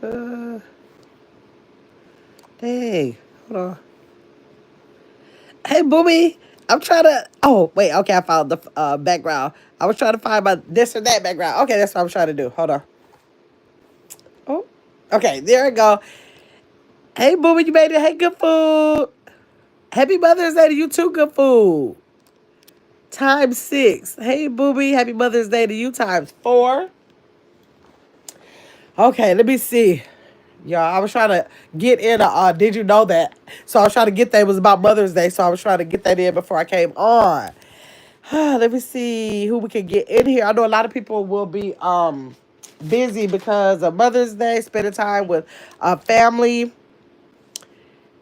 Uh, Dang. Hold on. Hey, Booby. I'm trying to. Oh, wait. Okay, I found the background. I was trying to find my this or that background. Okay, that's what I'm trying to do. Hold on. Oh. Okay, there we go. Hey, Booby, you made it. Hey, good food. Happy Mother's Day to you too, good food. Times 6. Hey, Booby. Happy Mother's Day to you times 4. Okay, let me see. Yeah, I was trying to get in. Did you know that? So I was trying to get that. It was about Mother's Day, so I was trying to get that in before I came on. Let me see who we can get in here. I know a lot of people will be busy because of Mother's Day, spending time with family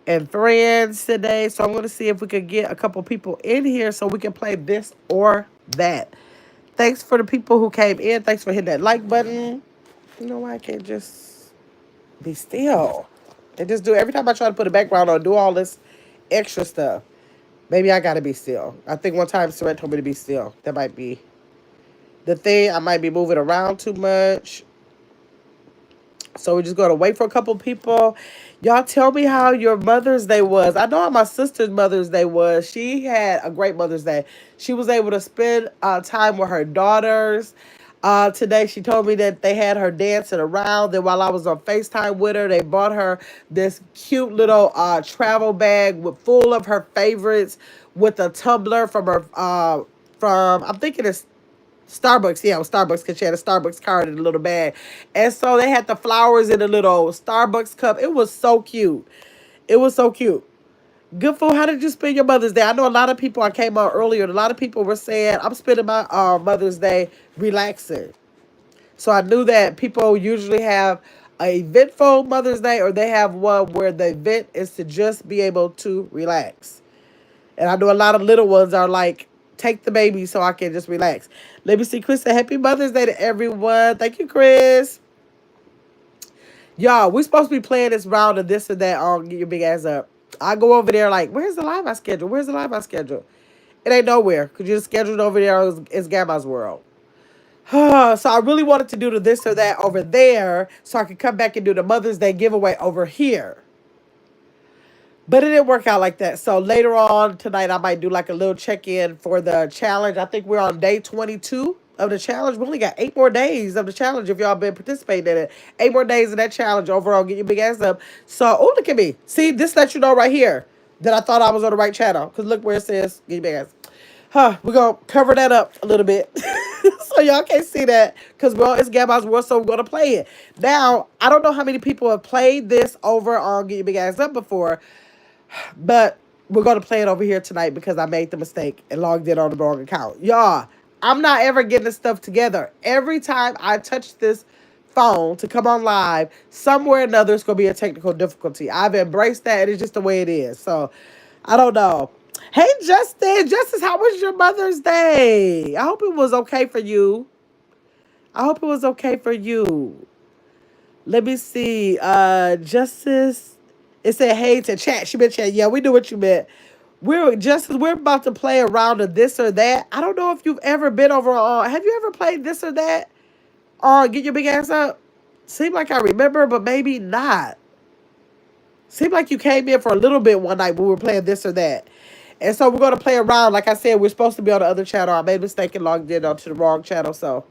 and friends today. So I'm going to see if we could get a couple people in here so we can play this or that. Thanks for the people who came in. Thanks for hitting that like button. You know why I can't just be still? And just do every time I try to put a background on, do all this extra stuff. Maybe I gotta be still. I think one time Saret told me to be still. That might be the thing. I might be moving around too much. So we're just gonna wait for a couple people. Y'all tell me how your Mother's Day was. I know how my sister's Mother's Day was. She had a great Mother's Day. She was able to spend time with her daughters. Today she told me that they had her dancing around. Then while I was on FaceTime with her, they bought her this cute little travel bag with full of her favorites with a tumbler from her from I'm thinking it's Starbucks, yeah, it was Starbucks because she had a Starbucks card in a little bag. And so they had the flowers in a little Starbucks cup. It was so cute. It was so cute. Good food. How did you spend your Mother's Day? I know a lot of people, I came out earlier, a lot of people were saying, I'm spending my Mother's Day relaxing. So I knew that people usually have a eventful Mother's Day or they have one where the event is to just be able to relax. And I know a lot of little ones are like, take the baby so I can just relax. Let me see. Chris said, Happy Mother's Day to everyone. Thank you, Chris. Y'all, we supposed to be playing this round of this or that on Get Your Big Ass Up. I go over there like, where's the live I schedule? Where's the live I schedule? It ain't nowhere. Because you just scheduled over there. It's Gamma's World. So I really wanted to do the this or that over there so I could come back and do the Mother's Day giveaway over here. But it didn't work out like that. So later on tonight, I might do like a little check-in for the challenge. I think we're on day 22 of the challenge. We only got 8 more days of the challenge if y'all been participating in it. 8 more days of that challenge overall. Get your big ass up. So, oh, look at me. See, this lets you know right here that I thought I was on the right channel. Because look where it says, get your big ass. We're going to cover that up a little bit. So y'all can't see that because, well, it's Gamma's World, so we're going to play it. Now, I don't know how many people have played this over on Get Your Big Ass Up before, but we're going to play it over here tonight because I made the mistake and logged in on the wrong account. Y'all, I'm not ever getting this stuff together. Every time I touch this phone to come on live, somewhere or another, it's going to be a technical difficulty. I've embraced that, and it's just the way it is. So, I don't know. Hey, Justin. Justice, how was your Mother's Day? I hope it was okay for you. I hope it was okay for you. Let me see. Justice. It said, hey to chat. She meant chat. Yeah, we knew what you meant. We're about to play a round of this or that. I don't know if you've ever been over on. Have you ever played this or that? Or Get Your Big Ass Up? Seemed like I remember, but maybe not. Seemed like you came in for a little bit one night when we were playing this or that. And so we're going to play around. Like I said, we're supposed to be on the other channel. I made a mistake and logged in onto the wrong channel. So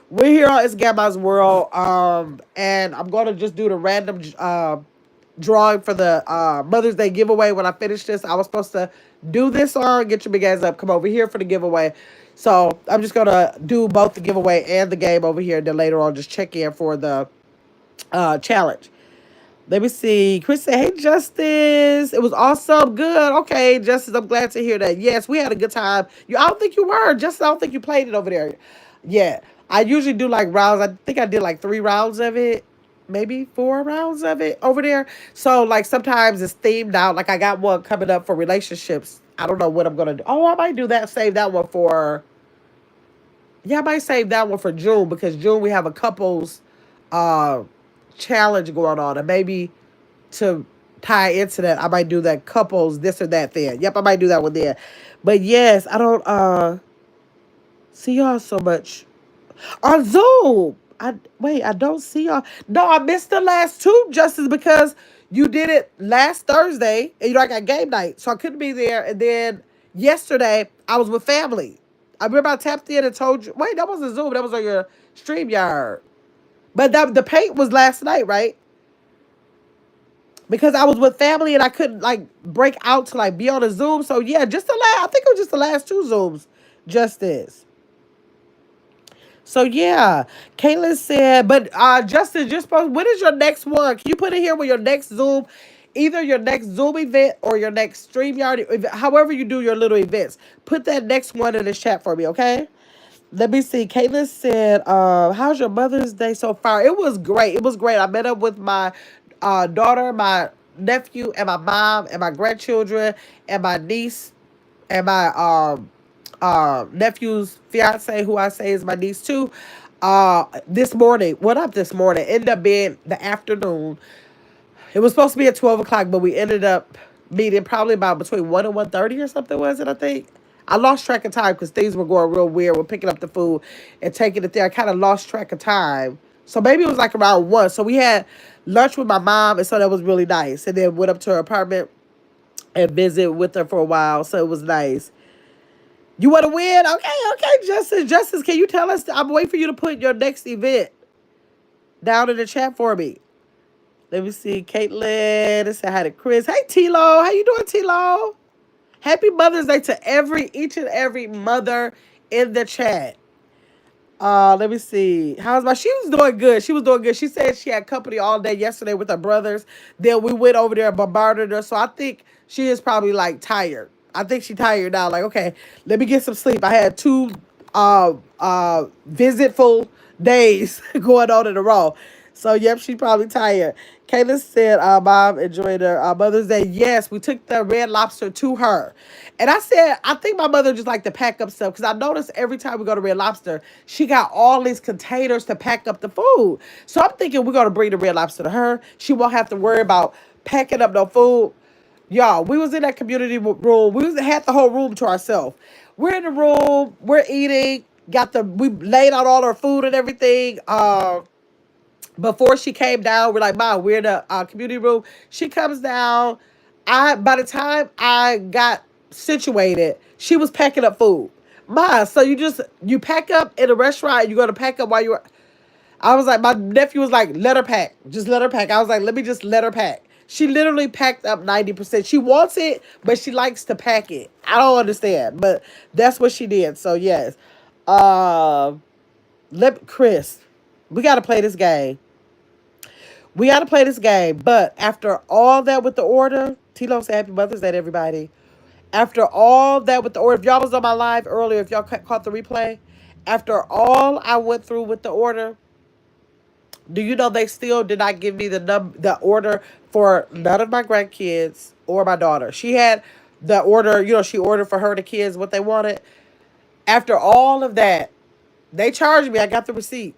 we're here on It's Gamma's World. And I'm going to just do the random drawing for the Mother's Day giveaway. When I finish this, I was supposed to do this on Get Your Big Ass Up. Come over here for the giveaway. So I'm just going to do both the giveaway and the game over here. And then later on, just check in for the challenge. Let me see. Chris said, hey, Justice. It was awesome. Good. Okay, Justice, I'm glad to hear that. Yes, we had a good time. I don't think you were. Justice, I don't think you played it over there. Yeah. I usually do like rounds. I think I did like 3 rounds of it. Maybe 4 rounds of it over there. So, like, sometimes it's themed out. Like, I got one coming up for relationships. I don't know what I'm going to do. Oh, I might do that. Save that one for... Yeah, I might save that one for June. Because June we have a couples... challenge going on, and maybe to tie into that, I might do that couples this or that there. Yep, I might do that one there. But yes, I don't see y'all so much on Zoom. Wait, I don't see y'all. No, I missed the last two, Justice, because you did it last Thursday, and I got game night, so I couldn't be there. And then yesterday, I was with family. I remember I tapped in and told you. Wait, that wasn't Zoom. That was on your StreamYard. But the paint was last night, right? Because I was with family and I couldn't like break out to like be on a Zoom. So yeah, just the last. I think it was just the last two Zooms. Justice. So yeah, Caitlin said, but Justin, just post, when is your next one? Can you put it here with your next Zoom, either your next Zoom event or your next StreamYard, however you do your little events. Put that next one in the chat for me, okay? Let me see. Caitlin said, how's your Mother's Day so far? It was great. It was great. I met up with my daughter, my nephew, and my mom, and my grandchildren, and my niece, and my nephew's fiance, who I say is my niece too. This morning, what up this morning? Ended up being the afternoon. It was supposed to be at 12 o'clock, but we ended up meeting probably about between 1 and 1:30 or something. Was it? I think I lost track of time because things were going real weird with picking up the food and taking it there. I kind of lost track of time, so maybe it was like around 1. So we had lunch with my mom, and so that was really nice. And then went up to her apartment and visit with her for a while. So it was nice. You want to win? Okay, okay, Justice. Justice, can you tell us? I'm waiting for you to put your next event down in the chat for me. Let me see. Caitlin. Say hi to Chris. Hey, T-Lo. How you doing, T-Lo? Happy Mother's Day to each and every mother in the chat. Let me see. She was doing good. She was doing good. She said she had company all day yesterday with her brothers. Then we went over there and bombarded her. So I think she is probably like tired. I think she tired now. Like, okay, let me get some sleep. I had two visitful days going on in a row. So yep, she probably tired. Kayla said, Mom enjoyed her Mother's Day. Yes, we took the Red Lobster to her. And I said, I think my mother just like to pack up stuff because I noticed every time we go to Red Lobster, she got all these containers to pack up the food. So I'm thinking we're going to bring the Red Lobster to her. She won't have to worry about packing up no food. Y'all, we was in that community room. Had the whole room to ourselves. We're in the room. We're eating. We laid out all our food and everything. Before she came down, we're like, Mom, we're in the community room. She comes down. By the time I got situated, she was packing up food. Ma, so you pack up in a restaurant, you're gonna pack up while you're. I was like, my nephew was like, let her pack. Just let her pack. I was like, let me just let her pack. She literally packed up 90%. She wants it, but she likes to pack it. I don't understand, but that's what she did. So yes. Chris, we gotta play this game. We got to play this game. But after all that with the order, T-Lo said happy Mother's Day to everybody. After all that with the order, if y'all was on my live earlier, if y'all caught the replay, after all I went through with the order, do you know they still did not give me the order for none of my grandkids or my daughter? She had the order, she ordered for her, the kids, what they wanted. After all of that, they charged me. I got the receipt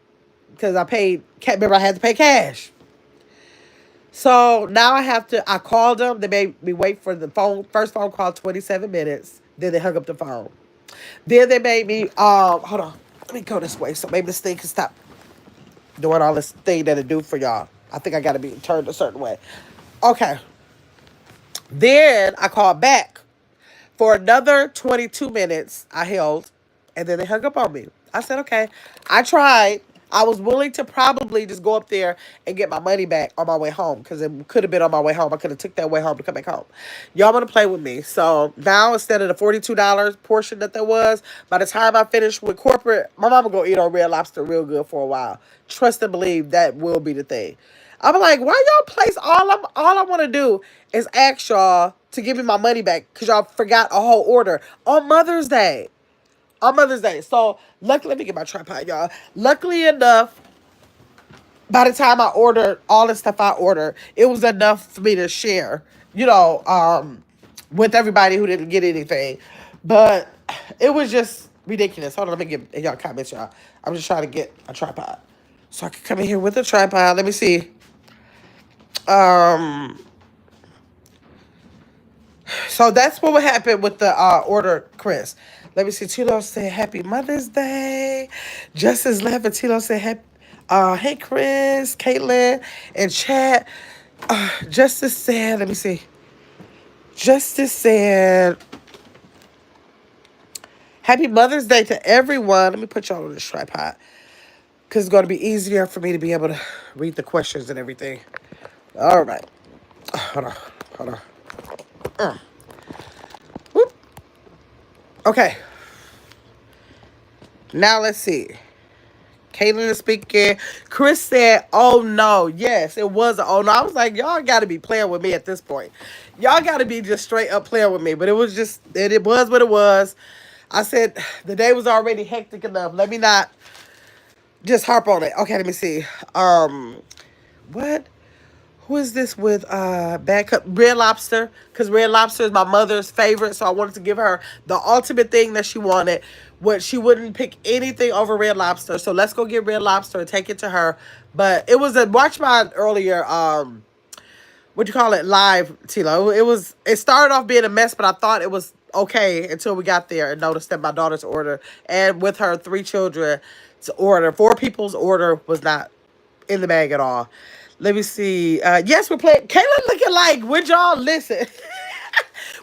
because I had to pay cash. So now I called them. They made me wait for the first phone call, 27 minutes. Then they hung up the phone. Then they made me, hold on. Let me go this way so maybe this thing can stop doing all this thing that it do for y'all. I think I got to be turned a certain way. Okay. Then I called back for another 22 minutes. I held, and then they hung up on me. I said, okay. I tried. I was willing to probably just go up there and get my money back on my way home because it could have been on my way home. I could have took that way home to come back home. Y'all want to play with me. So now instead of the $42 portion that there was, by the time I finish with corporate, my mama going to eat on Red Lobster real good for a while. Trust and believe that will be the thing. I'm like, why y'all place all I want to do is ask y'all to give me my money back because y'all forgot a whole order on Mother's Day. On Mother's Day. So, luckily, let me get my tripod, y'all. Luckily enough, by the time I ordered all the stuff I ordered, it was enough for me to share, with everybody who didn't get anything. But it was just ridiculous. Hold on, let me get y'all comments, y'all. I'm just trying to get a tripod. So I can come in here with a tripod. Let me see. So that's what would happen with the order, Chris. Let me see. Tilo said Happy Mother's Day. Justice laughing. Tilo said happy. Hey Chris, Caitlin, and Chad. Justice said, let me see. Justice said, Happy Mother's Day to everyone. Let me put y'all on this tripod. Because it's going to be easier for me to be able to read the questions and everything. All right. Hold on. Hold on. Whoop. Okay. Now let's see. Caitlin is speaking. Chris said, oh no. Yes, it was an oh no. I was like, y'all got to be playing with me at this point. Y'all got to be just straight up playing with me. But it was just, it was what it was. I said, the day was already hectic enough. Let me not just harp on it. Okay, let me see. What? Who is this with bad cup? Red Lobster, because Red Lobster is my mother's favorite, so I wanted to give her the ultimate thing that she wanted. What she wouldn't pick anything over Red Lobster, so let's go get Red Lobster and take it to her. But it was a watch mine earlier. What you call it? Live, Tilo. It started off being a mess, but I thought it was okay until we got there and noticed that my daughter's order and with her 3 children's order, 4 people's order was not in the bag at all. Let me see. Yes, we're playing. Kayla looking like, would y'all listen?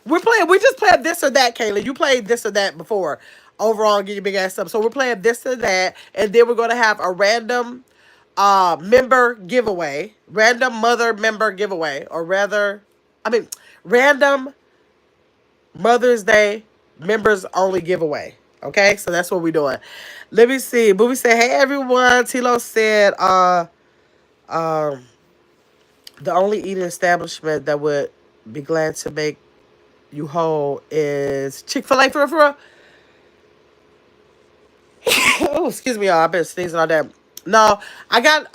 We're playing. We just played this or that, Kayla. You played this or that before. Overall, get your big ass up. So we're playing this or that, and then we're gonna have a random member giveaway, random mother member giveaway, or rather, I mean, random Mother's Day members only giveaway. Okay, so that's what we're doing. Let me see. Booby said, "Hey everyone." Tilo said, um, the only eating establishment that would be glad to make you whole is Chick-fil-A for real, for real. Oh, excuse me, y'all. I've been sneezing all day. No, I got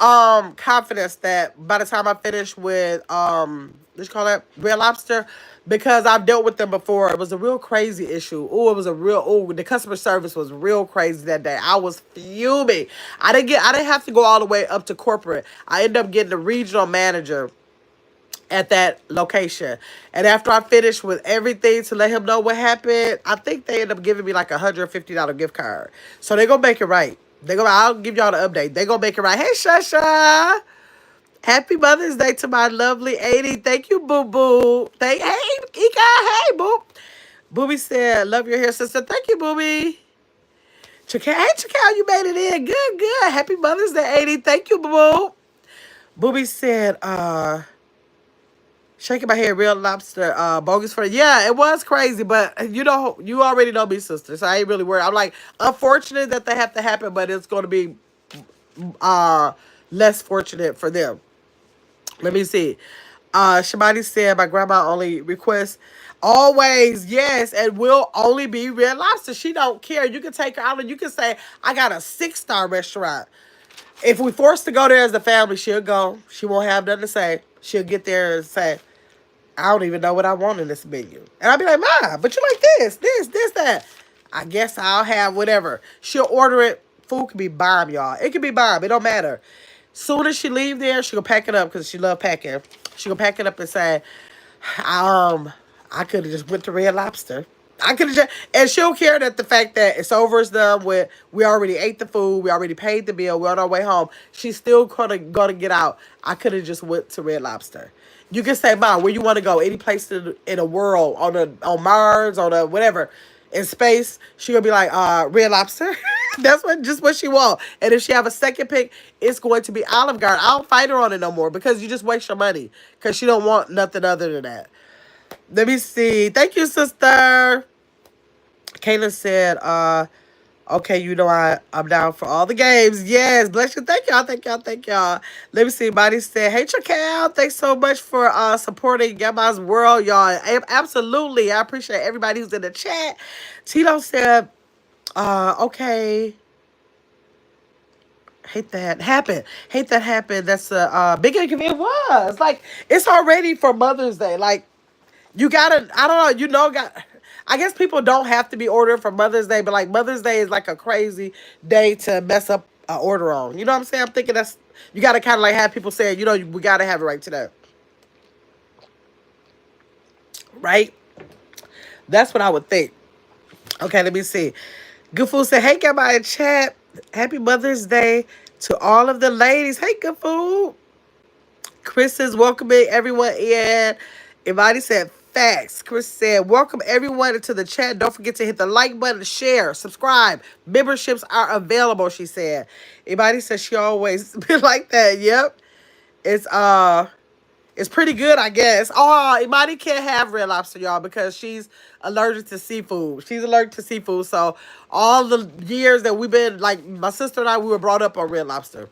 confidence that by the time I finish with what you call that, Red Lobster, because I've dealt with them before. It was a real crazy issue. Oh, it was a real the customer service was real crazy that day. I was fuming. I didn't have to go all the way up to corporate. I ended up getting the regional manager at that location. And after I finished with everything to let him know what happened, I think they ended up giving me like $150 gift card. So they gonna make it right. I'll give y'all the update. They gonna make it right. Hey Shasha. Happy Mother's Day to my lovely 80. Thank you, boo boo. Hey, Ika, hey, boo. Booby said, love your hair, sister. Thank you, Booby. Hey, Chakal, you made it in. Good, good. Happy Mother's Day, 80. Thank you, boo boo. Booby said, shaking my head, Real Lobster, bogus for yeah, it was crazy, but you already know me, sister, so I ain't really worried. I'm like, unfortunate that they have to happen, but it's going to be uh less fortunate for them. Let me see. Shamani said my grandma only requests always yes and will only be Red Lobster. She don't care. You can take her out and you can say I got a 6-star restaurant. If we forced to go there as a family, she'll go. She won't have nothing to say. She'll get there and say, I don't even know what I want in this menu. And I'll be like, Ma, but you like this, that. I guess I'll have whatever. She'll order it. Food can be bomb, y'all. It can be bomb. It don't matter. Soon as she leave there, she gonna pack it up because she love packing. She gonna pack it up and say, I could have just went to Red Lobster. I could have just, and she'll care that the fact that it's over, it's done with. We already ate the food, we already paid the bill, we're on our way home. She's still gonna get out. I could have just went to Red Lobster. You can say, Mom, where you want to go? Any place in the world, on Mars, on a whatever, in space. She gonna be like, Red Lobster. That's what she want. And if she have a second pick, it's going to be Olive Garden. I don't fight her on it no more because you just waste your money because she don't want nothing other than that. Let me see. Thank you, sister. Kayla said, okay, I'm down for all the games. Yes, bless you. Thank y'all, thank y'all, thank y'all. Let me see. Bonnie said, hey, Chacal, thanks so much for supporting Grandma's World, y'all. Absolutely. I appreciate everybody who's in the chat. Tito said, okay. Hate that happened. Hate that happened. That's a big inconvenience. It was. Like, it's already for Mother's Day. Like, you gotta, I don't know, I guess people don't have to be ordering for Mother's Day, but like Mother's Day is like a crazy day to mess up an order on. You know what I'm saying? I'm thinking you gotta kind of like have people saying, we gotta have it right today. Right? That's what I would think. Okay, let me see. Good Food said, hey, Grandma in chat. Happy Mother's Day To all of the ladies, hey, good food. Chris is welcoming everyone in. Everybody said facts. Chris said, welcome everyone into the chat. Don't forget to hit the like button, share, subscribe. Memberships are available, she said. Everybody says she always been like that. Yep. It's it's pretty good, I guess. Oh, Imani can't have Red Lobster, y'all, because she's allergic to seafood. She's allergic to seafood. So all the years that we've been, like, my sister and I, we were brought up on Red Lobster.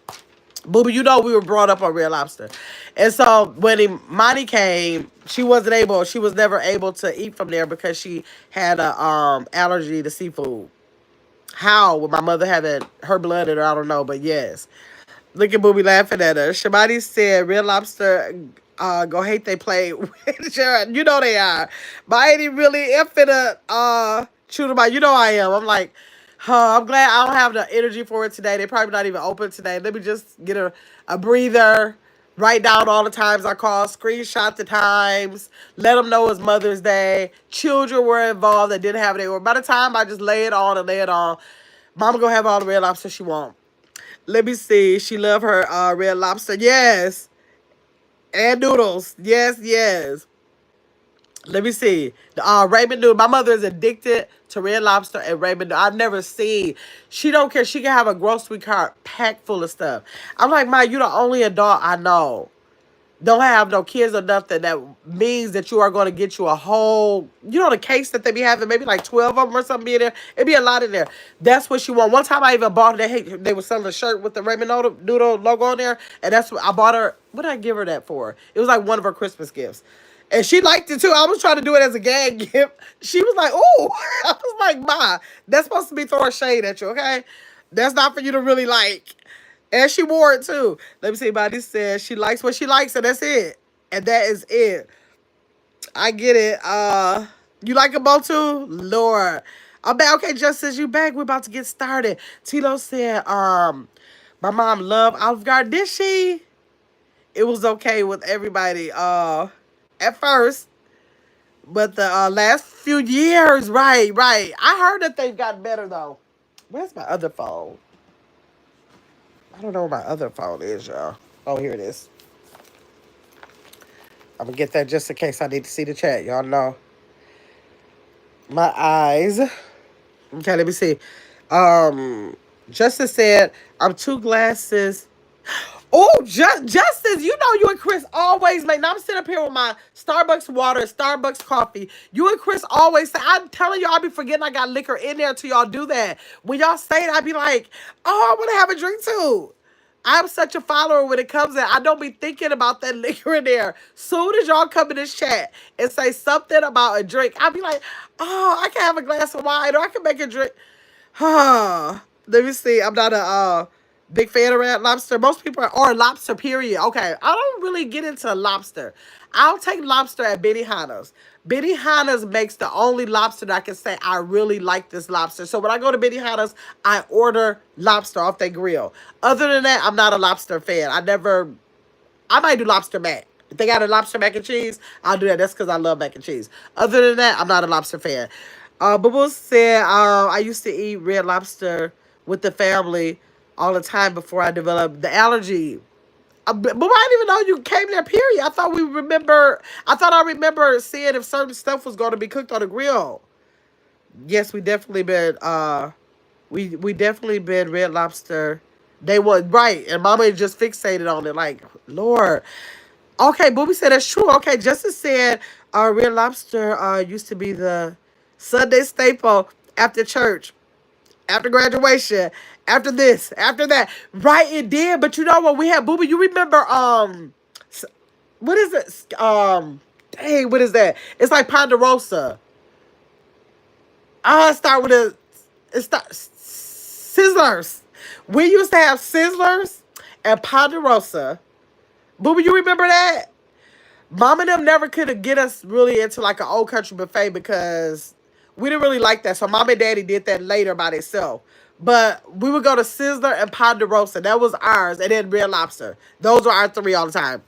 Booby, you know we were brought up on Red Lobster. And so when Imani came, she was never able to eat from there because she had a allergy to seafood. How? With my mother having her blood in her, I don't know, but yes. Look at Booby laughing at her. Shabani said, Red Lobster, go hate they play with Sharon. You know they are. But I ain't even really finna shoot them out. You know I am. I'm like, I'm glad I don't have the energy for it today. They probably not even open today. Let me just get a breather. Write down all the times I called, screenshot the times, let them know it's Mother's Day. Children were involved that didn't have it. By the time I just lay it on, Mama gonna have all the Red Lobster she want. Let me see. She love her Red Lobster. Yes. And noodles. Yes, yes. Let me see. The ramen noodle. My mother is addicted to Red Lobster and ramen noodle. I've never seen. She don't care. She can have a grocery cart packed full of stuff. I'm like, Ma, you the only adult I know. Don't have no kids or nothing. That means that you are going to get you a whole, you know, the case that they be having, maybe like 12 of them or something in there. It'd be a lot in there. That's what she want. One time I even bought her, they were selling a shirt with the Raymond Noodle logo on there. And that's what I bought her. What did I give her that for? It was like one of her Christmas gifts. And she liked it too. I was trying to do it as a gag gift. She was like, "Ooh." I was like, Ma, that's supposed to be throwing shade at you, okay? That's not for you to really like. And she wore it too. Let me see. Body says she likes what she likes, and that's it. And that is it. I get it. You like a bow too? Lord. I'm back. Okay, just as you back, we're about to get started. Tito said, my mom loved Olive Garden. Did she? It was okay with everybody, at first. But the last few years, right, right. I heard that they've gotten better though. Where's my other phone? I don't know where my other phone is, y'all. Oh, here it is. I'm gonna get that just in case I need to see the chat. Y'all know my eyes. Okay, let me see. Justice said, I'm two glasses. Oh, Justice, you know you and Chris always make. Now I'm sitting up here with my Starbucks water, Starbucks coffee. You and Chris always say, I'm telling y'all, I be forgetting I got liquor in there till y'all do that. When y'all say it, I be like, oh, I want to have a drink too. I'm such a follower when it comes in. I don't be thinking about that liquor in there. Soon as y'all come in this chat and say something about a drink, I'll be like, oh, I can have a glass of wine or I can make a drink. Let me see. I'm not a big fan of Red Lobster. Most people are, or lobster, period. Okay, I don't really get into lobster. I'll take lobster at Benihana's. Benihana's makes the only lobster that I can say I really like this lobster. So when I go to Benihana's, I order lobster off their grill. Other than that, I'm not a lobster fan. I might do lobster mac. If they got a lobster mac and cheese, I'll do that. That's because I love mac and cheese. Other than that, I'm not a lobster fan. But we'll say I used to eat Red Lobster with the family all the time before I developed the allergy. But I didn't even know you came there, period. I thought I remember seeing if certain stuff was going to be cooked on the grill. Yes, we definitely been, we definitely been Red Lobster. They was, right, and Mama just fixated on it, like, Lord. Okay, Booby said that's true. Okay, Justice said Red Lobster used to be the Sunday staple after church, after graduation, after this, after that. Right, it did. But you know what? We had Booby. You remember what is it? Dang, what is that? It's like Ponderosa. Start with a it start Sizzlers. We used to have Sizzlers and Ponderosa. Booby, you remember that? Mom and them never could get us really into like an old country buffet because we didn't really like that. So Mom and Daddy did that later by themselves. But we would go to Sizzler and Ponderosa. That was ours. And then Red Lobster. Those were our three all the time.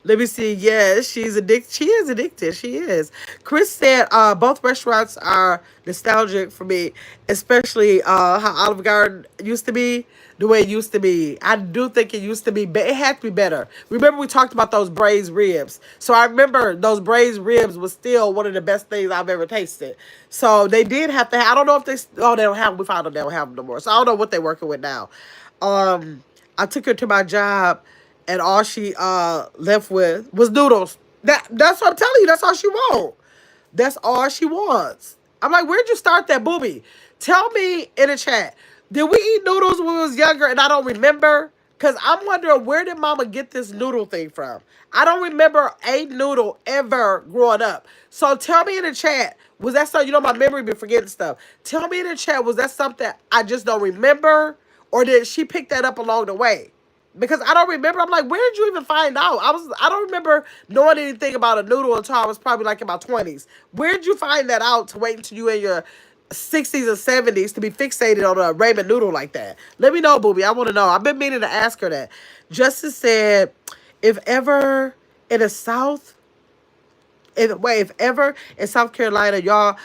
Let me see. Yes, she's addicted. She is addicted. She is. Chris said both restaurants are nostalgic for me, especially how Olive Garden used to be, the way it used to be. I do think it used to be, but it had to be better. Remember we talked about those braised ribs. So I remember those braised ribs was still one of the best things I've ever tasted. So they did have to. I don't know if they. Oh, they don't have. We found out they don't have them no more. So I don't know what they're working with now. Um, I took her to my job, and all she left with was noodles. That's what I'm telling you. That's all she wants. That's all she wants. I'm like, where'd you start that, booby? Tell me in the chat. Did we eat noodles when we was younger and I don't remember? Because I'm wondering, where did mama get this noodle thing from? I don't remember a noodle ever growing up. So tell me in the chat, was that something, you know, my memory be forgetting stuff. Tell me in the chat, was that something I just don't remember? Or did she pick that up along the way? Because I don't remember. I'm like, where did you even find out? I don't remember knowing anything about a noodle until I was probably like in my 20s. Where did you find that out to wait until you in your 60s or 70s to be fixated on a ramen noodle like that? Let me know, booby. I want to know. I've been meaning to ask her that. Justice said, if ever in the South, if ever in South Carolina, y'all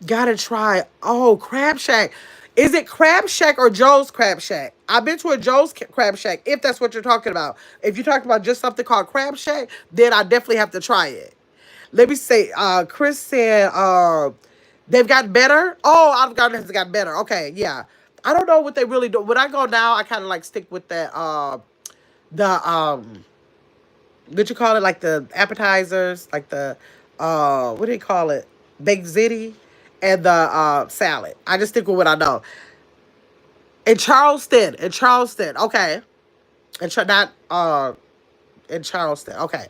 gotta try. Oh, Crab Shack. Is it Crab Shack or Joe's Crab Shack? I've been to a Joe's Crab Shack, if that's what you're talking about. If you're talking about just something called Crab Shack, then I definitely have to try it. Let me say, Chris said they've gotten better. Oh, Olive Garden has gotten better. Okay, yeah. I don't know what they really do. When I go now, I kind of like stick with that the what you call it, like the appetizers, like the what do you call it, baked ziti, and the salad. I just stick with what I know. In Charleston, okay. Not in Charleston, okay.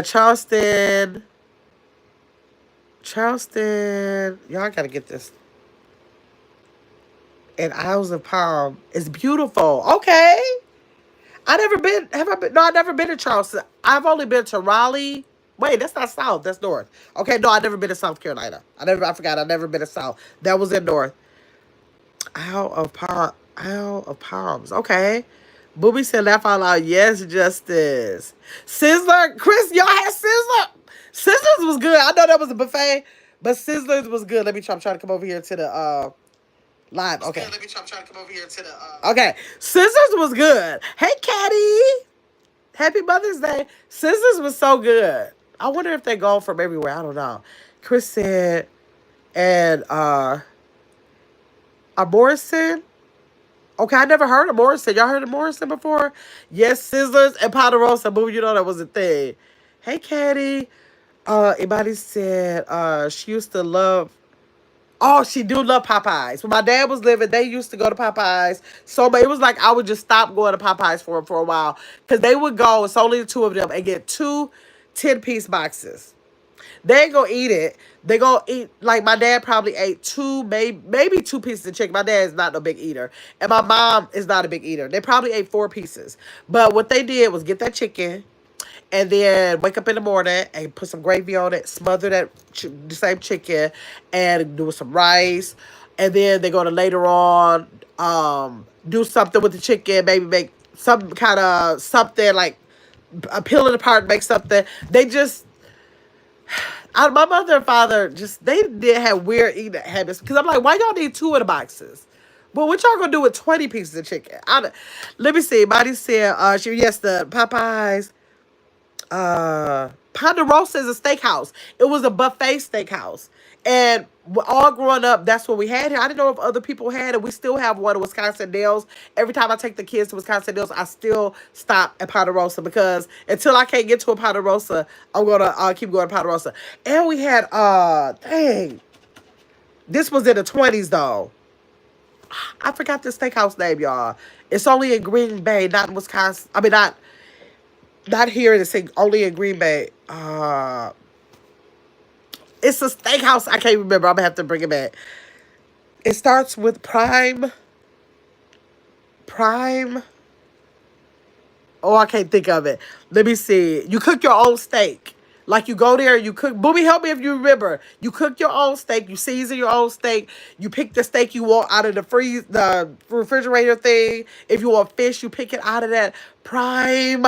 Charleston, Charleston. Y'all gotta get this. And Isles of Palm is beautiful. Okay. I never been. Have I been? No, I never been to Charleston. I've only been to Raleigh. Wait, that's not South. That's North. Okay, no, I never been to South Carolina. I never. I forgot. I never been to South. That was in North. Isle of Palms. Okay. Booby said laugh out loud. Yes, Justice. Sizzler. Chris, y'all had Sizzler. Sizzlers was good. I know that was a buffet, but Sizzlers was good. Let me try. I'm trying to come over here to the live. Okay. Let me try. I'm trying to come over here to the Okay. Scissors was good. Hey, Caddy. Happy Mother's Day. Scissors was so good. I wonder if they go from everywhere. I don't know. Chris said, and a Morrison. Okay, I never heard of Morrison. Y'all heard of Morrison before? Yes, Sizzlers and Ponderosa. Boo, you know that was a thing. Hey, Caddy. Anybody said she used to love. Oh, she do love Popeyes. When my dad was living, they used to go to Popeyes. So it was like I would just stop going to Popeyes for a while. Because they would go, it's only the two of them, and get two 10-piece boxes. They ain't gonna eat it. They gonna eat, like my dad probably ate two, maybe two pieces of chicken. My dad is not no big eater. And my mom is not a big eater. They probably ate 4 pieces. But what they did was get that chicken and then wake up in the morning and put some gravy on it, smother that the same chicken, and do some rice. And then they're gonna later on do something with the chicken, maybe make some kind of something like peel it apart, make something. They just my mother and father just they did have weird eating habits because I'm like, why y'all need two of the boxes? But what y'all gonna do with 20 pieces of chicken? Let me see. Body said, yes, the Popeyes Ponderosa is a steakhouse. It was a buffet steakhouse. And all growing up, that's what we had here. I didn't know if other people had it. We still have one at Wisconsin Dells. Every time I take the kids to Wisconsin Dells, I still stop at Ponderosa because until I can't get to a Ponderosa, I'm gonna keep going to Ponderosa. And we had dang, this was in the 20s though. I forgot the steakhouse name, y'all. It's only in Green Bay, not in Wisconsin. I mean, not here in the city, only in Green Bay. It's a steakhouse. I can't remember. I'm gonna have to bring it back. It starts with Prime. Prime. Oh, I can't think of it. Let me see. You cook your own steak. Like you go there, you cook. Booby, help me if you remember. You cook your own steak. You season your own steak. You pick the steak you want out of the refrigerator thing. If you want fish, you pick it out of that Prime.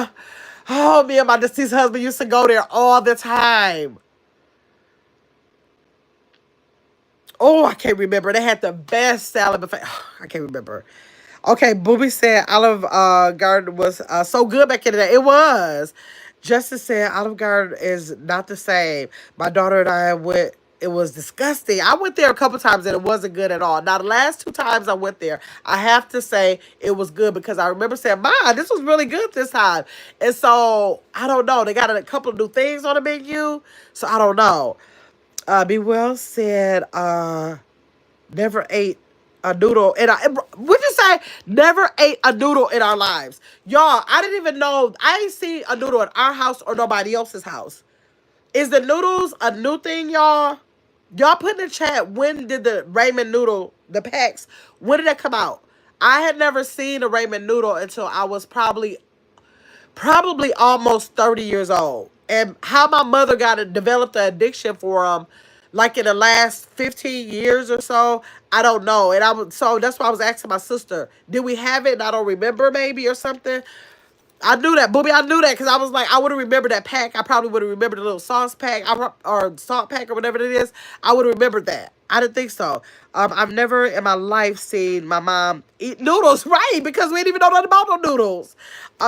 Oh, me and my deceased husband used to go there all the time. Oh, I can't remember. They had the best salad buffet. I can't remember. Okay, Booby said Olive Garden was so good back in the day. It was. Justice said Olive Garden is not the same. My daughter and I went. It was disgusting. I went there a couple times and it wasn't good at all. Now the last two times I went there, I have to say it was good because I remember saying, "Ma, this was really good this time." And so I don't know. They got a couple of new things on the menu, so I don't know. Be well said. Never ate a noodle in our, would you say never ate a noodle in our lives? Y'all, I didn't even know, I ain't seen a noodle in our house or nobody else's house. Is the noodles a new thing, y'all? Y'all put in the chat, when did the ramen noodle, the packs, when did that come out? I had never seen a ramen noodle until I was probably almost 30 years old. And how my mother got it, developed an addiction for them, like in the last 15 years or so, I don't know. And so that's why I was asking my sister, did we have it and I don't remember maybe or something? I knew that, Booby. I knew that because I was like, I would have remembered that pack. I probably would have remembered the little sauce pack or salt pack or whatever it is. I would have remembered that. I didn't think so. I've never in my life seen my mom eat noodles, right? Because we didn't even know nothing about no noodles.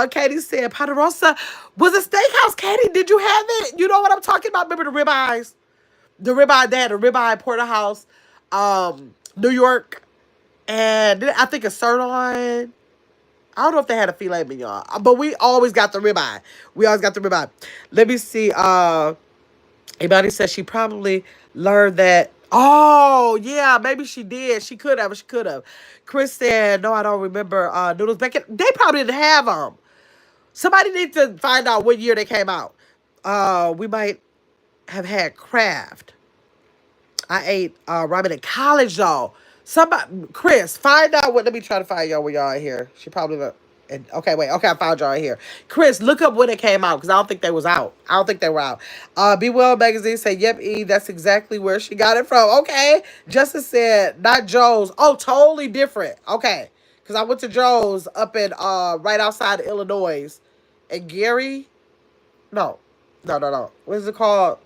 Katie said, Ponderosa was a steakhouse. Katie, did you have it? You know what I'm talking about? Remember the ribeyes? The ribeye, they had a ribeye porterhouse, New York, and I think a sirloin. I don't know if they had a filet mignon, but we always got the ribeye. We always got the ribeye. Let me see. Anybody said she probably learned that. Oh, yeah, maybe she did. She could have. She could have. Chris said, no, I don't remember noodles back in. They probably didn't have them. Somebody needs to find out what year they came out. We might have had Kraft. I ate ramen in college though. Somebody, Chris, find out what. Let me try to find y'all where y'all are here. She probably. Okay, wait. Okay, I found y'all right here. Chris, look up when it came out because I don't think they was out. I don't think they were out. Be Well magazine said, "Yep, Eve, that's exactly where she got it from." Okay, Justice said, "Not Joe's." Oh, totally different. Okay, because I went to Joe's up in right outside of Illinois, and Gary. No, no. What is it called?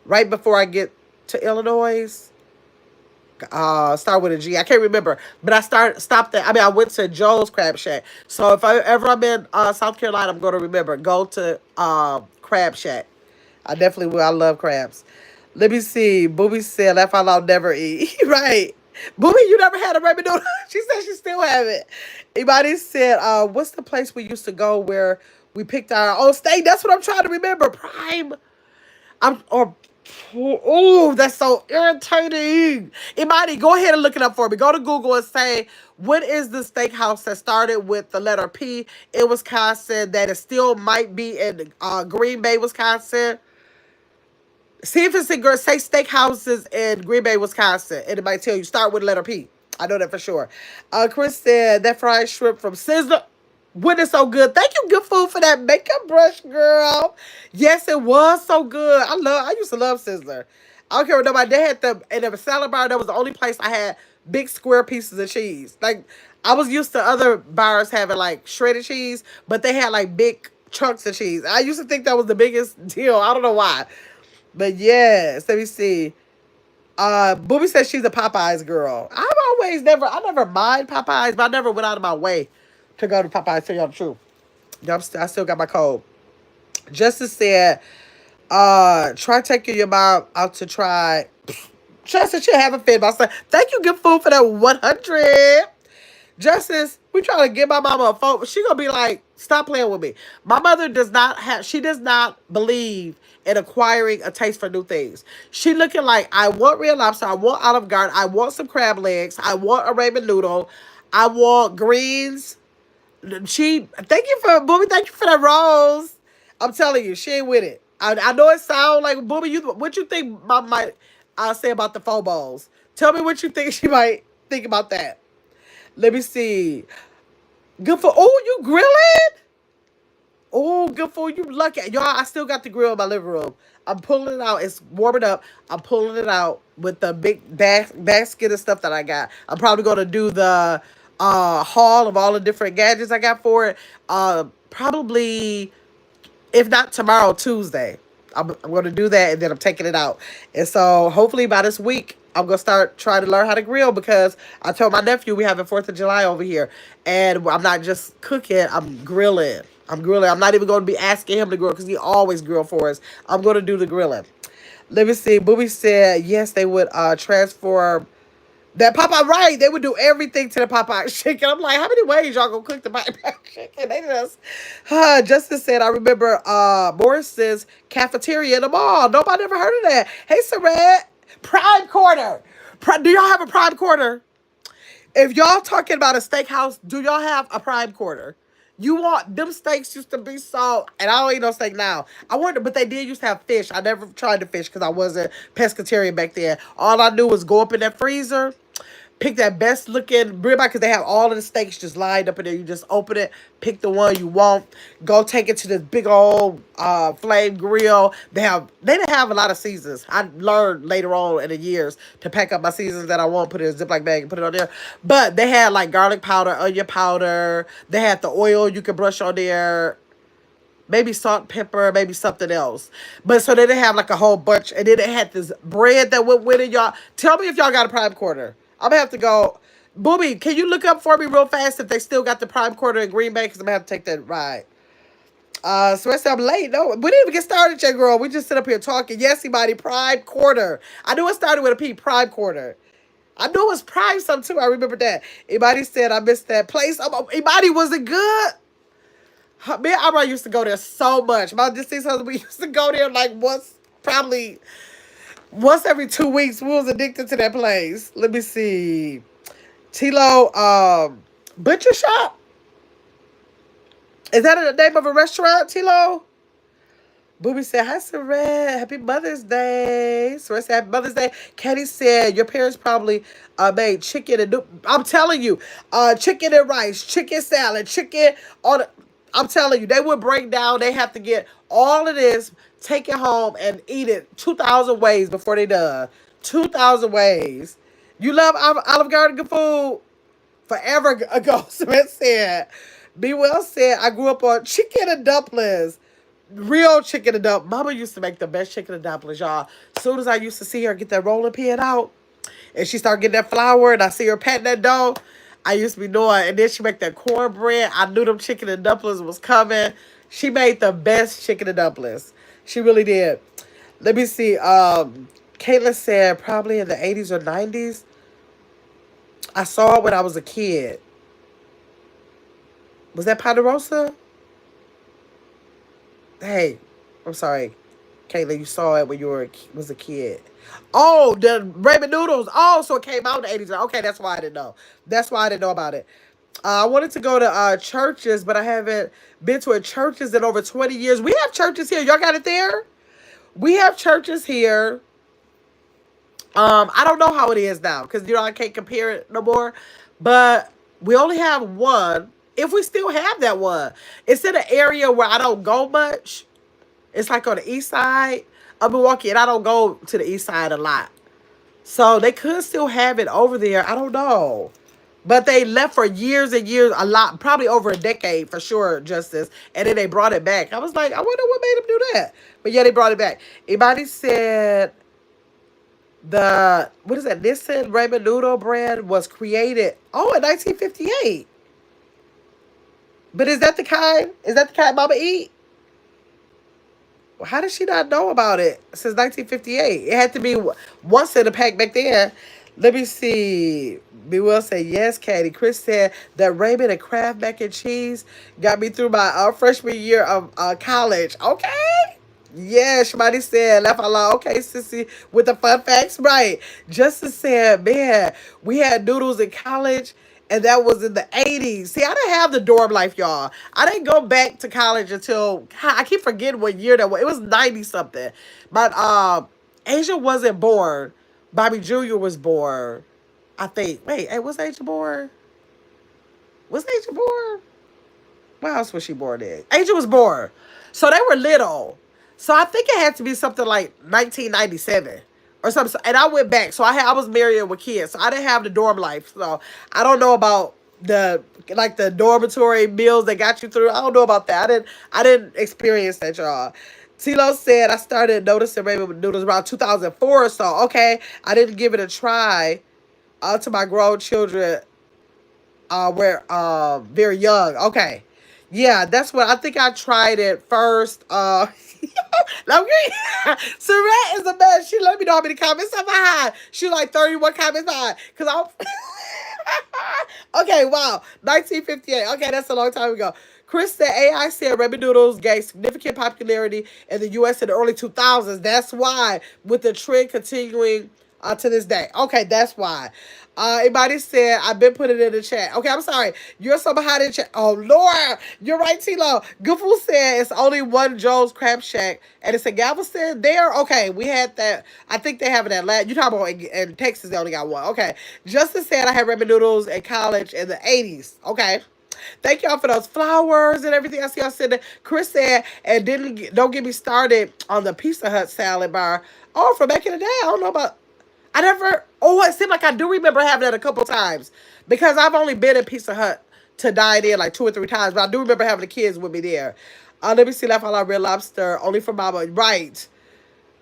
Right before I get to Illinois. Start with a G. I can't remember, but stopped at. I mean, I went to Joe's Crab Shack. So if I ever I'm in South Carolina, I'm going to remember go to Crab Shack. I definitely will. I love crabs. Let me see. Booby said, "If I'll never eat." Right, Booby, you never had a ramen noodle. She said she still have it. Anybody said, "What's the place we used to go where we picked our own steak?" That's what I'm trying to remember. Prime. I'm or oh, that's so irritating. Imani, go ahead and look it up for me. Go to Google and say, what is the steakhouse that started with the letter P in Wisconsin that it still might be in Green Bay, Wisconsin? See if it's in say steakhouses in Green Bay, Wisconsin, and it might tell you start with the letter P. I know that for sure. Chris said that fried shrimp from Sizzler. When it's so good. Thank you, Good Food, for that makeup brush, girl. Yes, it was so good. I used to love Sizzler. I don't care what nobody. They had and the salad bar. That was the only place I had big square pieces of cheese. Like I was used to other bars having like shredded cheese, but they had like big chunks of cheese. I used to think that was the biggest deal. I don't know why. But yes, let me see. Booby says she's a Popeyes girl. I never mind Popeyes, but I never went out of my way to go to Popeyes. Tell y'all the truth. I still got my code. Justice said, try taking your mom out to try. Justice, she haven't fed myself. Thank you, Good Food, for that 100. Justice, we trying to give my mama a phone. She gonna be like, stop playing with me. My mother she does not believe in acquiring a taste for new things. She looking like, I want Red Lobster, I want Olive Garden, I want some crab legs, I want a ramen noodle, I want greens. Thank you for, Booby, thank you for that rose. I'm telling you, she ain't with it. I know it sound like, Booby, what you think Mom might say about the faux balls? Tell me what you think she might think about that. Let me see. Good for, oh, you grilling? Oh, good for you. Lucky. Y'all, I still got the grill in my living room. I'm pulling it out. It's warming up. I'm pulling it out with the big basket of stuff that I got. I'm probably going to do the haul of all the different gadgets I got for it. Probably If not tomorrow, Tuesday. I'm going to do that, and then I'm taking it out. And so hopefully by this week, I'm going to start trying to learn how to grill, because I told my nephew we have the 4th of July over here. And I'm not just cooking, I'm grilling. I'm grilling. I'm not even going to be asking him to grill, because he always grill for us. I'm going to do the grilling. Let me see. Booby said, yes, they would transform that Popeye, right? They would do everything to the Popeye chicken. I'm like, how many ways y'all gonna cook the Popeye chicken? They just, Justice said, I remember Morris's cafeteria in the mall. Nobody ever heard of that. Hey, Sarat, Prime Quarter. Do y'all have a Prime Quarter? If y'all talking about a steakhouse, do y'all have a Prime Quarter? You want them steaks used to be so, and I don't eat no steak now. I wonder, but they did used to have fish. I never tried the fish because I wasn't pescatarian back then. All I knew was go up in that freezer, pick that best looking ribeye, because they have all of the steaks just lined up in there. You just open it, pick the one you want, go take it to this big old flame grill. They didn't have a lot of seasons. I learned later on in the years to pack up my seasons that I want, put it in a Ziploc bag and put it on there. But they had like garlic powder, onion powder. They had the oil you could brush on there. Maybe salt, pepper, maybe something else. But so they didn't have like a whole bunch. And then they had this bread that went with it, y'all. Tell me if y'all got a Prime Quarter. I'm going to have to go. Booby, can you look up for me real fast if they still got the Prime Quarter in Green Bay? Because I'm going to have to take that ride. So I said I'm late. No, we didn't even get started yet, girl. We just sit up here talking. Yes, somebody, Prime Quarter. I knew it started with a P, Prime Quarter. I knew it was Prime something too. I remember that. Anybody said I missed that place. Anybody, was it good? Me and Amra used to go there so much. My deceased husband, we used to go there like probably once every 2 weeks. We was addicted to that place. Let me see. Tilo, Butcher Shop? Is that the name of a restaurant, Tilo? Booby said, hi, Saret. Happy Mother's Day. Saret said, happy Mother's Day. Kenny said, your parents probably made chicken and... I'm telling you, chicken and rice, chicken salad, chicken... I'm telling you, they would break down. They have to get all of this, take it home, and eat it 2,000 ways before they done. 2,000 ways. You love Olive Garden food? Forever ago, Smith said. Be Well said, I grew up on chicken and dumplings. Real chicken and dumplings. Mama used to make the best chicken and dumplings, y'all. As soon as I used to see her get that rolling pin out, and she started getting that flour, and I see her patting that dough, I used to be knowing. And then she make that cornbread. I knew them chicken and dumplings was coming. She made the best chicken and dumplings. She really did. Let me see. Caitlin said probably in the 80s or 90s. I saw it when I was a kid. Was that Ponderosa? Hey, I'm sorry. Caitlin, you saw it when you was a kid. Oh, the ramen noodles. Oh, so it came out in the 80s. Okay, that's why I didn't know. That's why I didn't know about it. I wanted to go to churches, but I haven't been to a churches in over 20 years. We have churches here. Y'all got it there? We have churches here. I don't know how it is now because, I can't compare it no more. But we only have one. If we still have that one. It's in an area where I don't go much. It's like on the east side of Milwaukee, and I don't go to the east side a lot. So they could still have it over there. I don't know. But they left for years and years, a lot, probably over a decade for sure, Justice. And then they brought it back. I was like, I wonder what made them do that. But yeah, they brought it back. Anybody said what is that, Nissan ramen noodle brand was created, in 1958. But is that the kind Mama eat? How did she not know about it since 1958? It had to be once in a pack back then. Let me see. Be Well said, yes, Katie. Chris said that ramen and Kraft mac and cheese got me through my freshman year of college. Okay. Yeah, somebody said, laugh out loud. Okay, sissy, with the fun facts. Right. Justice said, man, we had noodles in college. And that was in the 80s. See, I didn't have the dorm life, y'all. I didn't go back to college until, I keep forgetting what year that was. It was 90-something. But Asia wasn't born. Bobby Jr. was born, I think. Wait, hey, was Asia born? Was Asia born? What else was she born in? Asia was born. So they were little. So I think it had to be something like 1997 or something. And I went back. So I was married with kids. So I didn't have the dorm life. So I don't know about the like the dormitory meals that got you through. I don't know about that. I didn't experience that, y'all. Tilo said I started noticing ramen noodles around 2004 or so. Okay, I didn't give it a try to my grown children were very young. Okay. Yeah, that's what I think I tried it first. Okay. Surrette is a mess. She let me know how many comments I'm behind. She like 31 comments behind. Cause I'm okay, wow. 1958. Okay, that's a long time ago. Chris said AI said ramen noodles gained significant popularity in the US in the early 2000s. That's why, with the trend continuing to this day. Okay, that's why. Anybody said I've been putting it in the chat. Okay, I'm sorry. You're so behind in the chat. Oh Lord, you're right, Tilo. Goodful said it's only one Joe's Crab Shack, and it's in Galveston. There, okay, we had that. I think they have it in Atlanta. You talking about in Texas? They only got one. Okay. Justin said I had ramen noodles in college in the '80s. Okay. Thank y'all for those flowers and everything. I see y'all sitting there. Chris said, and don't get me started on the Pizza Hut salad bar. Oh, from back in the day. I don't know about. I never. Oh, it seemed like I do remember having that a couple times because I've only been in Pizza Hut to dine in like 2 or 3 times, but I do remember having the kids with me there. Let me see. Left all our Red Lobster only for Mama. Right.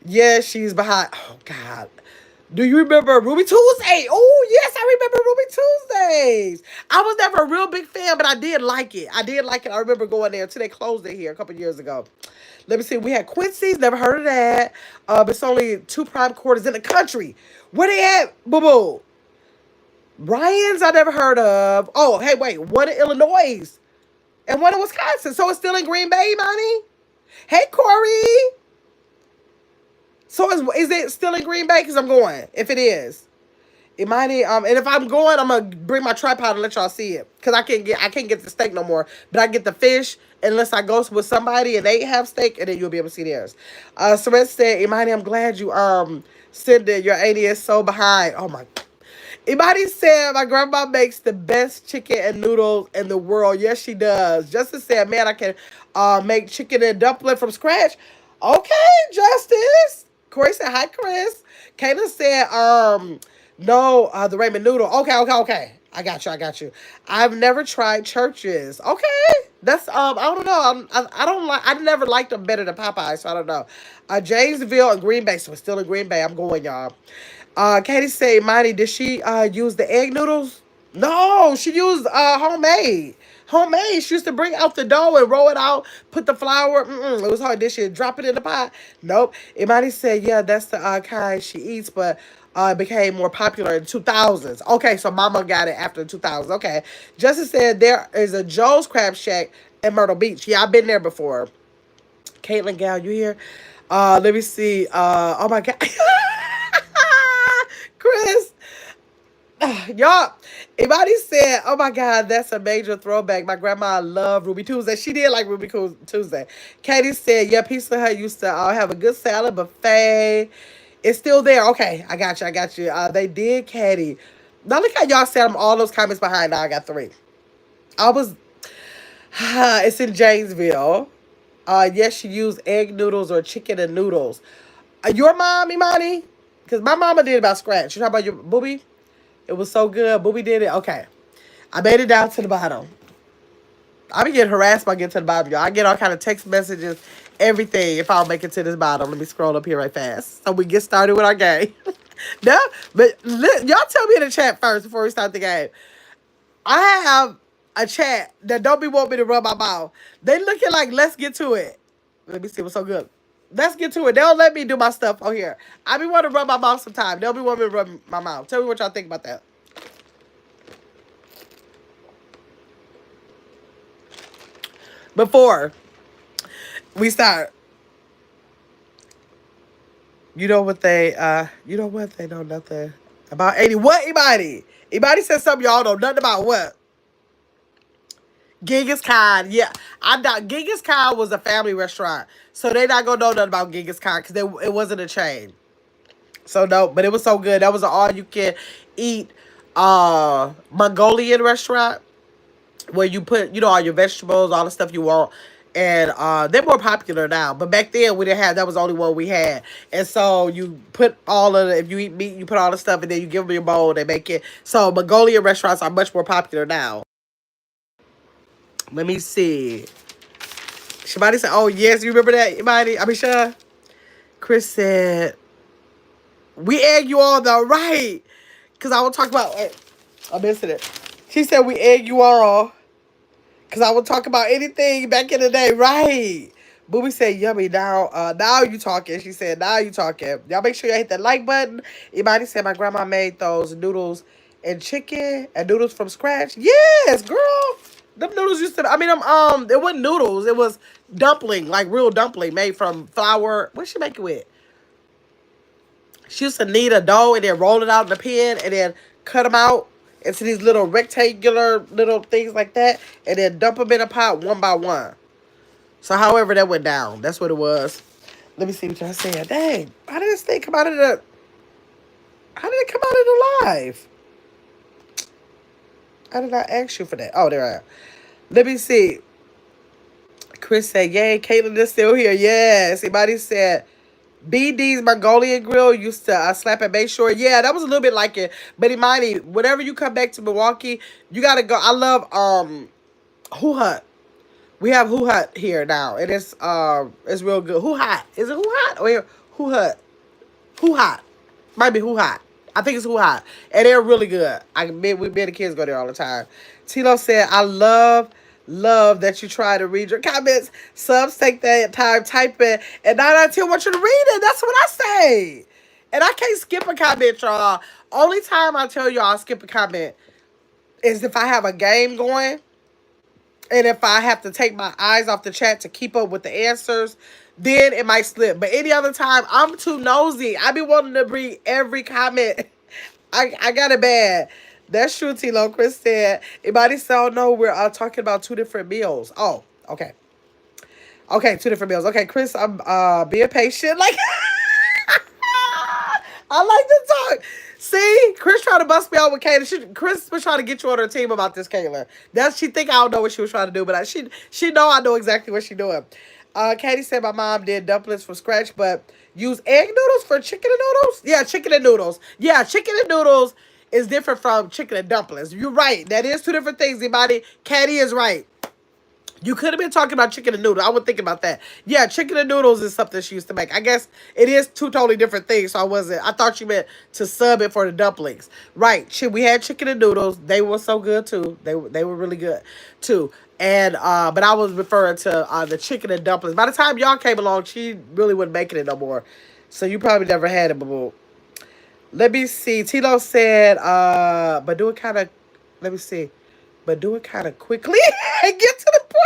Yeah, she's behind. Oh God. Do you remember Ruby Tuesday? Oh yes, I remember Ruby Tuesdays. I was never a real big fan, but I did like it. I did like it. I remember going there until they closed it here a couple years ago. Let me see. We had Quincy's. Never heard of that. It's only 2 prime quarters in the country. Where they at? Boo boo. Ryan's. I never heard of. Oh, hey, wait. One in Illinois and one in Wisconsin. So it's still in Green Bay, money. Hey, Corey. So is it still in Green Bay? Because I'm going. If it is, it might. And if I'm going, I'm gonna bring my tripod and let y'all see it. Because I can't get the steak no more. But I get the fish unless I go with somebody and they have steak, and then you'll be able to see theirs. Surrette said, Imani, I'm glad you sent it. Your 80 is so behind. Oh my. Imani said my grandma makes the best chicken and noodles in the world. Yes, she does. Justice said, man, I can make chicken and dumpling from scratch. Okay, Justice. Corey said, hi, Chris. Kayla said, no, the ramen noodle. Okay. I got you. I've never tried Churches. Okay. That's, I don't know. I don't like, I never liked them better than Popeye, so I don't know. Janesville and Green Bay, so it's still in Green Bay. I'm going, y'all. Katie said, Mighty, did she use the egg noodles? No, she used homemade. Homemade. She used to bring out the dough and roll it out, put the flour. It was hard this year. Drop it in the pot. Nope. Imani said, yeah, that's the kind she eats, but it became more popular in 2000s. Okay, so Mama got it after 2000s. Okay. Justin said there is a Joe's Crab Shack in Myrtle Beach. Yeah, I've been there before. Caitlin Gal, you here? Let me see. Oh my God. Chris, y'all, Imani said, oh my God, that's a major throwback. My grandma loved Ruby Tuesday. She did like Ruby Tuesday. Katie said, yeah, Pizza Hut used to have a good salad buffet. It's still there. Okay, I got you. They did, Katie. Now look how y'all said I'm all those comments behind. Now I got 3. I was, it's in Janesville. Yes, she used egg noodles or chicken and noodles. Your mom, Imani? Because my mama did it about scratch. You talking about your booby? It was so good. Booby did it. Okay. I made it down to the bottom. I be getting harassed by getting to the bottom, y'all. I get all kind of text messages, everything, if I don't make it to this bottom. Let me scroll up here right fast. So we get started with our game. No, but y'all tell me in the chat first before we start the game. I have a chat that don't be want me to rub my mouth. They looking like, let's get to it. Let me see what's so good. Let's get to it. They don't let me do my stuff on here. I be wanting to rub my mouth sometime. They'll be wanting me to rub my mouth. Tell me what y'all think about that. Before we start, you know what they know nothing about 80. What, anybody? Anybody said something y'all know nothing about what? Genghis Khan, yeah. I doubt Genghis Khan was a family restaurant. So they not gonna know nothing about Genghis Khan because it wasn't a chain. So no, but it was so good. That was an all you can eat Mongolian restaurant where you put, all your vegetables, all the stuff you want. And they're more popular now. But back then we didn't have, that was the only one we had. And so you put all of the, if you eat meat, you put all the stuff and then you give them your bowl, they make it. So Mongolian restaurants are much more popular now. Let me see. Shabani said, oh yes, you remember that, Imani? I mean, sure. Chris said, we egg you all though, right? Because I will talk about, I'm missing it. She said we egg you all. Because I will talk about anything back in the day, right? Booby said, yummy, now you talking. She said, now you talking. Y'all make sure y'all hit that like button. Imani said my grandma made those noodles and chicken and noodles from scratch. Yes, girl. Them noodles used to, I mean, it wasn't noodles. It was dumpling, like real dumpling made from flour. What she make it with? She used to knead a dough and then roll it out in the pan and then cut them out into these little rectangular little things like that and then dump them in a pot one by one. So however that went down, that's what it was. Let me see what y'all saying. Dang, how did this thing come out of the... How did it come out of the live? I did not ask you for that. Oh, there I am. Let me see. Chris said, yay, Caitlin is still here. Yes. Somebody said, BD's Mongolian Grill used to slap at Bayshore. Yeah, that was a little bit like it. But Imani, whenever you come back to Milwaukee, you got to go. I love Who Hut. We have Who Hut here now. And it's real good. Who Hot? Is it Who Hot? Or Who Hut? Who Hot? Might be Who Hot. I think it's Who Hot. And they're really good. Me and the kids go there all the time. Tilo said, I love that you try to read your comments. Subs take that time typing. And 9 out of 10 want you to read it. That's what I say. And I can't skip a comment, y'all. Only time I tell y'all I'll skip a comment is if I have a game going. And if I have to take my eyes off the chat to keep up with the answers, then it might slip. But any other time, I'm too nosy. I be wanting to read every comment. I got it bad. That's true, T-Lo. Chris said, anybody so know we're talking about 2 different meals. Oh, okay. Okay, 2 different meals. Okay, Chris, I'm being patient. Like, I like to talk. See, Chris trying to bust me out with Kayla. Chris was trying to get you on her team about this, Kayla. She think I don't know what she was trying to do, but she know I know exactly what she doing. Katie said my mom did dumplings from scratch, but use egg noodles for chicken and noodles? Yeah, chicken and noodles. Yeah, chicken and noodles is different from chicken and dumplings. You're right. That is 2 different things, anybody. Katie is right. You could have been talking about chicken and noodles. I was thinking about that. Yeah, chicken and noodles is something she used to make. I guess it is 2 totally different things. So I thought you meant to sub it for the dumplings. Right. We had chicken and noodles. They were so good too. They were really good too. And but I was referring to the chicken and dumplings. By the time y'all came along, she really wasn't making it no more. So you probably never had it before. Let me see. Tito said, but do it kind of, let me see. But do it kind of quickly and get to the point.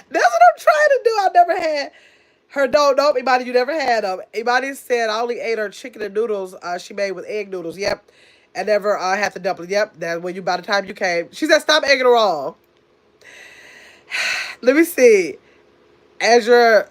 That's what I'm trying to do. I never had her. Nope. Imani, you never had them. Imani said I only ate her chicken and noodles she made with egg noodles. Yep. I never had the dumpling. Yep. That's when by the time you came. She said stop egging her on. Let me see. As your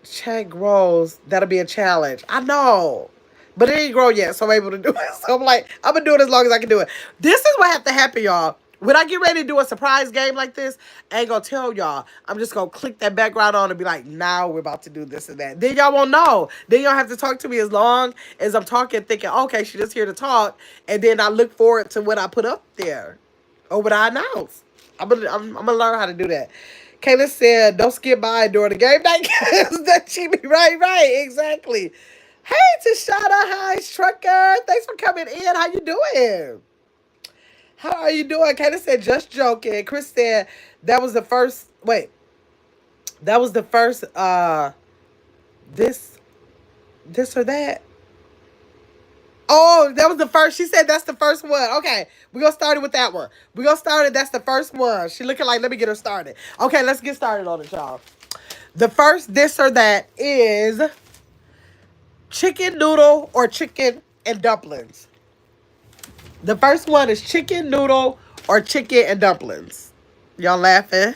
chat grows, that'll be a challenge. I know. But it ain't grown yet, so I'm able to do it. So I'm like, I'm going to do it as long as I can do it. This is what have to happen, y'all. When I get ready to do a surprise game like this, I ain't going to tell y'all. I'm just going to click that background on and be like, now we're about to do this and that. Then y'all won't know. Then y'all have to talk to me as long as I'm talking, thinking, okay, she's just here to talk. And then I look forward to what I put up there or what I announce. I'm gonna learn how to do that. Kayla said, don't skip by during the game night. That she be right, exactly. Hey, Tashana, hi, Trucker. Thanks for coming in. How you doing? How are you doing? Kayla said, just joking. Chris said, that was the first, wait. That was the first, this or that. Oh, that was the first. She said that's the first one. Okay, we're going to start it with that one. We're going to start it. That's the first one. She looking like, let me get her started. Okay, let's get started on it, y'all. The first this or that is chicken noodle or chicken and dumplings. The first one is chicken noodle or chicken and dumplings. Y'all laughing?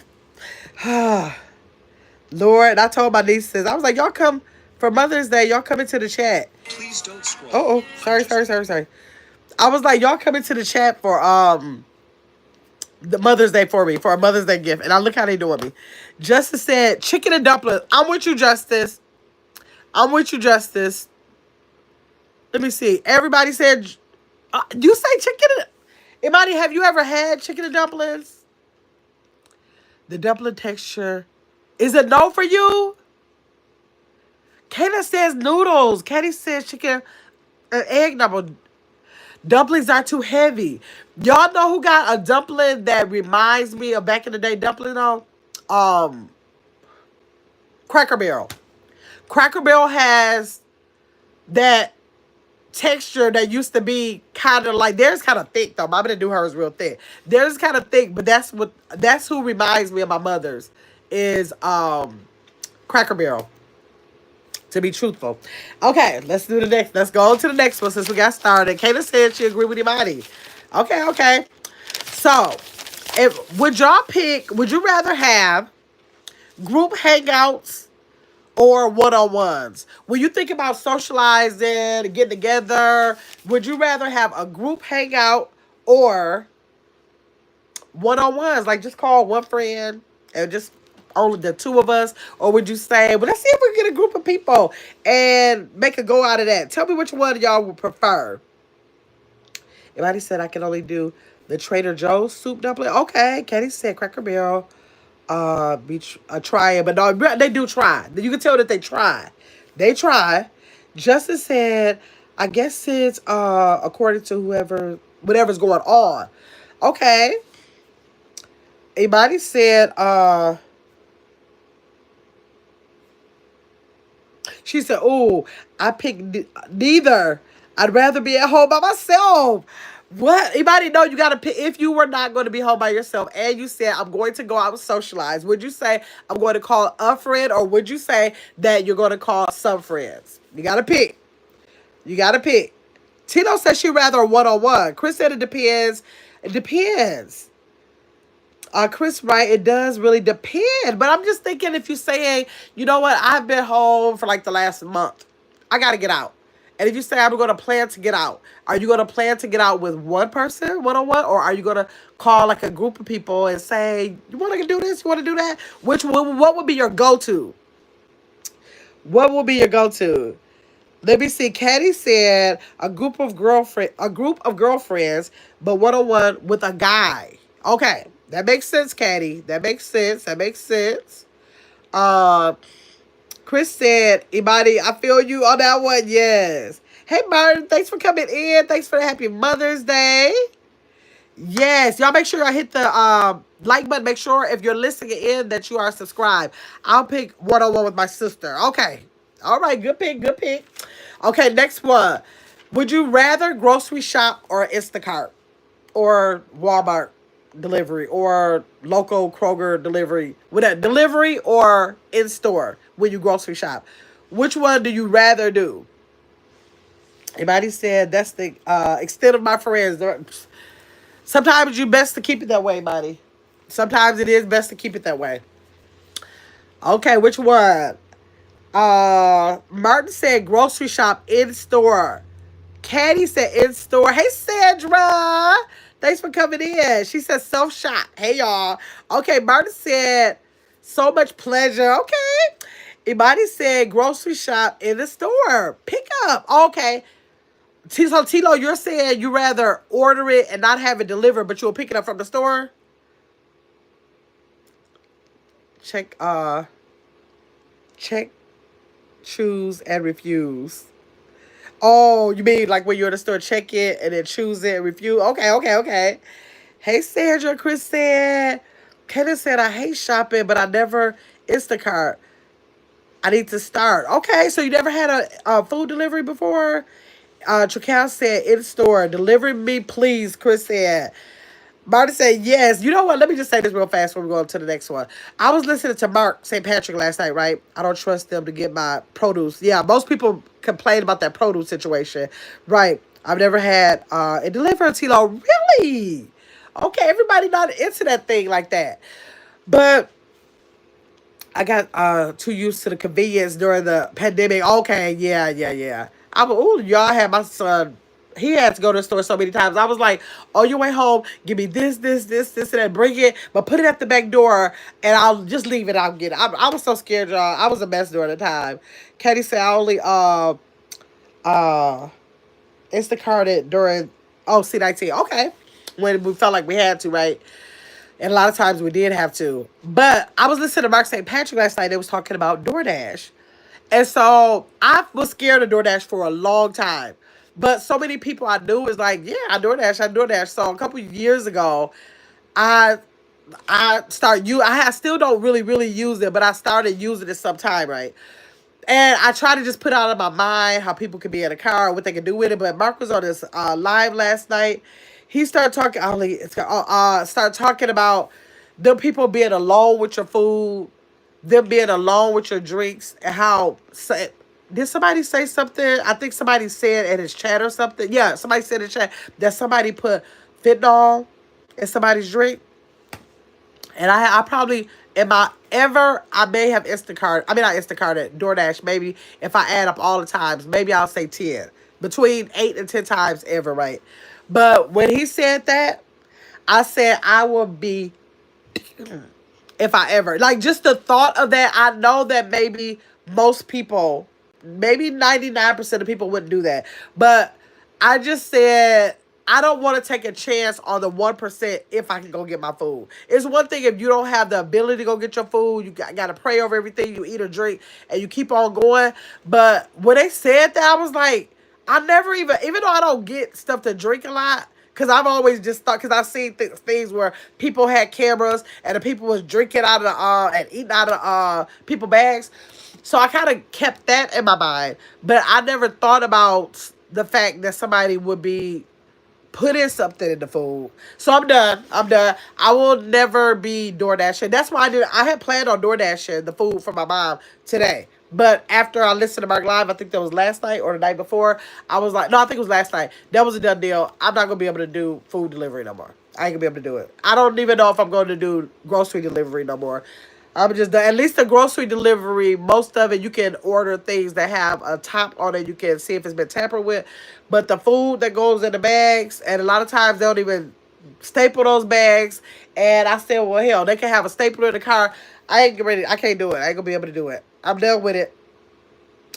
Lord, I told my nieces, I was like, y'all come for Mother's Day, y'all come into the chat. Please don't scroll. Sorry. I was like, y'all come into the chat for the Mother's Day for me, for a Mother's Day gift. And I look how they doing me. Justice said chicken and dumplings. I'm with you, Justice. I'm with you, Justice. Let me see. Everybody said, you say chicken and... Anybody, have you ever had chicken and dumplings? The dumpling texture. Is it no for you? Kayla says noodles. Katie says chicken and egg dumpling. Dumplings are too heavy. Y'all know who got a dumpling that reminds me of back in the day dumpling though? Cracker Barrel. Cracker Barrel has that texture that used to be kind of like, theirs kind of thick though. Mama didn't do hers real thick. Theirs kind of thick, but that's who reminds me of my mother's is Cracker Barrel. To be truthful. Okay, let's do the next. Let's go on to the next one since we got started. Kayla said she agreed with Imani. Okay, okay. So, would y'all pick, would you rather have group hangouts or one-on-ones? When you think about socializing, getting together, would you rather have a group hangout or one-on-ones? Like just call one friend and just only the two of us? Or would you say, well, let's see if we can get a group of people and make a go out of that? Tell me which one y'all would prefer. Everybody said I can only do the Trader Joe's soup dumpling. Okay, Katie said Cracker Barrel. Try it, but no, they do try. You can tell that they try. They try. Justice said, I guess it's according to whatever's going on. Okay. Anybody said she said, "Oh, I picked neither. I'd rather be at home by myself." What? Anybody know you gotta pick if you were not going to be home by yourself and you said I'm going to go out and socialize? Would you say I'm going to call a friend or would you say that you're going to call some friends? You gotta pick. You gotta pick. Tito says she'd rather a one-on-one. Chris said it depends. It depends. Chris, right? It does really depend. But I'm just thinking if you're saying, you know what, I've been home for like the last month. I got to get out. And if you say I'm going to plan to get out, are you going to plan to get out with one person, one-on-one? Or are you going to call like a group of people and say, you want to do this? You want to do that? What would be your go-to? What would be your go-to? Let me see. Caddy said a group of girlfriends, but one-on-one with a guy. Okay, that makes sense, Caddy. That makes sense. That makes sense. Uh, Chris said, "Imani, I feel you on that one." Yes. Hey, Martin. Thanks for coming in. Thanks for the happy Mother's Day. Yes, y'all make sure y'all hit the like button. Make sure if you're listening in that you are subscribed. I'll pick one-on-one with my sister. Okay. All right. Good pick. Good pick. Okay, next one. Would you rather grocery shop or Instacart or Walmart delivery or local Kroger delivery? With that delivery or in store when you grocery shop? Which one do you rather do? Anybody said that's the extent of my friends. Sometimes you best to keep it that way, buddy. Sometimes it is best to keep it that way. Okay, which one? Martin said grocery shop in store. Caddy said in store. Hey, Sandra. Thanks for coming in. She said self shop. Hey, y'all. Okay, Martin said so much pleasure. Okay. Imani said grocery shop in the store. Pick up. Okay. So, Tilo, you're saying you rather order it and not have it delivered, but you'll pick it up from the store? Check, choose, and refuse. Oh, you mean like when you're in the store, check it and then choose it and refuse? Okay, okay, okay. Hey, Sandra, Chris said, Kenneth said, I hate shopping, but I never Instacart. I need to start. Okay, so you never had a food delivery before? Tracal said, in store, deliver me, please, Chris said. Marty said, yes. You know what? Let me just say this real fast before we go on to the next one. I was listening to Mark St. Patrick last night, right? I don't trust them to get my produce. Yeah, most people complain about that produce situation. Right. I've never had it delivered, Tilo. Really? Okay, everybody not into that thing like that. But I got too used to the convenience during the pandemic. Okay, yeah. Y'all had my son He had to go to the store so many times. I was like, on your way home, give me this, and that. Bring it, but put it at the back door, and I'll just leave it. I'll get it. I was so scared, y'all. I was a mess during the time. Katie said I only uh Instacart it during C19. Okay, when we felt like we had to, right? And a lot of times we did have to. But I was listening to Mark St. Patrick last night. They was talking about DoorDash. And so I was scared of DoorDash for a long time. But so many people I knew was like, yeah, I DoorDash. So a couple of years ago, I I still don't really use it, but I started using it sometime, right? And I try to just put out of my mind how people could be in a car, what they could do with it. But Mark was on this live last night. He started talking. Start talking about the people being alone with your food, them being alone with your drinks, and how. Did somebody say something? I think somebody said in his chat or something. Yeah, somebody said in the chat that somebody put fentanyl in somebody's drink. And I probably, am I ever, I may have Instacart, I mean not Instacart, it, DoorDash, maybe if I add up all the times, maybe I'll say 10. Between 8 and 10 times ever, right? But when he said that, I said I will be, if I ever, like just the thought of that, I know that maybe most people, maybe 99% of people wouldn't do that. But I just said, I don't want to take a chance on the 1% if I can go get my food. It's one thing if you don't have the ability to go get your food, you got to pray over everything you eat or drink, and you keep on going. But when they said that, I was like, I never even though I don't get stuff to drink a lot, because I've always just thought, because I've seen things where people had cameras and the people was drinking out of the, and eating out of people bags. So I kind of kept that in my mind. But I never thought about the fact that somebody would be putting something in the food. So I'm done. I'm done. I will never be DoorDashing. That's why I had planned on DoorDashing the food for my mom today. But after I listened to Mark Live, I think that was last night or the night before, I was like, no, I think it was last night. That was a done deal. I'm not going to be able to do food delivery no more. I ain't going to be able to do it. I don't even know if I'm going to do grocery delivery no more. I'm just at least the grocery delivery, most of it you can order things that have a top on it. You can see if it's been tampered with. But the food that goes in the bags, and a lot of times they don't even staple those bags. And I said, well, hell, they can have a stapler in the car. I ain't ready. I can't do it. I ain't gonna be able to do it. I'm done with it.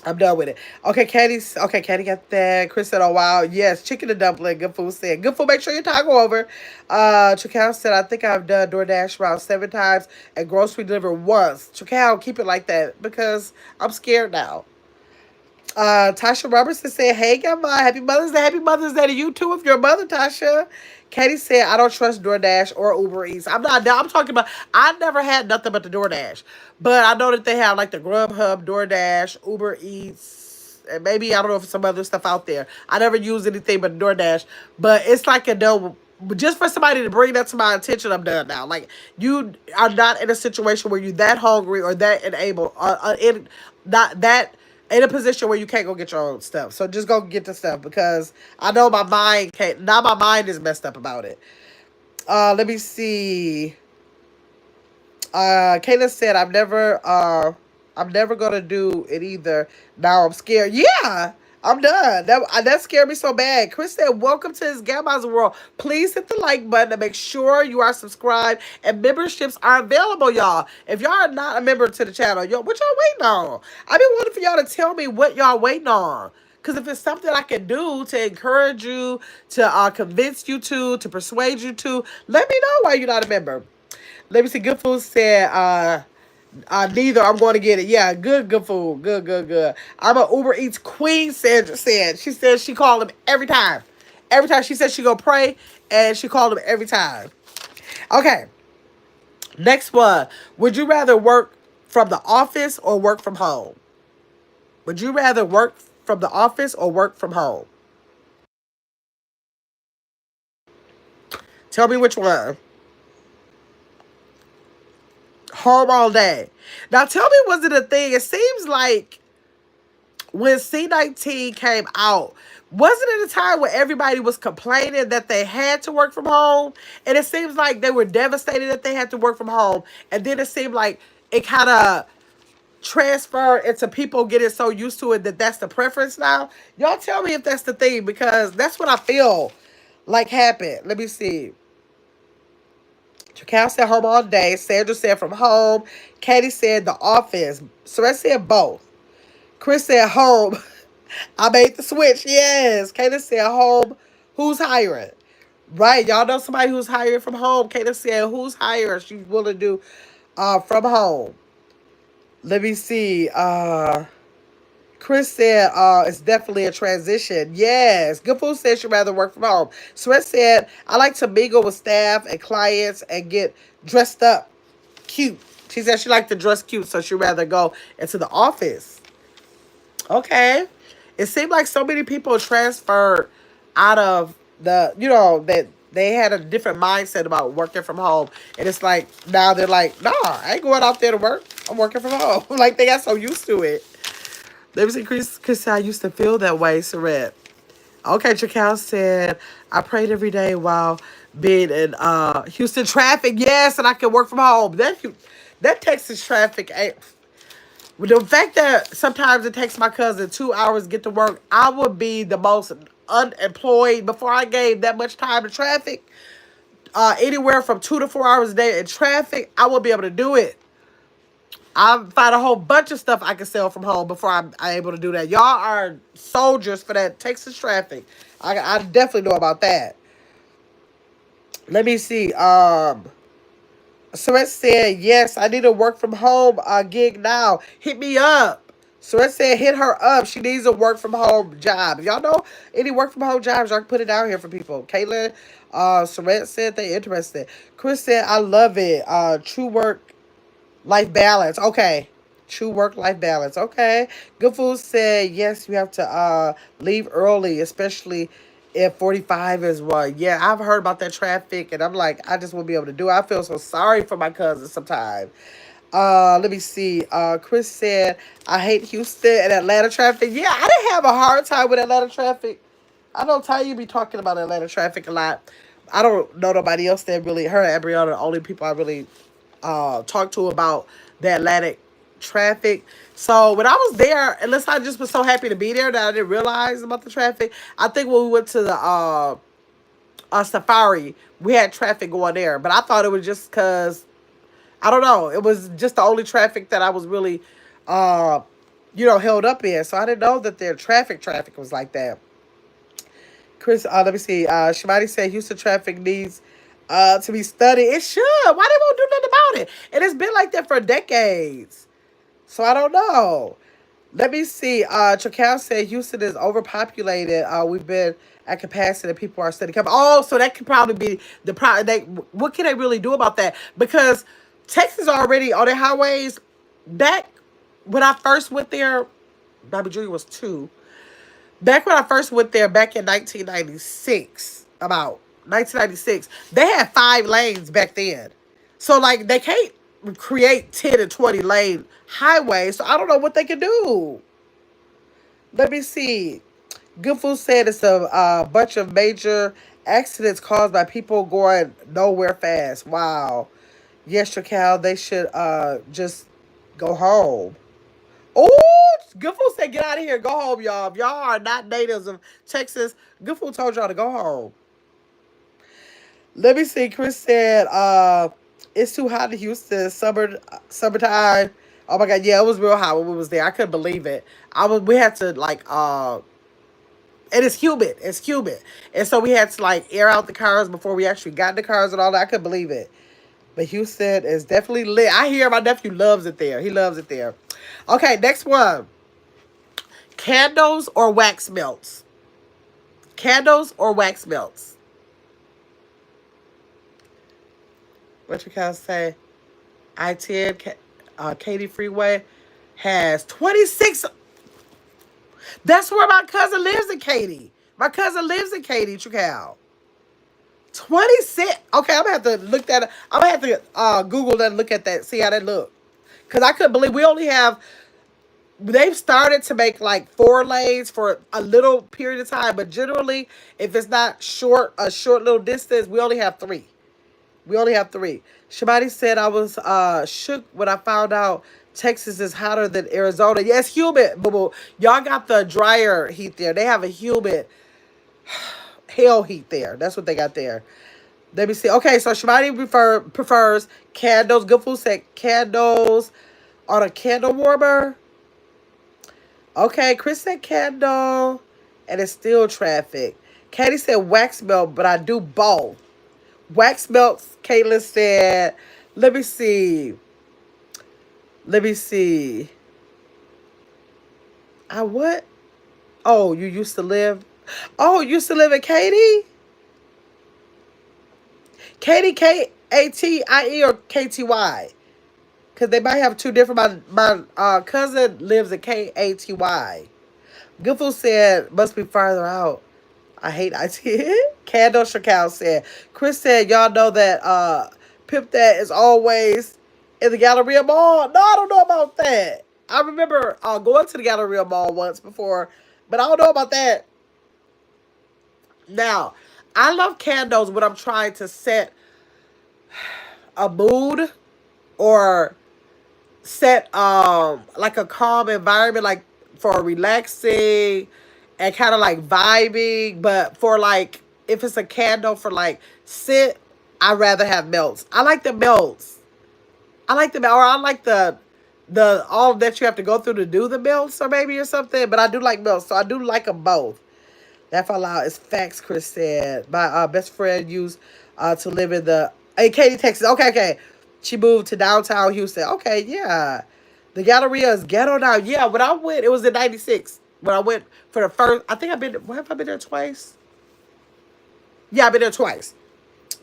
I'm done with it. Okay, Katie got that. Chris said, oh, wow. Yes, chicken and dumpling. Good food said. Good food, make sure you taco over. Chakal said, I think I've done DoorDash around 7 times and grocery delivery once. Chakal, keep it like that because I'm scared now. Tasha Robertson said, hey, Grandma, happy Mother's Day. Happy Mother's Day to you too if you're a mother, Tasha. Katie said, I don't trust DoorDash or Uber Eats. I'm talking about, I never had nothing but the DoorDash. But I know that they have like the Grubhub, DoorDash, Uber Eats, and maybe, I don't know if some other stuff out there. I never use anything but DoorDash. But it's like a no, just for somebody to bring that to my attention, I'm done now. Like, you are not in a situation where you're that hungry or that enabled, not that in a position where you can't go get your own stuff. So just go get the stuff because I know my mind can't. Now my mind is messed up about it. Let me see. Kayla said, I'm never gonna do it either. Now I'm scared. Yeah, I'm done. That scared me so bad. Chris said, welcome to his Gamma's world. Please hit the like button to make sure you are subscribed. And memberships are available, y'all. If y'all are not a member to the channel, yo, what y'all waiting on? I've been waiting for y'all to tell me what y'all waiting on. Because if it's something I can do to encourage you, to convince you to persuade you to, let me know why you're not a member. Let me see. Good Food said, neither. I'm going to get it. Yeah, good food. Good. I'm a Uber Eats queen, Sandra said. She said she called him every time. Every time she said she go pray, and she called him every time. Okay. Next one. Would you rather work from the office or work from home? Would you rather work from the office or work from home? Tell me which one. Home all day. Now tell me, was it a thing? It seems like when C19 came out, wasn't it a time where everybody was complaining that they had to work from home? And it seems like they were devastated that they had to work from home. And then it seemed like it kind of transfer into people getting so used to it that that's the preference now. Y'all tell me if that's the thing, because that's what I feel like happened. Let me see. Cal said home all day. Sandra said from home. Katie said the office. Sorette said both. Chris said home. I made the switch. Yes. Katie said home. Who's hiring? Right. Y'all know somebody who's hiring from home. Katie said who's hiring. She's willing to do from home. Let me see. Chris said it's definitely a transition. Yes. Good Food said she'd rather work from home. Sweat said, I like to mingle with staff and clients and get dressed up cute. She said she liked to dress cute, so she'd rather go into the office. Okay. It seemed like so many people transferred out of that they had a different mindset about working from home. And it's like, now they're like, nah, I ain't going out there to work. I'm working from home. Like, they got so used to it. Let me see, Chris said, I used to feel that way, Saret. Okay, Chakal said, I prayed every day while being in Houston traffic. Yes, and I can work from home. That Texas traffic ain't... With the fact that sometimes it takes my cousin 2 hours to get to work, I would be the most unemployed before I gave that much time to traffic. Anywhere from 2 to 4 hours a day in traffic, I would be able to do it. I find a whole bunch of stuff I can sell from home before I'm able to do that. Y'all are soldiers for that Texas traffic. I definitely know about that. Let me see. Surette said, yes, I need a work from home gig now. Hit me up. Surette said, hit her up. She needs a work from home job. If y'all know any work from home jobs, y'all can put it down here for people. Caitlin, Surette said they interested. Chris said, I love it. True work life balance. Okay. True work life balance. Okay. Good Food said, yes, you have to leave early, especially if 45 is one. Yeah, I've heard about that traffic, and I'm like, I just won't be able to do it. I feel so sorry for my cousin sometimes. Let me see. Chris said, I hate Houston and Atlanta traffic. Yeah, I didn't have a hard time with Atlanta traffic. I know Tanya be talking about Atlanta traffic a lot. I don't know nobody else that really, her and Brianna, the only people I really talk to about the Atlantic traffic. So when I was there, unless I just was so happy to be there that I didn't realize about the traffic. I think when we went to the safari, we had traffic going there, but I thought it was just because I don't know. It was just the only traffic that I was really, held up in. So I didn't know that their traffic was like that. Chris, let me see. Shivani said Houston traffic needs to be studied. It should. Why they won't do nothing about it? And it's been like that for decades. So I don't know. Let me see. Chakal said Houston is overpopulated. We've been at capacity and people are studying. Oh, so that could probably be the problem. What can they really do about that? Because Texas already on their highways. Back when I first went there, Bobby Jr. was 2. Back when I first went there, back in 1996, about 1996, they had 5 lanes back then. So, like, they can't create 10 and 20 lane highways. So, I don't know what they can do. Let me see. Good Food said it's a bunch of major accidents caused by people going nowhere fast. Wow. Yes, Cal, they should just go home. Oh, Good Food said, get out of here. Go home, y'all. If y'all are not natives of Texas, Good Food told y'all to go home. Let me see. Chris said, it's too hot in Houston. Summertime. Oh my God. Yeah, it was real hot when we was there. I couldn't believe it. We had to and it's humid. It's humid. And so we had to like air out the cars before we actually got in the cars and all that. I couldn't believe it. But Houston is definitely lit. I hear my nephew loves it there. He loves it there. Okay, next one. Candles or wax melts? Candles or wax melts? What you guys say? I-10 Katy Freeway has 26. That's where my cousin lives in Katy. My cousin lives in Katy, Chicao. 26. Okay, I'm gonna have to look that up. I'm gonna have to Google that and look at that, see how that look. Cause I couldn't believe we only have. They've started to make like 4 lanes for a little period of time, but generally, if it's not a short little distance, we only have 3. We only have 3. Shabani said I was shook when I found out Texas is hotter than Arizona. Yeah, it's humid. Boo boo. Y'all got the drier heat there. They have a humid hell heat there. That's what they got there. Let me see. Okay, so Shivani prefers candles. Good food said candles on a candle warmer. Okay, Chris said candle, and it's still traffic. Katie said wax melt, but I do both. Wax melts, Caitlin said, let me see. Let me see. I what? Oh, you used to live? Oh, you used to live in Katie? Katie, Katie or KTY? Because they might have two different. My cousin lives in Katy. Good food said, must be farther out. I hate IT. Candle Shakal said. Chris said, y'all know that Pip that is always in the Galleria Mall. No, I don't know about that. I remember going to the Galleria Mall once before, but I don't know about that. Now, I love candles when I'm trying to set a mood or set like a calm environment, like for relaxing and kind of like vibing. But for like if it's a candle for like scent, I'd rather have melts. I like the melts. I like the or I like the all that you have to go through to do the melts or maybe or something. But I do like melts, so I do like them both. That fall out is facts. Chris said my best friend used to live in the Katy, Texas. Okay, okay. She moved to downtown Houston. Okay, yeah. The Galleria is ghetto now. Yeah, when I went, it was in '96. When I went for the first, I think I've been. Have I been there twice? Yeah, I've been there twice.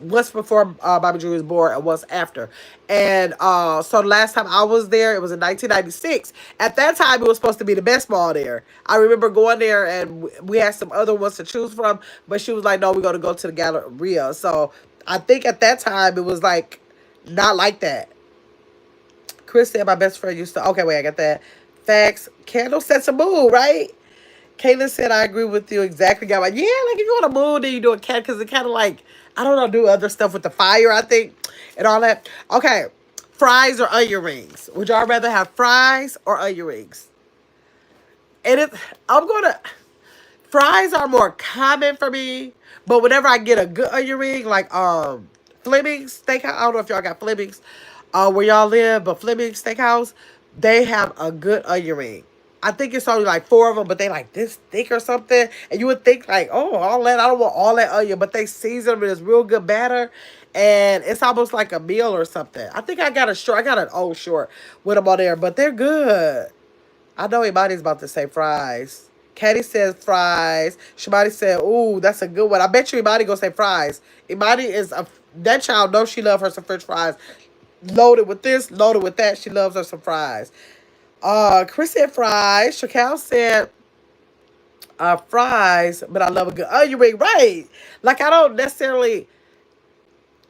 Once before Bobby Drew was born and once after. And so the last time I was there, it was in 1996. At that time, it was supposed to be the best mall there. I remember going there and we had some other ones to choose from, but she was like, no, we're going to go to the Galleria. So I think at that time, it was like not like that. Chris said my best friend used to. Okay, wait, I got that. Facts. Candle sets a mood, right? Caitlin said, I agree with you exactly. Got like, yeah, like if you're on a mood, then you do a cat because it kind of like, I don't know, do other stuff with the fire, I think, and all that. Okay, fries or onion rings? Would y'all rather have fries or onion rings? And it, I'm gonna, fries are more common for me, but whenever I get a good onion ring, like Fleming's Steakhouse, I don't know if y'all got Fleming's where y'all live, but Fleming's Steakhouse, they have a good onion ring. I think it's only like four of them, but they like this thick or something. And you would think like, oh, all that, I don't want all that onion, but they season them in this real good batter. And it's almost like a meal or something. I think I got an old short with them on there, but they're good. I know Imani's about to say fries. Katie says fries. Shimani said, ooh, that's a good one. I bet you Imani gonna say fries. Imani is a that child knows she loves her some French fries. Loaded with this, loaded with that. She loves her some fries. Chris said fries. Shakal said fries, but I love a good onion ring. Right. Like I don't necessarily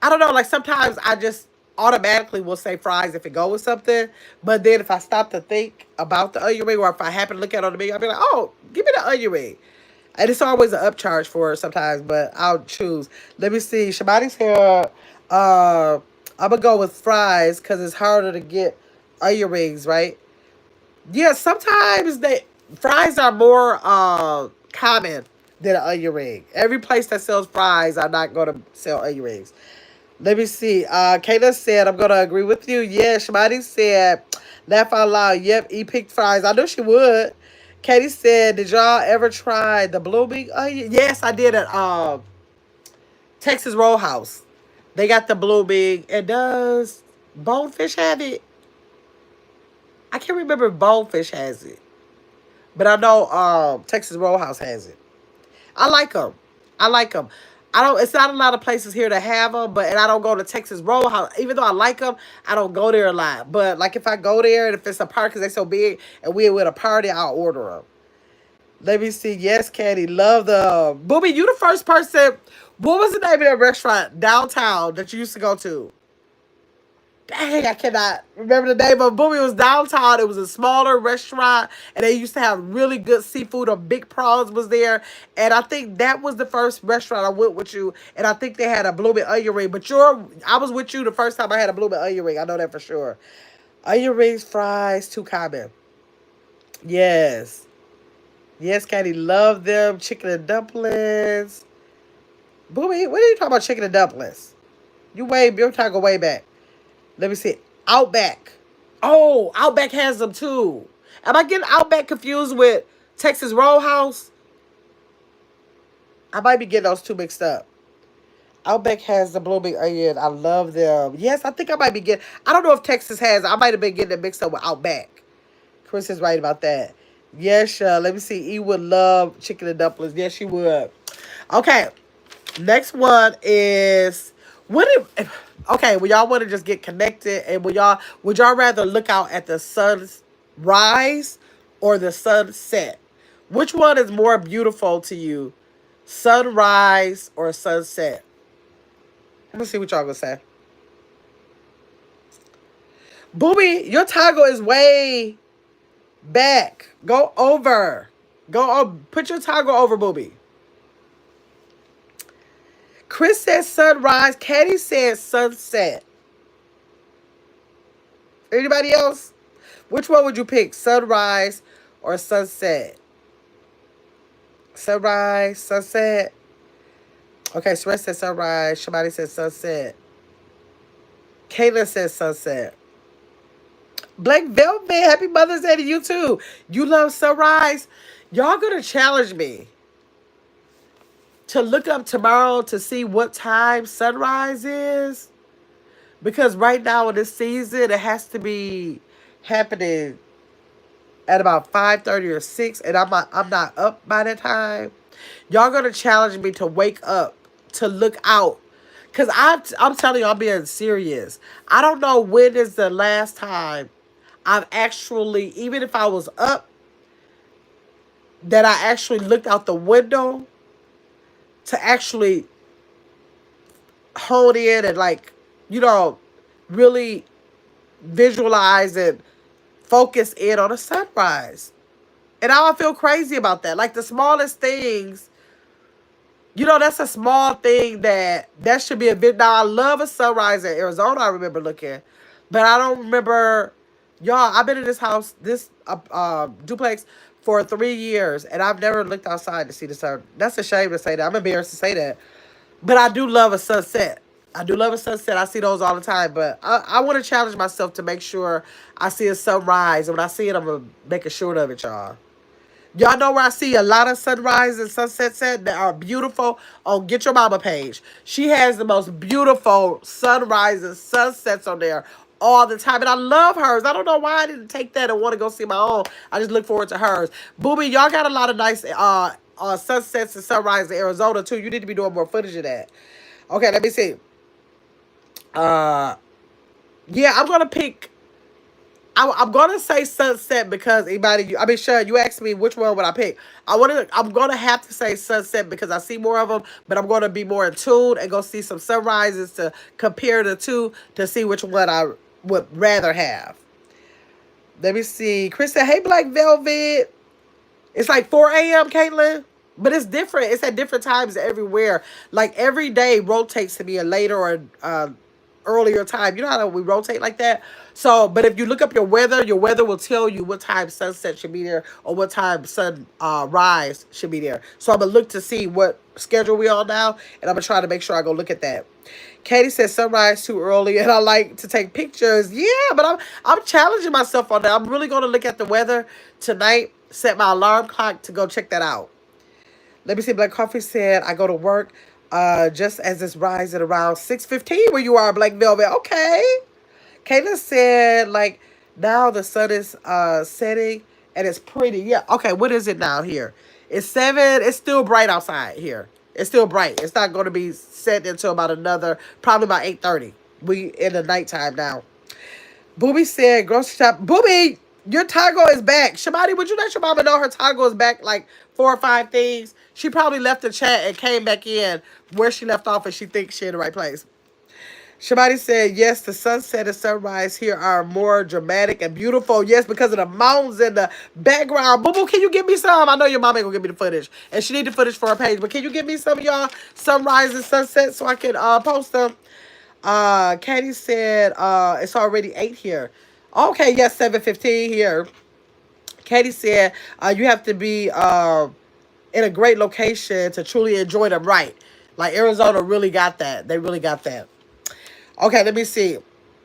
I don't know, like sometimes I just automatically will say fries if it go with something. But then if I stop to think about the onion ring or if I happen to look at it on the menu, I'll be like, oh, give me the onion ring. And it's always an upcharge for it sometimes, but I'll choose. Let me see. Shabati's here. I'm gonna go with fries because it's harder to get onion rings, right? Yeah, sometimes they fries are more common than an onion ring. Every place that sells fries are not gonna sell onion rings. Let me see. Kayla said, I'm gonna agree with you. Yeah, Shimani said, laugh out loud. Yep, he picked fries. I knew she would. Katie said, did y'all ever try the blooming onion? Yes, I did at Texas Roadhouse. They got the blooming. And does Bonefish have it? I can't remember if Bonefish has it. But I know Texas Roadhouse has it. I like them. I like them. I don't. It's not a lot of places here to have them, but and I don't go to Texas Roadhouse. Even though I like them, I don't go there a lot. But like if I go there and if it's a party because they so big and we with a party, I'll order them. Let me see. Yes, Candy, love the Booby. You the first person. What was the name of that restaurant downtown that you used to go to? Dang, I cannot remember the name of Boomy. It was downtown. It was a smaller restaurant, and they used to have really good seafood. Or big prawns was there, and I think that was the first restaurant I went with you. And I think they had a blooming onion ring. But I was with you the first time I had a blooming onion ring. I know that for sure. Onion rings, fries, too common. Yes. Yes, Katie, love them. Chicken and dumplings. Boomy, what are you talking about chicken and dumplings? You're talking way back. Let me see. Outback. Oh, Outback has them too. Am I getting Outback confused with Texas Roadhouse? I might be getting those two mixed up. Outback has the blooming onion. I love them. Yes, I think I might be getting. I don't know if Texas has. I might have been getting it mixed up with Outback. Chris is right about that. Yes, let me see. E would love chicken and dumplings. Yes, she would. Okay, next one is what if okay, when y'all want to just get connected and would y'all rather look out at the sun's rise or the sunset? Which one is more beautiful to you? Sunrise or sunset? Let me see what y'all gonna say. Booby, your toggle is way back. Go over. Put your toggle over, Booby. Chris says sunrise. Katie says sunset. Anybody else? Which one would you pick? Sunrise or sunset? Sunrise, sunset. Okay, Shrek said sunrise. Shamani said sunset. Caitlin says sunset. Black Velvet, happy Mother's Day to you too. You love sunrise. Y'all gonna challenge me to look up tomorrow to see what time sunrise is? Because right now in this season, it has to be happening at about 5:30 or 6, and I'm not up by that time. Y'all gonna challenge me to wake up to look out. Cause I'm telling you, I'm being serious. I don't know when is the last time I've actually, even if I was up, that I actually looked out the window to actually hone in and like, you know, really visualize and focus in on a sunrise. And I feel crazy about that. Like the smallest things, that's a small thing that should be a bit. Now I love a sunrise in Arizona. I remember looking, but I don't remember. Y'all, I've been in this house, this duplex, for 3 years, and I've never looked outside to see the sun. That's a shame to say that. I'm embarrassed to say that, but I do love a sunset. I do love a sunset. I see those all the time, but I want to challenge myself to make sure I see a sunrise, and when I see it, I'm gonna make a short of it, y'all. Y'all know where I see a lot of sunrise and sunset set that are beautiful on Get Your Mama page. She has the most beautiful sunrises, sunsets on there all the time. And I love hers. I don't know why I didn't take that and want to go see my own. I just look forward to hers. Booby, y'all got a lot of nice sunsets and sunrise in Arizona too. You need to be doing more footage of that. Okay, let me see. Uh, yeah, I'm gonna pick. I'm gonna say sunset because Sean, you asked me which one would I pick. I'm gonna have to say sunset because I see more of them, but I'm gonna be more in tune and go see some sunrises to compare the two to see which one I would rather have. Let me see. Chris said, "Hey, Black Velvet." It's like 4 a.m., Caitlin. But it's different. It's at different times everywhere. Like every day rotates to be a later or earlier time. You know how we rotate like that? So, but if you look up your weather will tell you what time sunset should be there or what time sun rise should be there. So I'm going to look to see what schedule we on now, and I'm going to try to make sure I go look at that. Katie said sunrise too early, and I like to take pictures. Yeah, but I'm challenging myself on that. I'm really going to look at the weather tonight, set my alarm clock to go check that out. Let me see. Black Coffee said, I go to work just as it's rising around 6:15 where you are, Black Velvet. Okay. Kayla said, like, now the sun is setting and it's pretty. Yeah. Okay. What is it now here? It's 7. It's still bright outside here. It's still bright. It's not going to be set until about probably about 8:30. We in the nighttime now. Booby said, grocery shop. Booby, your toggle is back. Shamani, would you let your mama know her toggle is back like 4 or 5 things? She probably left the chat and came back in where she left off and she thinks she in the right place. Shamani said, yes, the sunset and sunrise here are more dramatic and beautiful. Yes, because of the mountains in the background. Boo Boo, can you give me some? I know your mom ain't gonna give me the footage. And she need the footage for her page. But can you give me some of y'all sunrise and sunset so I can post them? Katie said, it's already 8 here. Okay, yes, 7:15 here. Katie said, you have to be in a great location to truly enjoy them right. Like Arizona really got that. They really got that. Okay, let me see.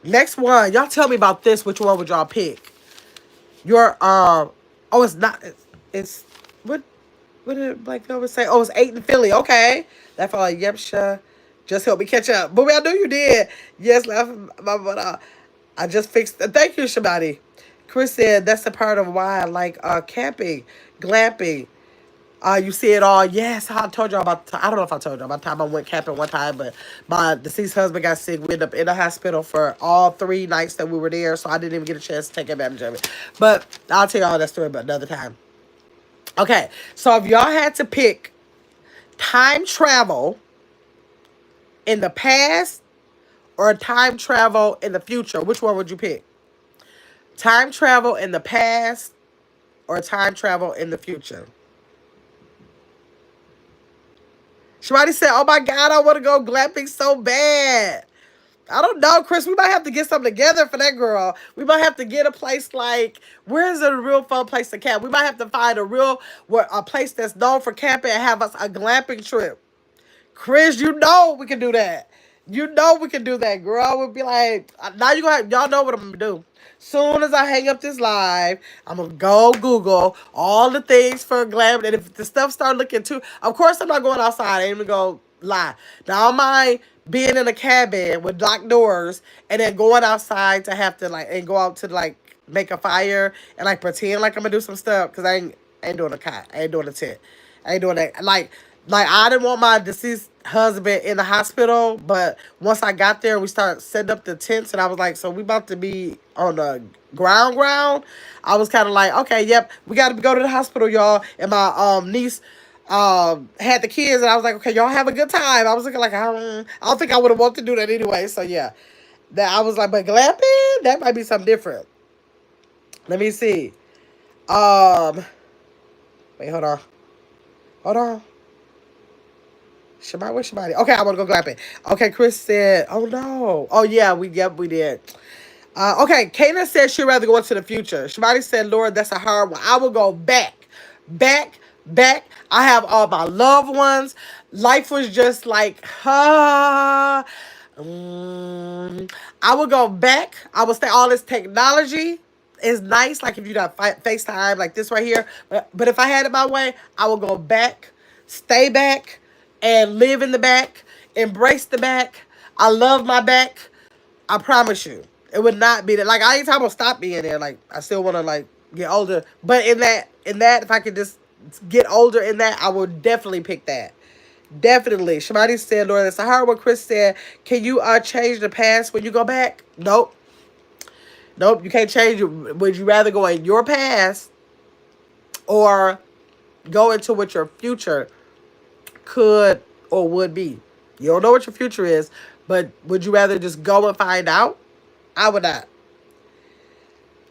Next one. Y'all tell me about this. Which one would y'all pick? Your oh, it's not. It's what? What did Black Velvet say? Oh, it's 8 in Philly. Okay, that felt like yep, sure. Just help me catch up. But I know you did. Yes, laughing my butt off. I just fixed. Thank you, Shabani. Chris said that's the part of why I like camping, glamping. You see it all. Yes, I told y'all about. I don't know if I told y'all about the time I went camping one time, but my deceased husband got sick. We ended up in the hospital for all 3 nights that we were there, so I didn't even get a chance to take advantage of it. But I'll tell y'all that story about another time. Okay, so if y'all had to pick time travel in the past or time travel in the future, which one would you pick? Time travel in the past or time travel in the future? Somebody said, "Oh my God, I want to go glamping so bad." I don't know, Chris. We might have to get something together for that girl. We might have to get a place like, where's a real fun place to camp? We might have to find a place that's known for camping and have us a glamping trip. Chris, you know we can do that. You know we can do that, girl. We'll be like, now y'all know what I'm gonna do. Soon as I hang up this live, I'm gonna go Google all the things for glam. And if the stuff start looking too, of course I'm not going outside. I ain't even gonna lie. Now I don't mind being in a cabin with locked doors and then going outside to have to like and go out to like make a fire and like pretend like I'm gonna do some stuff because I ain't doing a cot. I ain't doing a tent. I ain't doing that. Like I didn't want my deceased husband in the hospital, but once I got there, we started setting up the tents, and I was like, "So we about to be on the ground." I was kind of like, "Okay, yep, we got to go to the hospital, y'all." And my niece had the kids, and I was like, "Okay, y'all have a good time." I was looking like I don't think I would have wanted to do that anyway. So yeah, that I was like, but glamping that might be something different. Let me see. Um, wait, hold on. Shabbat, where's Shabbat? Okay, I want to go glamping. Okay, Chris said, oh no. Oh yeah, we did. Okay, Kayla said she'd rather go into the future. Shabbat said, Lord, that's a hard one. I will go back. I have all my loved ones. Life was just like, I would go back. I would say all this technology is nice. Like if you got FaceTime like this right here. But if I had it my way, I would go back, stay back, and live in the back, embrace the back. I love my back. I promise you. It would not be that like I ain't talking about stop being there. Like I still wanna like get older. But in that if I could just get older in that, I would definitely pick that. Definitely. Shamani said, Lord, that's a hard one. Chris said, can you change the past when you go back? Nope. Nope, you can't change it. Would you rather go in your past or go into what your future could or would be? You don't know what your future is, but would you rather just go and find out? I would not.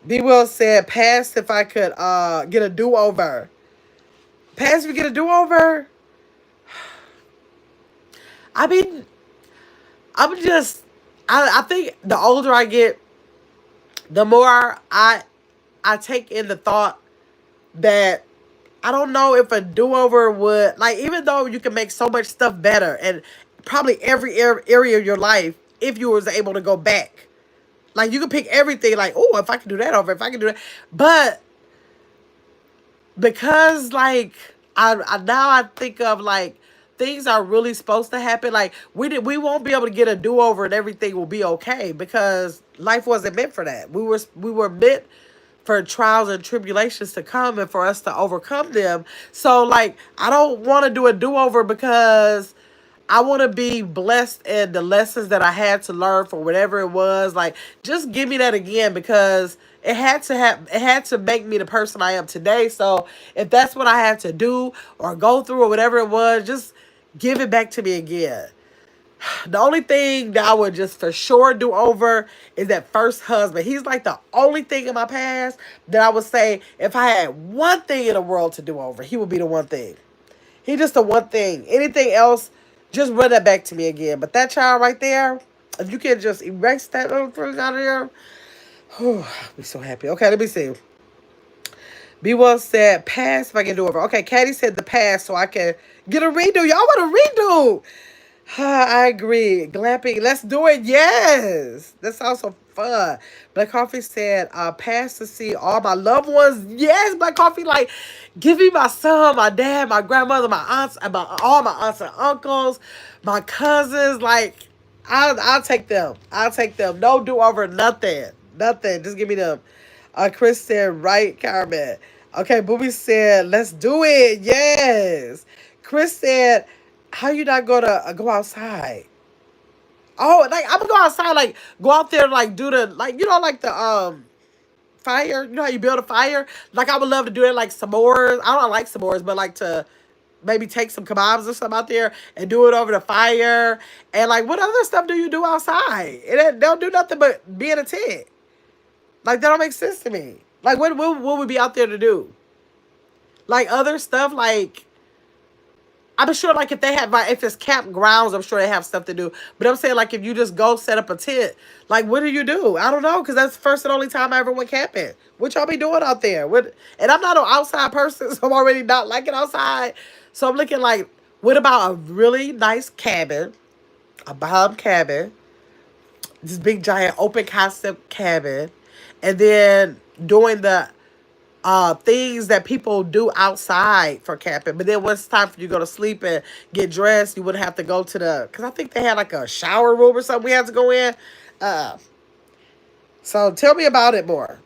B. Will said, pass if I could get a do-over. Pass if you get a do-over? I mean, I'm just, I think the older I get, the more I take in the thought that I don't know if a do-over would, like, even though you can make so much stuff better and probably every area of your life, if you was able to go back. Like, you could pick everything, like, oh, if I could do that over, if I could do that. But because, like, I now I think of, like, things are really supposed to happen. Like, we won't be able to get a do-over and everything will be okay because life wasn't meant for that. We were meant for trials and tribulations to come and for us to overcome them. So, like, I don't want to do a do-over because I want to be blessed in the lessons that I had to learn for whatever it was. Like, just give me that again because it had to make me the person I am today. So, if that's what I had to do or go through or whatever it was, just give it back to me again. The only thing that I would just for sure do over is that first husband. He's like the only thing in my past that I would say if I had one thing in the world to do over, he would be the one thing. He just the one thing. Anything else, just run that back to me again. But that child right there, if you can just erase that little thing out of there, Whew, I'll be so happy. Okay, let me see. B1 said, pass if I can do it. Okay, Caddy said the pass so I can get a redo. Y'all want a redo? I agree. Glamping. Let's do it. Yes. That sounds so fun. Black Coffee said, pass to see all my loved ones. Yes, Black Coffee, like, give me my son, my dad, my grandmother, my aunts, and all my aunts and uncles, my cousins. Like, I'll take them. I'll take them. No do over nothing. Nothing. Just give me them. Chris said, right, Carmen. Okay, Booby said, let's do it. Yes. Chris said, how you not gonna go outside? Oh, like I'm gonna go outside, like go out there, like do the like like the fire. You know how you build a fire? Like I would love to do it, like s'mores. I don't like s'mores, but like to maybe take some kebabs or something out there and do it over the fire. And like, what other stuff do you do outside? Don't do nothing but be in a tent. Like that don't make sense to me. Like what would be out there to do? Like other stuff, like I'm sure, like, if they have, like, if it's campgrounds, I'm sure they have stuff to do. But I'm saying, like, if you just go set up a tent, like, what do you do? I don't know, because that's the first and only time I ever went camping. What y'all be doing out there? And I'm not an outside person, so I'm already not liking outside. So I'm looking like, what about a really nice cabin, a bomb cabin, this big, giant, open concept cabin, and then doing the things that people do outside for camping. But then once it's time for you to go to sleep and get dressed, you would have to go to because I think they had like a shower room or something we had to go in. Uh, so tell me about it more.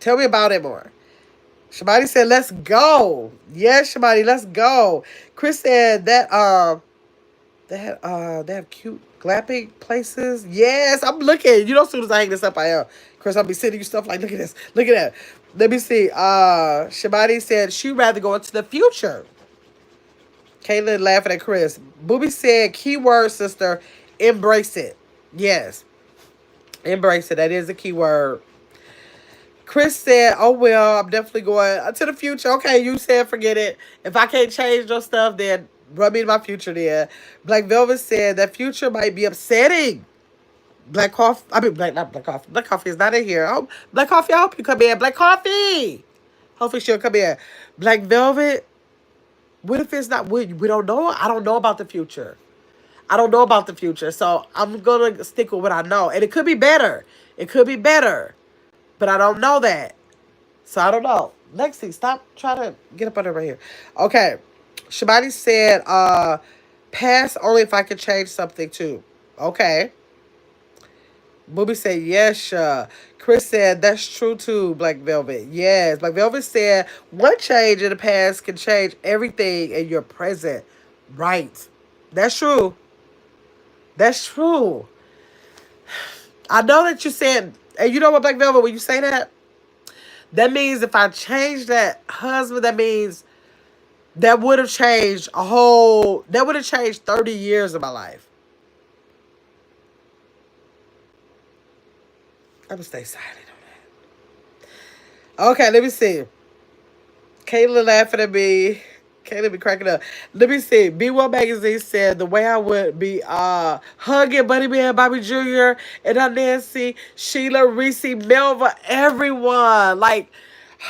Tell me about it more. Shabani said, let's go. Yes, Shabani, let's go. Chris said that they have cute glamping places. Yes, I'm looking. You know, as soon as I hang this up, I am. Chris, I'll be sending you stuff like, look at this. Look at that. Let me see. Shabani said she'd rather go into the future. Caitlin laughing at Chris. Booby said, keyword, sister, embrace it. Yes. Embrace it. That is a keyword. Chris said, oh, well, I'm definitely going to the future. Okay, you said forget it. If I can't change your stuff, then run me to my future there. Black Velvet said that future might be upsetting. Black Coffee, not Black Coffee. Black Coffee is not in here. Oh, Black Coffee, I hope you come in. Black Coffee! Hopefully she'll come in. Black Velvet, what if it's not, we don't know. I don't know about the future. I don't know about the future. So I'm going to stick with what I know. And it could be better. It could be better. But I don't know that. So I don't know. Lexi, stop trying to get up under right here. Okay. Shabani said, pass only if I could change something too. Okay. Booby said, yes, Chris said, that's true too, Black Velvet. Yes. Black Velvet said, one change in the past can change everything in your present. Right. That's true. That's true. I know that you said, and you know what, Black Velvet, when you say that, that means if I change that husband, that means that would have changed that would have changed 30 years of my life. I'm going to stay silent on that. Okay, let me see. Kayla laughing at me. Kayla be cracking up. Let me see. B1 Magazine said the way I would be hugging Buddy Man, Bobby Jr., and Nancy, Sheila, Reese, Melva, everyone. Like,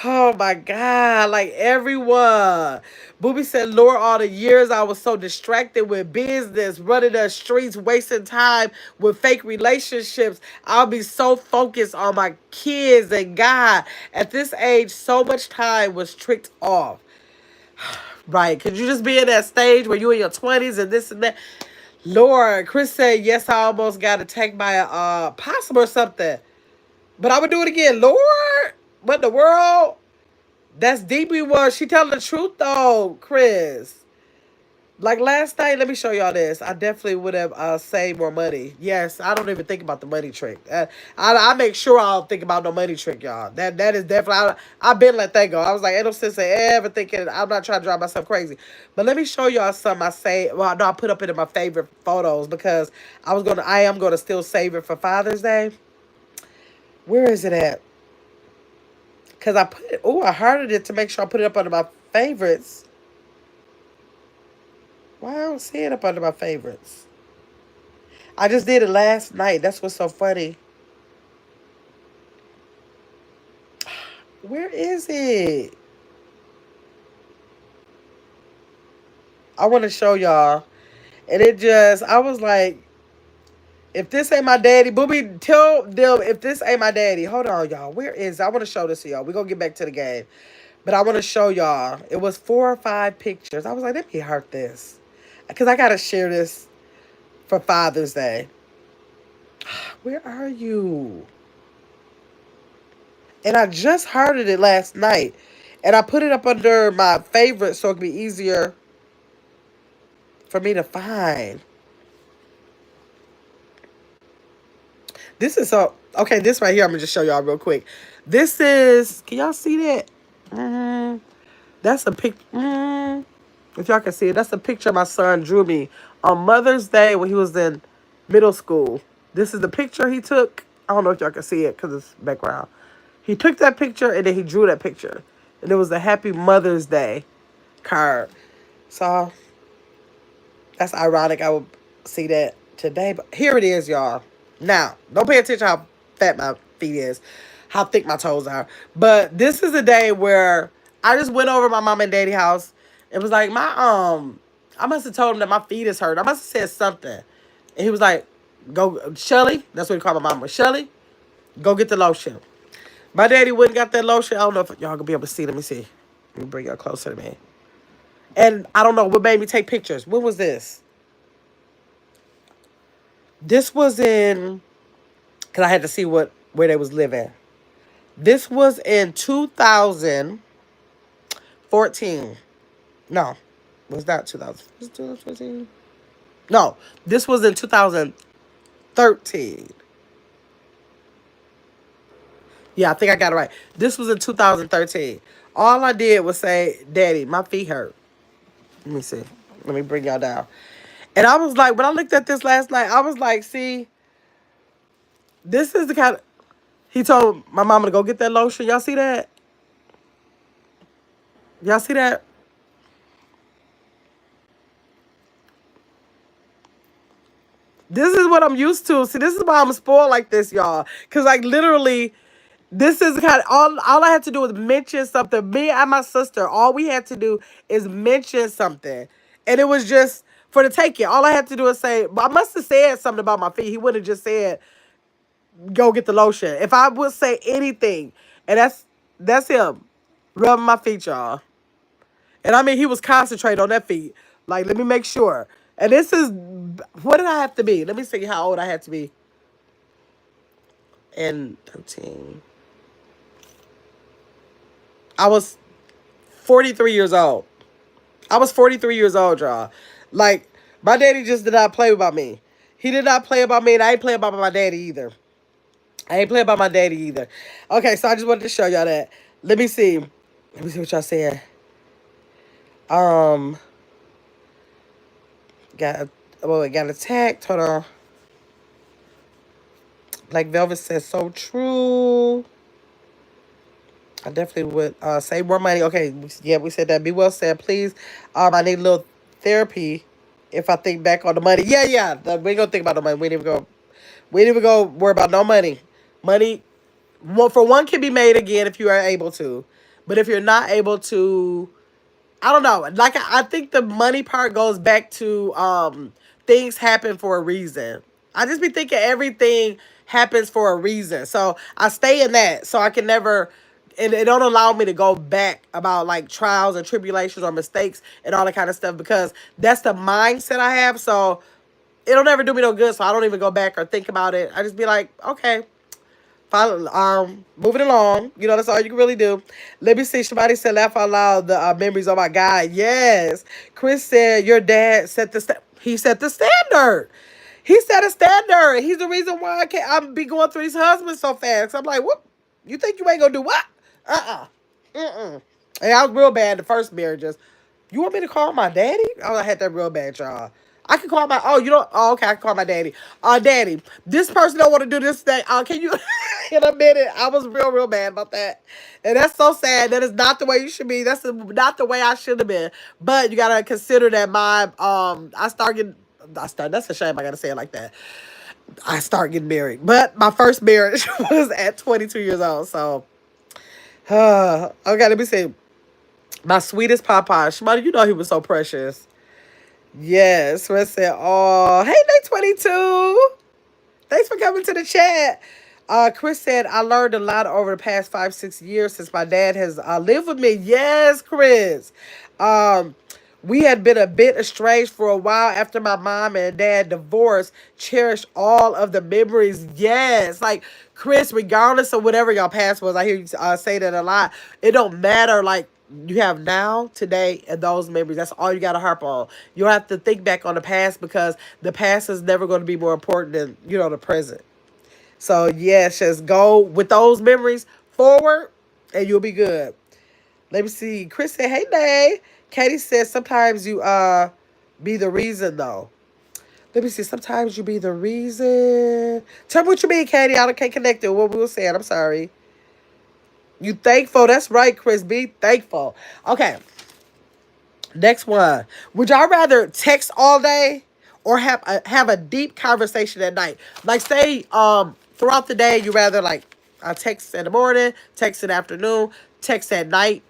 oh my God, like everyone. Booby said, Lord, all the years I was so distracted with business, running the streets, wasting time with fake relationships. I'll be so focused on my kids and God. At this age, so much time was tricked off. Right. Could you just be in that stage where you in your 20s and this and that? Lord, Chris said, yes, I almost got attacked by a possum or something. But I would do it again. Lord, what in the world? That's deeply was. She telling the truth though, Chris. Like last night, let me show y'all this. I definitely would have saved more money. Yes, I don't even think about the money trick. I make sure I don't think about no money trick, y'all. That is definitely, I've been let that go. I was like, ain't no sense in ever thinking, I'm not trying to drive myself crazy. But let me show y'all something I say. Well, no, I put up it in my favorite photos because I am going to still save it for Father's Day. Where is it at? Because I hearted it to make sure I put it up under my favorites. Why I don't see it up under my favorites? I just did it last night. That's what's so funny. Where is it? I want to show y'all. And it just, I was like, if this ain't my daddy, Booby, tell them if this ain't my daddy. Hold on, y'all. Where is it? I want to show this to y'all. We're going to get back to the game. But I want to show y'all. It was 4 or 5 pictures. I was like, let me heart this. Because I got to share this for Father's Day. Where are you? And I just hearted it last night. And I put it up under my favorites so it can be easier for me to find. This is so... Okay, this right here, I'm going to just show y'all real quick. This is... Can y'all see that? That's a pic... if y'all can see it, that's a picture my son drew me on Mother's Day when he was in middle school. This is the picture he took. I don't know if y'all can see it because it's background. He took that picture and then he drew that picture. And it was the Happy Mother's Day card. So, that's ironic. I would see that today. But here it is, y'all. Now, don't pay attention how fat my feet is. How thick my toes are. But this is a day where I just went over my mom and daddy house. It was like, I must have told him that my feet is hurt. I must have said something. And he was like, go, Shelly. That's what he called my mama. Shelly, go get the lotion. My daddy went and got that lotion. I don't know if y'all gonna be able to see. Let me see. Let me bring y'all closer to me. And I don't know what made me take pictures. When was this? This was in, because I had to see where they was living. This was in 2014. No, was that 2000? Was it 2014? No, this was in 2013. Yeah, I think I got it right. This was in 2013. All I did was say, Daddy, my feet hurt. Let me see. Let me bring y'all down. And I was like, when I looked at this last night, I was like, see, this is the kind of... He told my mama to go get that lotion. Y'all see that? Y'all see that? This is what I'm used to. See, this is why I'm spoiled like this, y'all. Because, like, literally, this is kind of... All I had to do was mention something. Me and my sister, all we had to do is mention something. And it was just for the take it. All I had to do is say... I must have said something about my feet. He would have just said, go get the lotion. If I would say anything, and that's him rubbing my feet, y'all. And I mean, he was concentrating on that feet. Like, let me make sure. And this is, what did I have to be? Let me see how old I had to be. And 13. I was 43 years old. I was 43 years old, y'all. Like, my daddy just did not play about me. He did not play about me, and I ain't play about my daddy either. I ain't play about my daddy either. Okay, so I just wanted to show y'all that. Let me see. Let me see what y'all saying. Um, got got attacked. Hold on. Black Velvet says so true. I definitely would save more money. Okay, yeah, we said that. Be well said, please. I need a little therapy if I think back on the money. Yeah, yeah. We ain't gonna think about the money. We ain't even go worry about no money. Money, well, for one, can be made again if you are able to. But if you're not able to, I don't know. Like, I think the money part goes back to things happen for a reason. I just be thinking everything happens for a reason. So I stay in that. So I can never, and it don't allow me to go back about like trials and tribulations or mistakes and all that kind of stuff, because that's the mindset I have. So it'll never do me no good. So I don't even go back or think about it. I just be like, okay. Moving along. You know, that's all you can really do. Let me see. Somebody said, laugh out loud, the memories. Oh, my God. Yes. Chris said, your dad set the... He set the standard. He set a standard. He's the reason why I'm be going through these husbands so fast. I'm like, what? You think you ain't going to do what? Mm-mm. And I was real bad the first marriages. You want me to call my daddy? Oh, I had that real bad, y'all. I can call my... Oh, you don't... Oh, okay, I can call my daddy. Daddy, this person don't want to do this thing. Can you... In a minute, I was real bad about that. And that's so sad. That is not the way you should be. That's not the way I should have been. But you got to consider that that's a shame I got to say it like that. I start getting married. But my first marriage was at 22 years old. So, Okay, let me see. My sweetest Papa. Shimada, you know he was so precious. Yes. I said, oh, hey, day 22. Thanks for coming to the chat. Chris said, I learned a lot over the past 5, 6 years since my dad has lived with me. Yes, Chris. Um, we had been a bit estranged for a while after my mom and dad divorced. Cherished all of the memories. Yes. Like, Chris, regardless of whatever your past was, I hear you say that a lot. It don't matter. Like, you have now, today, and those memories. That's all you got to harp on. You don't have to think back on the past because the past is never going to be more important than, the present. So, yes, just go with those memories forward and you'll be good. Let me see. Chris said, hey, Nay. Katie said, sometimes you be the reason, though. Let me see. Sometimes you be the reason. Tell me what you mean, Katie. I can't connect to what we were saying. I'm sorry. You thankful. That's right, Chris. Be thankful. Okay. Next one. Would y'all rather text all day or have a deep conversation at night? Like say throughout the day you rather like text in the morning, text in the afternoon, text at night.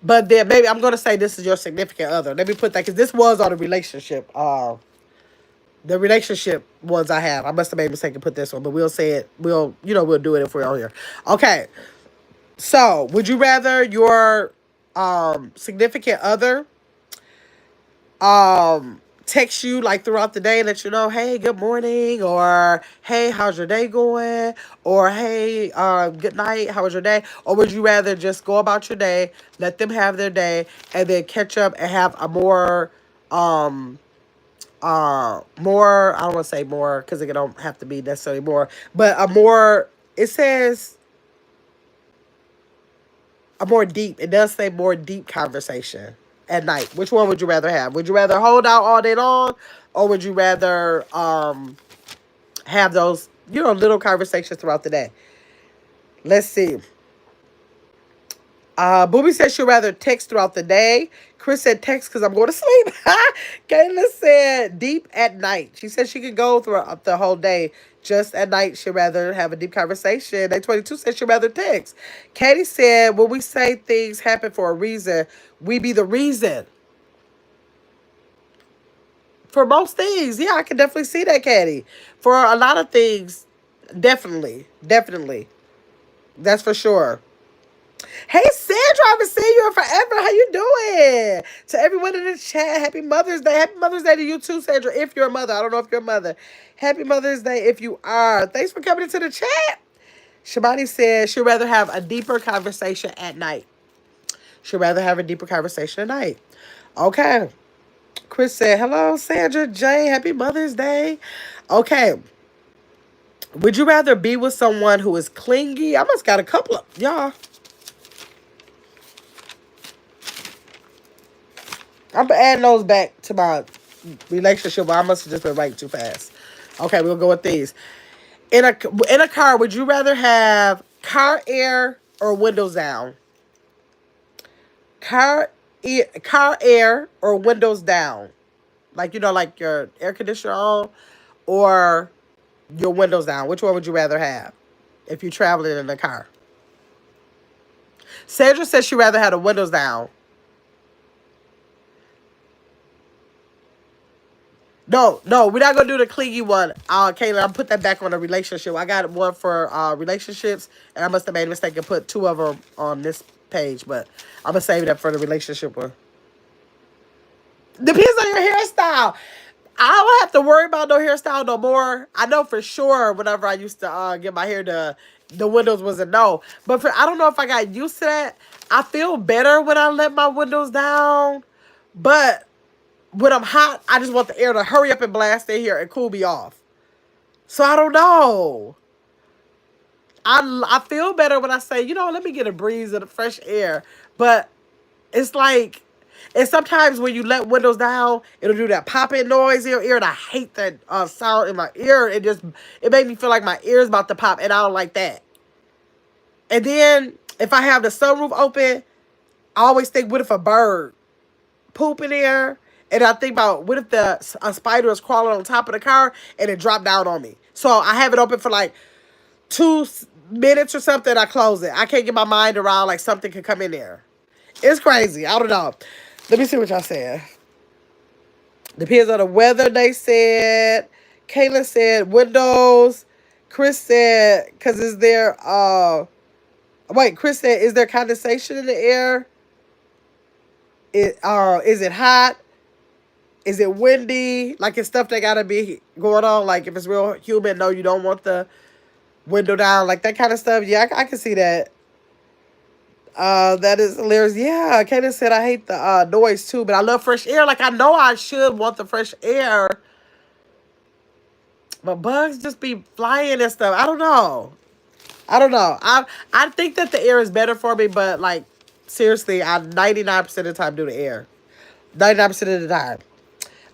But then maybe I'm gonna say this is your significant other. Let me put that because this was on a relationship. The relationship ones I have. I must have made a mistake and put this one, but we'll say it. We'll do it if we're on here. Okay. So would you rather your significant other text you like throughout the day and let you know, hey, good morning, or hey, how's your day going, or hey, good night, how was your day? Or would you rather just go about your day, let them have their day, and then catch up and have a more, I don't want to say more because it don't have to be necessarily more, but a more, it says a more deep, it does say more deep conversation at night. Which one would you rather have? Would you rather hold out all day long, or would you rather have those, little conversations throughout the day? Let's see. Booby said she'd rather text throughout the day. Chris said text because I'm going to sleep. Kayla said deep at night. She said she could go throughout the whole day. Just at night, she'd rather have a deep conversation. Day 22 said she'd rather text. Katie said when we say things happen for a reason, we be the reason. For most things, yeah, I can definitely see that, Katie. For a lot of things, definitely. Definitely. That's for sure. Hey Sandra, I haven't seen you in forever. How you doing? To everyone in the chat, happy Mother's Day. Happy Mother's Day to you too, Sandra. If you're a mother, I don't know if you're a mother. Happy Mother's Day if you are. Thanks for coming into the chat. Shabani said she'd rather have a deeper conversation at night. She'd rather have a deeper conversation at night. Okay. Chris said, hello, Sandra J. Happy Mother's Day. Okay. Would you rather be with someone who is clingy? I must got a couple of y'all. I'm adding those back to my relationship, but I must have just been writing too fast. Okay, we'll go with these. In a car, would you rather have car air or windows down? Car air or windows down? Like like your air conditioner on or your windows down. Which one would you rather have if you're traveling in a car? Sandra says she'd rather have the windows down. No, we're not gonna do the clingy one. Kayla, I'll put that back on a relationship. I got one for relationships, and I must have made a mistake and put two of them on this page, but I'm gonna save that for the relationship one. Depends on your hairstyle. I don't have to worry about no hairstyle no more. I know for sure whenever I used to get my hair done, the windows was a no. But I don't know if I got used to that. I feel better when I let my windows down, but when I'm hot, I just want the air to hurry up and blast in here and cool me off. So I don't know. I feel better when I say, let me get a breeze of the fresh air. But it's like, and sometimes when you let windows down, it'll do that popping noise in your ear, and I hate that sound in my ear. It made me feel like my ear's about to pop, and I don't like that. And then if I have the sunroof open, I always think, what if a bird poop in there? And I think about, what if a spider is crawling on top of the car and it dropped down on me? So I have it open for like minutes or something, I close it. I can't get my mind around like something could come in there. It's crazy. I don't know. Let me see what y'all said. Depends on the weather, they said. Kayla said windows. Chris said, because is there, wait, Chris said, is there condensation in the air? Is it hot? Is it windy? Like, it's stuff that gotta be going on. Like, if it's real humid, no, you don't want the window down. Like, that kind of stuff. Yeah, I can see that. That is hilarious. Yeah, Kaden said I hate the noise too, but I love fresh air. Like I know I should want the fresh air, but bugs just be flying and stuff. I don't know. I don't know. I think that the air is better for me, but like seriously, I 99% of the time do the air. 99% of the time.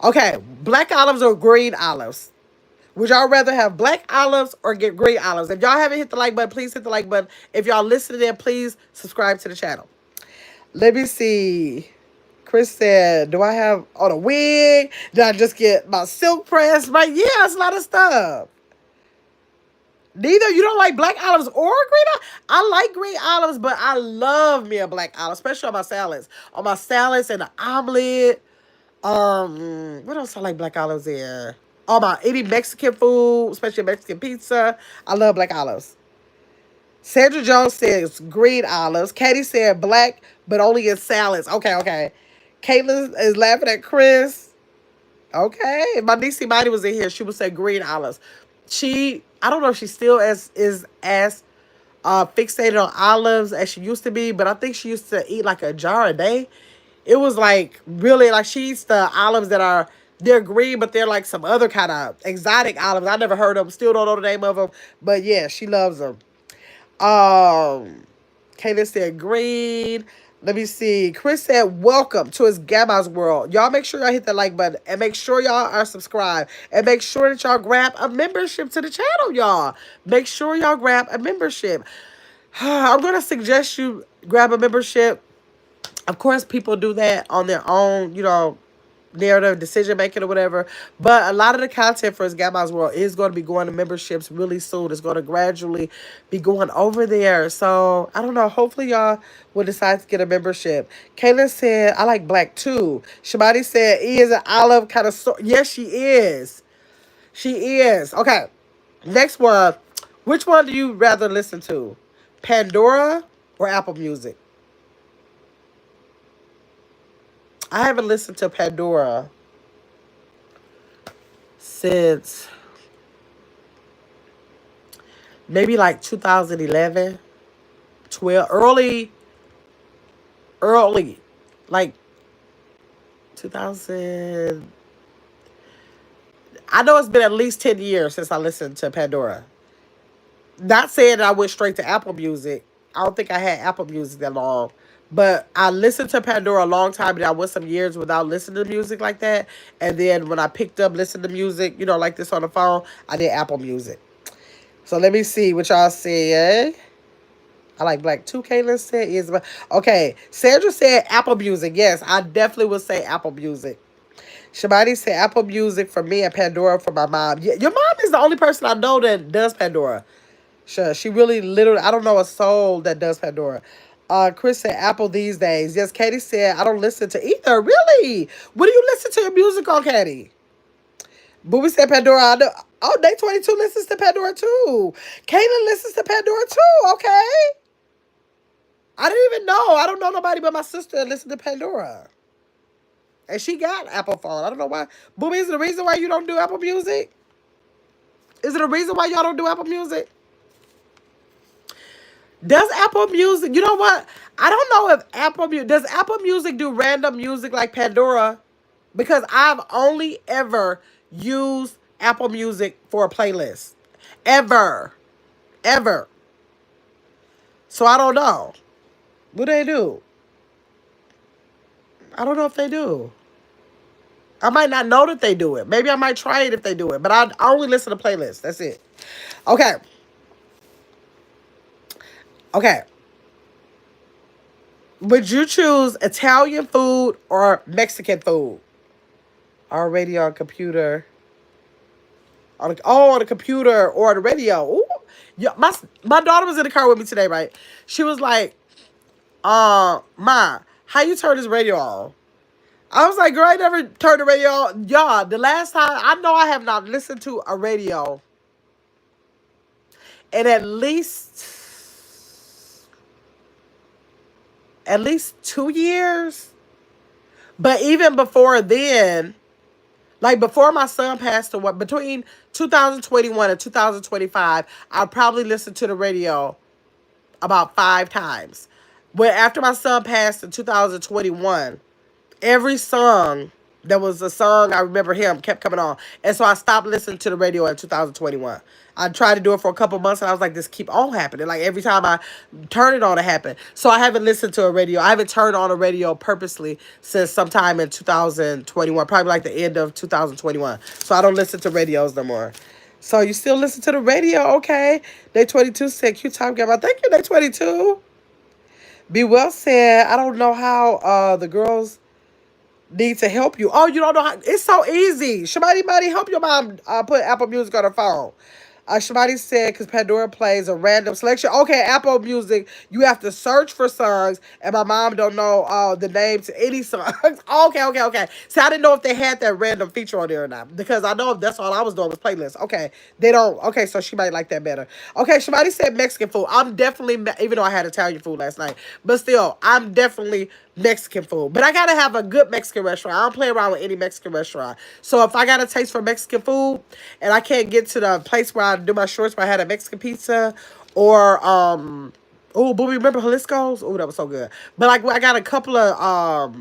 Okay, black olives or green olives? Would y'all rather have black olives or get green olives? If y'all haven't hit the like button, please hit the like button. If y'all listening in, please subscribe to the channel. Let me see. Chris said, do I have on a wig? Did I just get my silk press? Right? Yeah, it's a lot of stuff. Neither you don't like black olives or green olives? I like green olives, but I love me a black olive, especially on my salads. On my salads and the omelet. What else I like black olives in? On my any Mexican food, especially Mexican pizza. I love black olives. Sandra Jones says green olives. Katie said black, but only in salads. Okay, okay. Caitlin is laughing at Chris. Okay. If my niece Mighty was in here, she would say green olives. I don't know if she still is as fixated on olives as she used to be, but I think she used to eat like a jar a day. It was like really like she eats the olives that are they're green, but they're like some other kind of exotic olives. I never heard of them. Still don't know the name of them, but yeah, she loves them. Kaylin said green. Let me see. Chris said, welcome to his Gamma's world. Y'all make sure y'all hit that like button. And make sure y'all are subscribed. And make sure that y'all grab a membership to the channel, y'all. Make sure y'all grab a membership. I'm going to suggest you grab a membership. Of course, people do that on their own, narrative, decision making or whatever. But a lot of the content for his Gamma's World is going to be going to memberships really soon. It's going to gradually be going over there. So I don't know. Hopefully y'all will decide to get a membership. Kayla said, I like black too. Shabani said, E is an olive kind of yes, she is. She is. Okay. Next one. Which one do you rather listen to? Pandora or Apple Music? I haven't listened to Pandora since maybe like 2011, 12, early, like 2000. I know it's been at least 10 years since I listened to Pandora. Not saying that I went straight to Apple Music. I don't think I had Apple Music that long. But I listened to Pandora a long time, and I went some years without listening to music like that. And then when I picked up listening to music, like this on the phone, I did Apple Music. So let me see what y'all say. I like black too, Caitlin said. Is okay. Sandra said Apple Music. Yes, I definitely would say Apple Music. Shabani said Apple Music for me and Pandora for my mom. Yeah, your mom is the only person I know that does Pandora. Sure, she really literally, I don't know a soul that does Pandora. Chris said Apple these days. Yes, Katie said I don't listen to either. Really? What do you listen to your music on, Katie? Booby said Pandora. I know. Oh, Day 22 listens to Pandora too. Caitlin listens to Pandora too. Okay. I didn't even know. I don't know nobody but my sister that listens to Pandora. And she got Apple phone. I don't know why. Booby, is it the reason why you don't do Apple Music? Is it a reason why y'all don't do Apple Music? Does Apple Music, you know what? I don't know if does Apple Music do random music like Pandora? Because I've only ever used Apple Music for a playlist. Ever. Ever. So I don't know. What do they do? I don't know if they do. I might not know that they do it. Maybe I might try it if they do it. But I only listen to playlists. That's it. Okay. Okay. Would you choose Italian food or Mexican food? Already on computer. On the computer or the radio. Ooh. Yeah, my daughter was in the car with me today, right? She was like, Ma, how you turn this radio on? I was like, girl, I never turned the radio on. Y'all, the last time, I know I have not listened to a radio in at least 2 years. But even before then, like before my son passed away, between 2021 and 2025, I probably listened to the radio about 5 times. But after my son passed in 2021, every song that was a song I remember him kept coming on. And so I stopped listening to the radio in 2021. I tried to do it for a couple months and I was like, this keep on happening. Like every time I turn it on, it happened. So I haven't listened to a radio. I haven't turned on a radio purposely since sometime in 2021, probably like the end of 2021. So I don't listen to radios no more. So you still listen to the radio? Okay. Day 22 said, Q Time Gamma. Thank you, Day 22. Be Well said, I don't know how the girls need to help you. Oh, you don't know how? It's so easy. Shamadi Buddy, help your mom put Apple Music on her phone. Shamadi said, because Pandora plays a random selection. Okay, Apple Music, you have to search for songs, and my mom don't know the name to any songs. Okay. See, I didn't know if they had that random feature on there or not, because I know that's all I was doing was playlists. Okay, they don't. Okay, so she might like that better. Okay, Shamadi said Mexican food. I'm definitely, even though I had Italian food last night, but still, I'm definitely Mexican food. But I gotta have a good Mexican restaurant. I don't play around with any Mexican restaurant. So if I got a taste for Mexican food and I can't get to the place where I do my shorts where I had a Mexican pizza or oh, but remember Jalisco's? Oh, that was so good. But like I got a couple of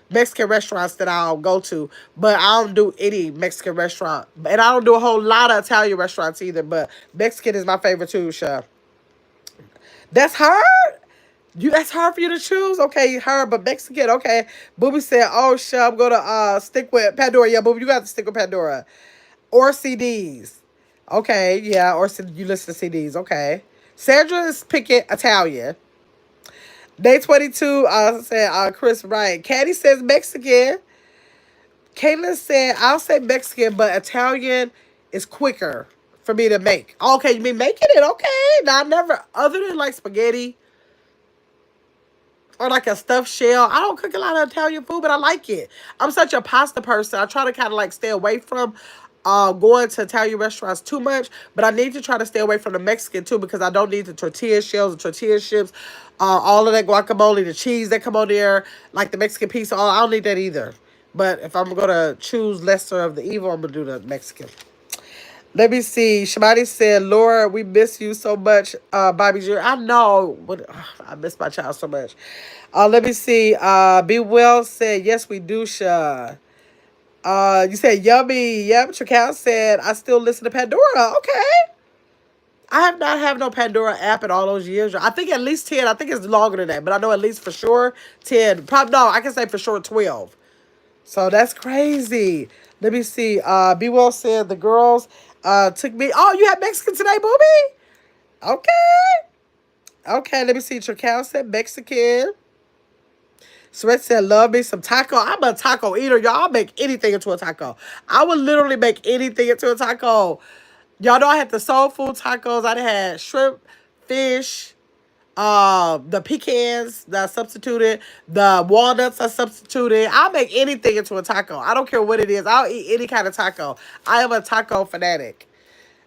Mexican restaurants that I'll go to, but I don't do any Mexican restaurant. And I don't do a whole lot of Italian restaurants either, but Mexican is my favorite too, chef. That's hard? That's hard for you to choose? Okay, her, but Mexican, okay. Booby said, oh shit, I'm gonna stick with Pandora. Yeah, Booby, you got to stick with Pandora. Or CDs. Okay, yeah, or you listen to CDs, okay. Sandra is picking Italian. Day 22 said Chris Wright. Caddy says Mexican. Caitlin said, I'll say Mexican, but Italian is quicker for me to make. Okay, you mean making it? Okay. Now, I never, other than like spaghetti or like a stuffed shell, I don't cook a lot of Italian food, but I like it. I'm such a pasta person. I try to kind of like stay away from going to Italian restaurants too much, but I need to try to stay away from the Mexican too because I don't need the tortilla shells, the tortilla chips, all of that guacamole, the cheese that come on there, like the Mexican pizza. I don't need that either. But if I'm going to choose lesser of the evil, I'm going to do the Mexican. Let me see. Shamani said, Laura, we miss you so much, Bobby Jr. I know. But I miss my child so much. Let me see. Be Well said, yes, we do, Sha. You said yummy. Yep. Chakal said, I still listen to Pandora. Okay. I have not had no Pandora app in all those years. I think at least 10. I think it's longer than that. But I know at least for sure 10. Probably, no, I can say for sure 12. So that's crazy. Let me see. Be Well said the girls took me. Oh, you had Mexican today, booby? Okay. Okay, let me see. Chakal said Mexican. Sweat said, love me some taco. I'm a taco eater, y'all. I'll make anything into a taco. I would literally make anything into a taco. Y'all know I had the soul food tacos. I had shrimp, fish, the pecans that I substituted, the walnuts I substituted. I'll make anything into a taco. I don't care what it is. I'll eat any kind of taco. I am a taco fanatic.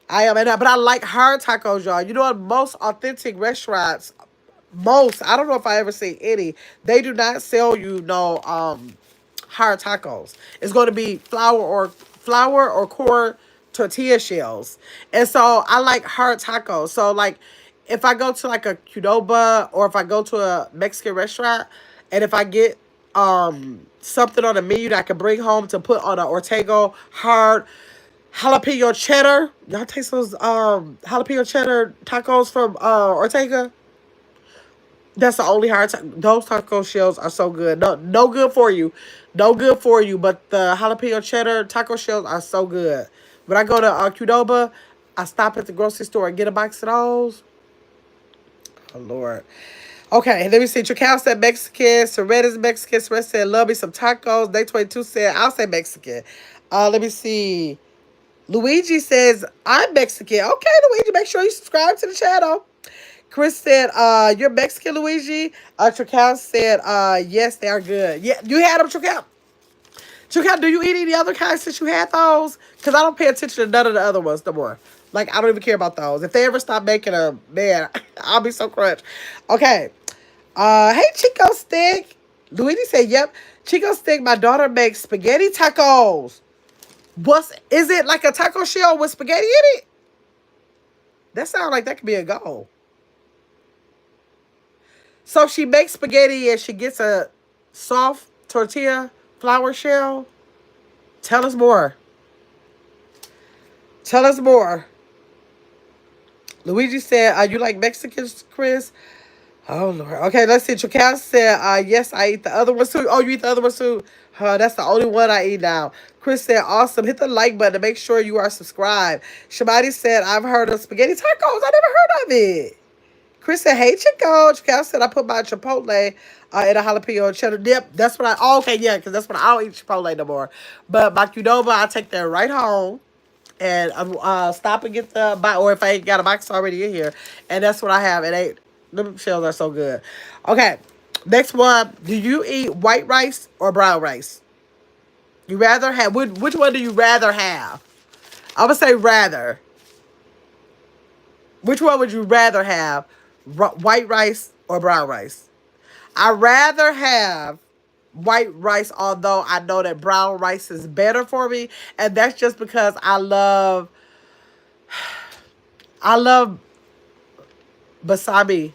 I am, but I like hard tacos, y'all. You know what? Most authentic restaurants, I don't know if I ever see any, they do not sell you no hard tacos. It's going to be flour or corn tortilla shells. And so I like hard tacos. So like if I go to like a Qdoba or if I go to a Mexican restaurant and if I get something on the menu that I can bring home to put on a Ortega hard jalapeno cheddar. Y'all taste those jalapeno cheddar tacos from Ortega? That's the only those taco shells are so good. No good for you. No good for you, but the jalapeno cheddar taco shells are so good. When I go to Qdoba, I stop at the grocery store and get a box of those. Oh, Lord. Okay, let me see. Chakal said Mexican. Soretta's Mexican. Soretta said, love me some tacos. Day 22 said, I'll say Mexican. Let me see. Luigi says, I'm Mexican. Okay, Luigi, make sure you subscribe to the channel. Chris said, you're Mexican, Luigi. Trical said, yes, they are good. Yeah, you had them, Trical. Trical, do you eat any other kinds since you had those? Because I don't pay attention to none of the other ones no more. Like, I don't even care about those. If they ever stop making them, man, I'll be so crushed. Okay. Hey, Chico Stick. Luigi said, yep. Chico Stick, my daughter makes spaghetti tacos. Is it like a taco shell with spaghetti in it? That sounds like that could be a goal. So she makes spaghetti and she gets a soft tortilla flour shell. Tell us more. Tell us more. Luigi said, you like Mexicans, Chris? Oh, Lord. Okay, let's see. Chakal said, yes, I eat the other ones too. Oh, you eat the other ones too? That's the only one I eat now. Chris said, awesome. Hit the like button to make sure you are subscribed. Shamadi said, I've heard of spaghetti tacos. I never heard of it. Chris said, hey, Chico. Chico said, I put my Chipotle in a jalapeno cheddar dip. That's what okay, yeah, because that's what I don't eat Chipotle no more. But my Qdoba, I take that right home and stop and get the box, or if I ain't got a box already in here. And that's what I have. It ain't, them shells are so good. Okay, next one. Do you eat white rice or brown rice? You rather have, which one do you rather have? I would say rather. Which one would you rather have? White rice or brown rice? I rather have white rice, although I know that brown rice is better for me, and that's just because I love basami.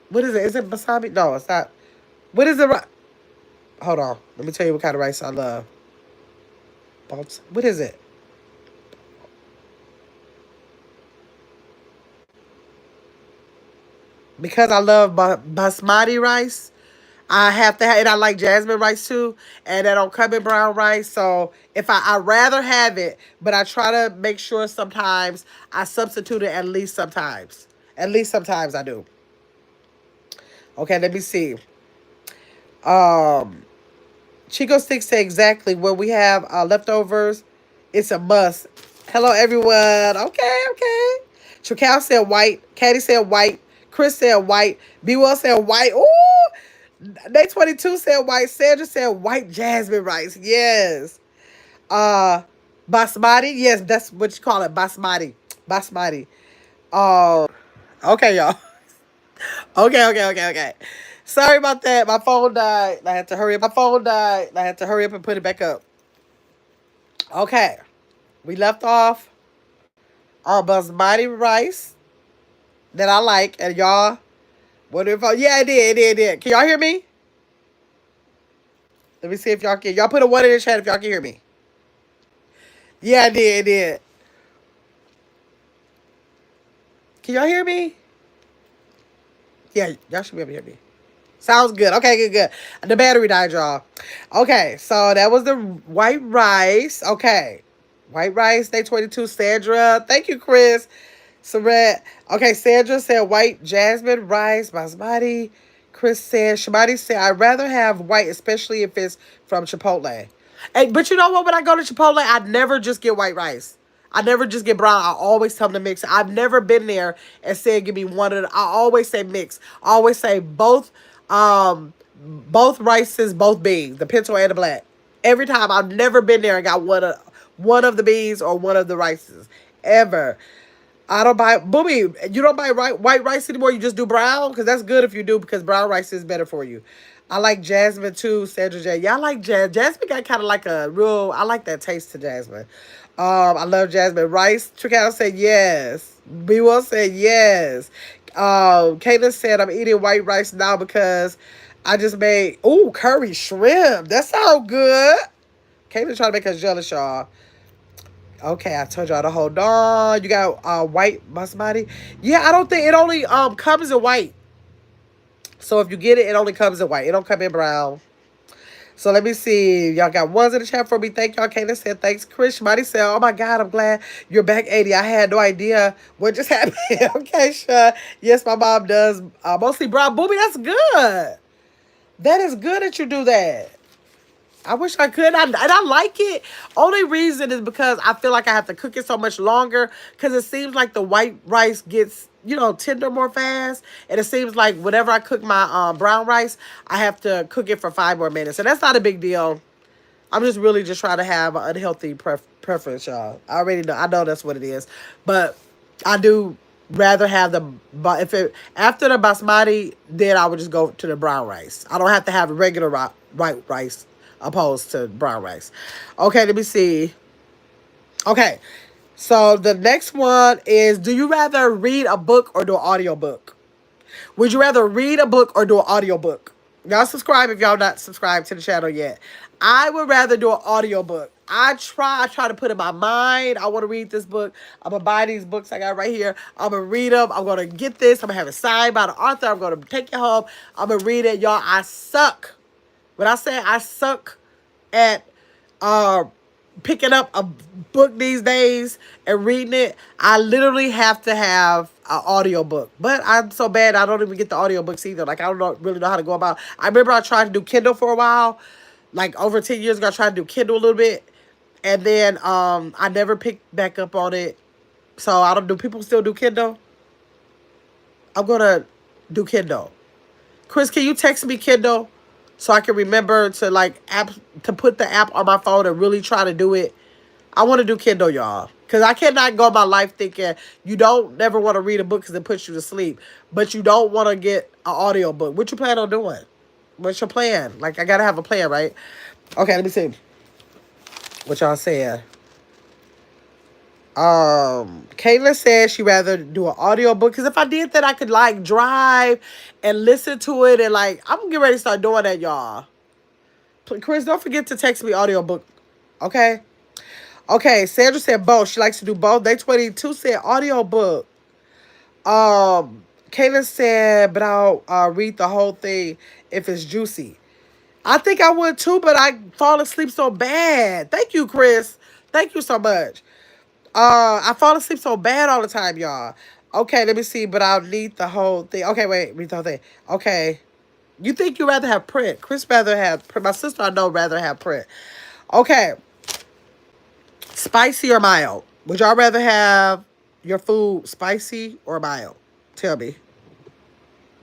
What is it? Is it basami? No, it's not. What is it? Hold on. Let me tell you what kind of rice I love. What is it? Because I love basmati rice, I have to have, and I like jasmine rice too, and I don't come in brown rice. So if I rather have it, but I try to make sure sometimes I substitute it at least sometimes. At least sometimes I do. Okay, let me see. Um, Chico Stick said exactly when we have leftovers, it's a must. Hello, everyone. Okay, okay. Trical said white. Katie said white. Chris said white. B. Will said white. Ooh. Day 22 said white. Sandra said white jasmine rice. Yes. Uh, Basmati. Yes, that's what you call it. Basmati. Basmati. Okay, y'all. Okay, okay, okay, okay. Sorry about that. My phone died. I had to hurry up. My phone died. I had to hurry up and put it back up. Okay. We left off on basmati rice that I like. And y'all, what if yeah, it did, it did, it did. Can y'all hear me? Let me see if y'all can. Y'all put a 1 in the chat if y'all can hear me. Yeah, it did, it did. Can y'all hear me? Yeah, y'all should be able to hear me. Sounds good. Okay, good, good. The battery died, y'all. Okay, so that was the white rice. Okay. White rice, day 22. Sandra. Thank you, Chris. Saret. Okay, Sandra said white jasmine rice, basmati. Chris said, Shamati said, I'd rather have white, especially if it's from Chipotle. Hey, but you know what? When I go to Chipotle, I never just get white rice. I never just get brown. I always tell them to mix. I've never been there and said, give me one of the, I always say mix. I always say both rices, both beans, the pinto and the black. Every time. I've never been there and got one of the beans or one of the rices. Ever. I don't buy, Boomy, you don't buy white rice anymore. You just do brown? Because that's good if you do, because brown rice is better for you. I like jasmine too, Sandra J. Yeah, I like jasmine. Got kind of like a real, I like that taste to jasmine. I love jasmine rice. Tricano said yes. B. Will said yes. Caitlin said I'm eating white rice now because I just made, ooh, curry shrimp. That sounds good. Caitlin trying to make us jealous, y'all. Okay, I told y'all to hold on. You got white basmati. Yeah, I don't think it only comes in white. So if you get it, it only comes in white. It don't come in brown. So let me see. Y'all got ones in the chat for me. Thank y'all. Kayla said thanks. Chris Shmati said, oh my God, I'm glad you're back, 80. I had no idea what just happened. Okay, sure. Yes, my mom does. Mostly brown. Booby, that's good. That is good that you do that. I wish I could. And I like it. Only reason is because I feel like I have to cook it so much longer. Because it seems like the white rice gets, you know, tender more fast. And it seems like whenever I cook my brown rice, I have to cook it for 5 more minutes. And that's not a big deal. I'm just really just trying to have an unhealthy preference, y'all. I already know. I know that's what it is. But I do rather have the, but if it, after the basmati, then I would just go to the brown rice. I don't have to have regular white rice opposed to brown rice. Okay, let me see. Okay, so the next one is, do you rather read a book or do an audio book? Would you rather read a book or do an audio book? Y'all subscribe if y'all not subscribed to the channel yet. I would rather do an audio book. I try to put in my mind, I want to read this book. I'm going to buy these books I got right here. I'm going to read them. I'm going to get this. I'm going to have it signed by the author. I'm going to take it home. I'm going to read it. Y'all, I suck. When I say I suck at picking up a book these days and reading it, I literally have to have an audio book. But I'm so bad I don't even get the audiobooks either. Like, I don't really know how to go about. I remember I tried to do Kindle for a while. Like over 10 years ago, I tried to do Kindle a little bit. And then I never picked back up on it. So I don't do people still do Kindle? I'm gonna do Kindle. Chris, can you text me Kindle so I can remember to like to put the app on my phone and really try to do it? I want to do Kindle, y'all. Because I cannot go my life thinking you don't never want to read a book because it puts you to sleep. But you don't want to get an audio book. What you plan on doing? What's your plan? Like, I got to have a plan, right? Okay, let me see. What y'all saying? Kayla said she'd rather do an audio book. Because if I did that, I could, like, drive and listen to it. And, like, I'm getting ready to start doing that, y'all. Chris, don't forget to text me audio book. Okay? Okay, Sandra said both. She likes to do both. Day 22 said audio book. Kayla said, but I'll read the whole thing if it's juicy. I think I would too, but I fall asleep so bad. Thank you, Chris. Thank you so much. I fall asleep so bad all the time, y'all. Okay, let me see, but I'll need the whole thing. Okay, wait, read the whole thing. Okay. You think you rather have print? Chris rather have print. My sister I know rather have print. Okay. Spicy or mild? Would y'all rather have your food spicy or mild? Tell me.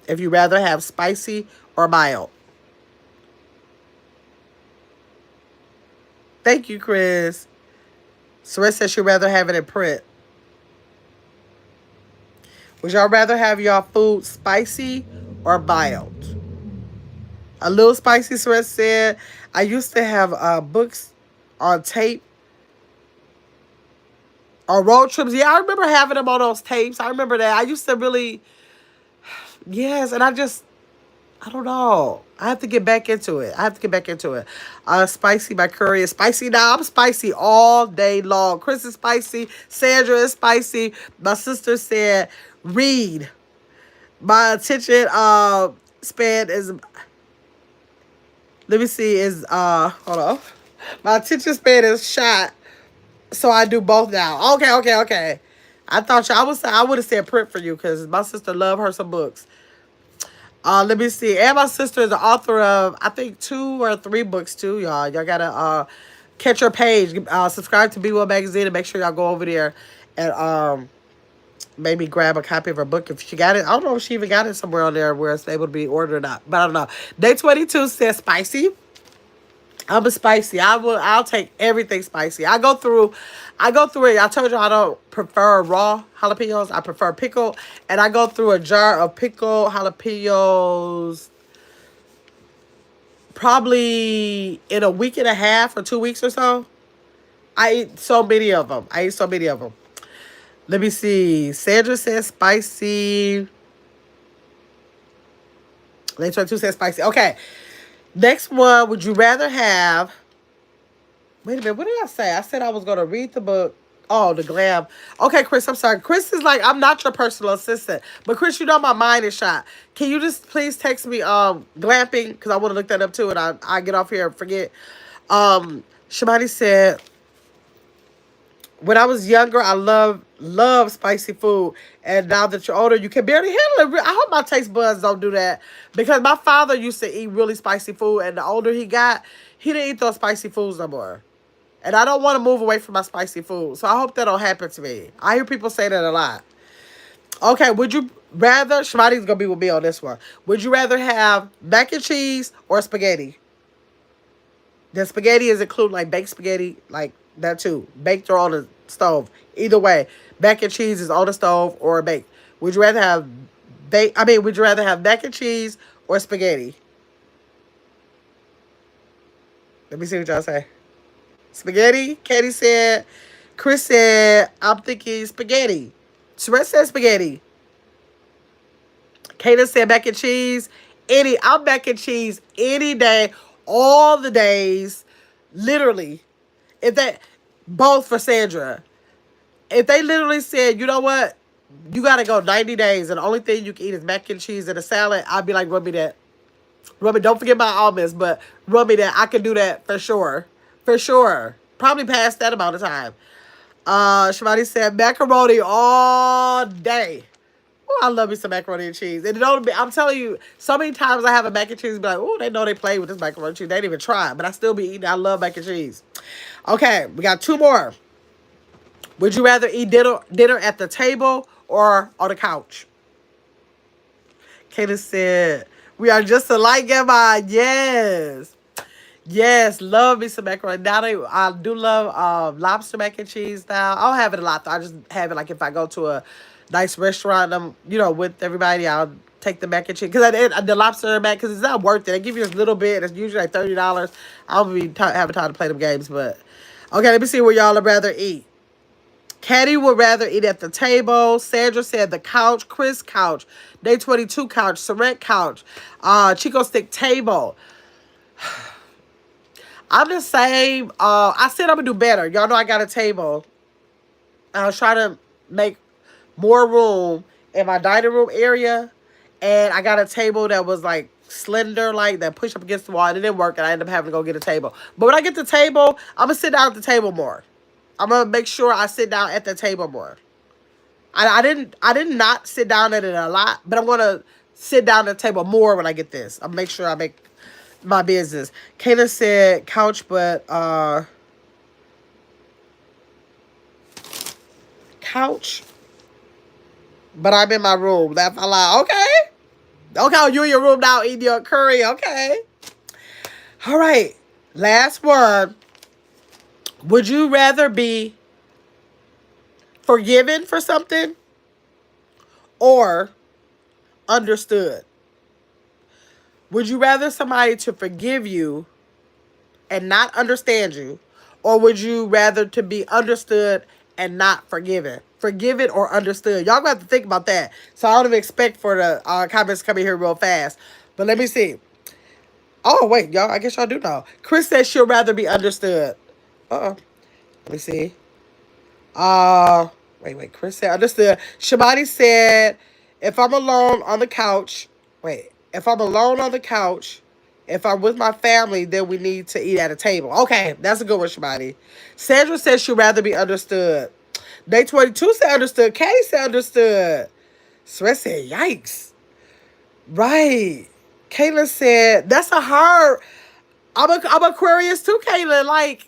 If you rather have spicy or mild. Thank you, Chris. Sarah says she'd rather have it in print. Would y'all rather have y'all food spicy or mild? A little spicy, Sarah said. I used to have books on tape on road trips. Yeah, I remember having them on those tapes. I remember that. I used to really, yes, and I don't know. I have to get back into it. Spicy by curry is spicy now. I'm spicy all day long. Chris is spicy. Sandra is spicy. My sister said, read. My attention span is, let me see, is, hold on. My attention span is shot. So I do both now. Okay. I thought I would have said print for you because my sister loved her some books. Let me see. And my sister is the author of, I think, 2 or 3 books too, y'all. Y'all gotta catch her page. Subscribe to Be Well Magazine and make sure y'all go over there and maybe grab a copy of her book if she got it. I don't know if she even got it somewhere on there where it's able to be ordered or not. But I don't know. Day 22 says spicy. I'm a spicy. I'll take everything spicy. I go through it. I told you I don't prefer raw jalapenos. I prefer pickled. And I go through a jar of pickled jalapenos probably in a week and a half or 2 weeks or so. I eat so many of them. Let me see. Sandra says spicy. Day 22 says spicy. Okay. Next one, would you rather have... Wait a minute, what did I say? I said I was going to read the book. Oh, the glam. Okay, Chris, I'm sorry. Chris is like, I'm not your personal assistant. But Chris, you know my mind is shot. Can you just please text me glamping? Because I want to look that up too. And I get off here and forget. Shamani said, when I was younger, I loved love spicy food, and now that you're older, you can barely handle it. I hope my taste buds don't do that because my father used to eat really spicy food, and the older he got, he didn't eat those spicy foods no more. And I don't want to move away from my spicy food, so I hope that don't happen to me. I hear people say that a lot. Okay, would you rather? Shmati's gonna be with me on this one. Would you rather have mac and cheese or spaghetti? The spaghetti is including like baked spaghetti, like that too, baked or on the stove. Either way, mac and cheese is on the stove or baked. Would you rather have would you rather have mac and cheese or spaghetti? Let me see what y'all say. Spaghetti. Katie said. Chris said, "I'm thinking spaghetti." Shrek said spaghetti. Kaden said mac and cheese. I'm mac and cheese any day, all the days, literally. If they both for Sandra, if they literally said, you know what, you gotta go 90 days and the only thing you can eat is mac and cheese and a salad, I'd be like, rub me that. Rub me. Don't forget my almonds, but rub me that. I can do that for sure, for sure. Probably past that amount of time. Shivani said macaroni all day. Oh, I love me some macaroni and cheese. And it don't be, I'm telling you, so many times I have a mac and cheese, be like, oh, they know they play with this macaroni and cheese. They didn't even try, but I still be eating. I love mac and cheese. Okay, we got two more. Would you rather eat dinner at the table or on the couch? Kayla said, we are just alike, am I? Yes. Yes, love me some macaroni. Now I do love lobster mac and cheese now. I don't have it a lot though. I just have it like if I go to a nice restaurant and I'm, with everybody, I'll take the mac and cheese. Because the lobster mac, because it's not worth it. They give you a little bit. It's usually like $30. I'll be having time to play them games. But, okay, let me see where y'all would rather eat. Caddy would rather eat at the table. Sandra said the couch. Chris, couch. Day 22, couch. Sarette, couch. Chico Stick, table. I'm the same. I said I'm going to do better. Y'all know I got a table. I was trying to make more room in my dining room area. And I got a table that was like slender, like that pushed up against the wall. And it didn't work and I ended up having to go get a table. But when I get the table, I'm going to sit down at the table more. I'm going to make sure I sit down at the table more. I did not sit down at it a lot, but I'm going to sit down at the table more when I get this. I'll make sure I make my business. Kayla said couch, but couch, but I'm in my room. Laugh out loud. Okay, you in your room now eating your curry. Okay. All right. Last one. Would you rather be forgiven for something or understood? Would you rather somebody to forgive you and not understand you, or would you rather to be understood and not forgiven? Forgiven or understood? Y'all gonna have to think about that. So I don't even expect for the comments coming here real fast. But let me see. Oh, wait, y'all. I guess y'all do know. Chris says she'll rather be understood. Uh-oh. Let me see. Wait. Chris said understood. Shabani said, if I'm alone on the couch, if I'm alone on the couch, if I'm with my family, then we need to eat at a table. Okay, that's a good one, Shabani. Sandra says she'd rather be understood. Day 22 said understood. Katie said understood. Sweat said, yikes. Right. Kayla said, that's a hard. I'm Aquarius too, Kayla. Like,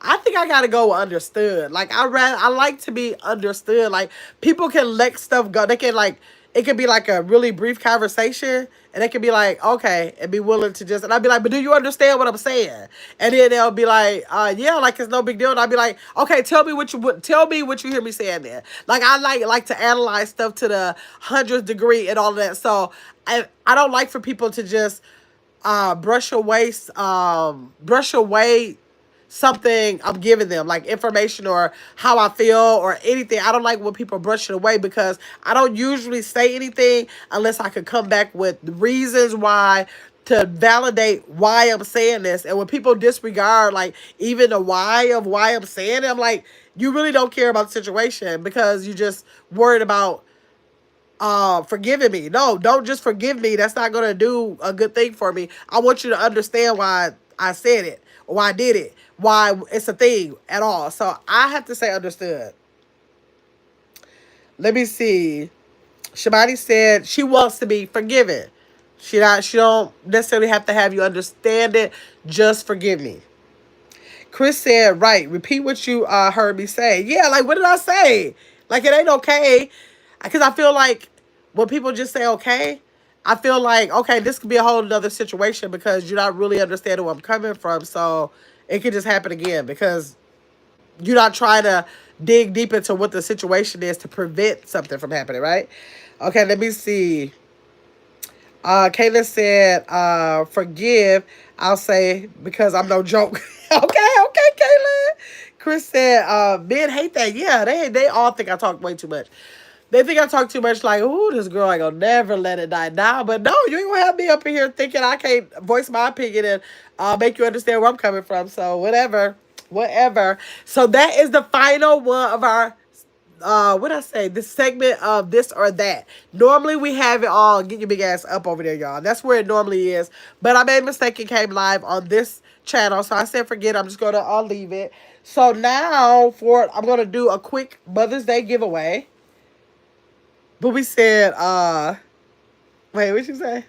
I think I gotta go with understood. Like I like to be understood. Like people can let stuff go. They can like it could be like a really brief conversation, and they can be like, okay, and be willing to just. And I'd be like, but do you understand what I'm saying? And then they'll be like, yeah, like it's no big deal. And I'd be like, okay, tell me what you hear me saying there. Like I like to analyze stuff to the 100th degree and all of that. So I don't like for people to just brush away something I'm giving them, like information or how I feel or anything. I don't like when people brush it away because I don't usually say anything unless I could come back with reasons why to validate why I'm saying this. And when people disregard, like, even the why of why I'm saying it, I'm like, you really don't care about the situation because you just worried about forgiving me. No, don't just forgive me. That's not going to do a good thing for me. I want you to understand why I said it why I did it, why it's a thing at all. So I have to say understood. Let me see. Shabani said she wants to be forgiven. She don't necessarily have to have you understand it. Just forgive me. Chris said, right, repeat what you heard me say. Yeah, like, what did I say? Like, it ain't okay. Because I feel like when people just say okay, I feel like, okay, this could be a whole other situation because you're not really understanding where I'm coming from. So it could just happen again because you're not trying to dig deep into what the situation is to prevent something from happening, right? Okay, let me see. Kayla said, forgive. I'll say, because I'm no joke. Okay, Kayla. Chris said, men hate that. Yeah, they all think I talk way too much. They think I talk too much, like, ooh, this girl ain't gonna never let it die now. But no, you ain't gonna have me up in here thinking I can't voice my opinion and make you understand where I'm coming from. So whatever. So that is the final one of our what I say, this segment of this or that. Normally we have it all, get your big ass up over there, y'all. That's where it normally is. But I made a mistake and came live on this channel. So I said forget, I'm just gonna leave it. So now I'm gonna do a quick Mother's Day giveaway. Booby said, wait, what you say?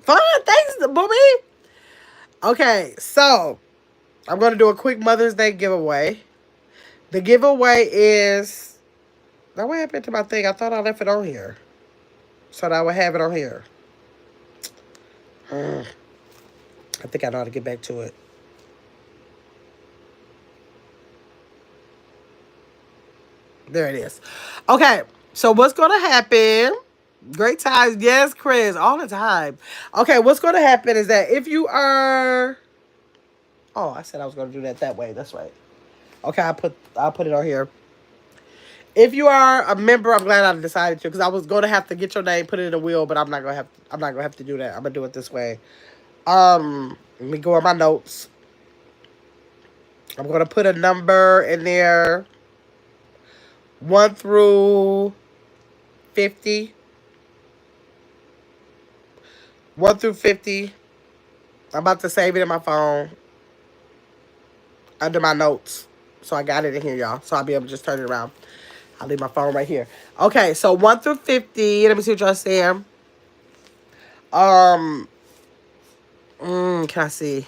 Fun, thanks, Booby. Okay, so I'm gonna do a quick Mother's Day giveaway. The giveaway is, now what happened to my thing? I thought I left it on here. So that I would have it on here. I think I know how to get back to it. There it is. Okay, so what's going to happen? Great times. Yes, Chris, all the time. Okay, what's going to happen is that if you are... Oh, I said I was going to do that way. That's right. Okay, I'll put it on here. If you are a member, I'm glad I decided to, because I was going to have to get your name, put it in a wheel, but I'm not going to have to do that. I'm going to do it this way. Let me go on my notes. I'm going to put a number in there. 1 through 50. 1 through 50. I'm about to save it in my phone. Under my notes. So I got it in here, y'all. So I'll be able to just turn it around. I'll leave my phone right here. Okay, so 1 through 50. Let me see what y'all saying. Can I see?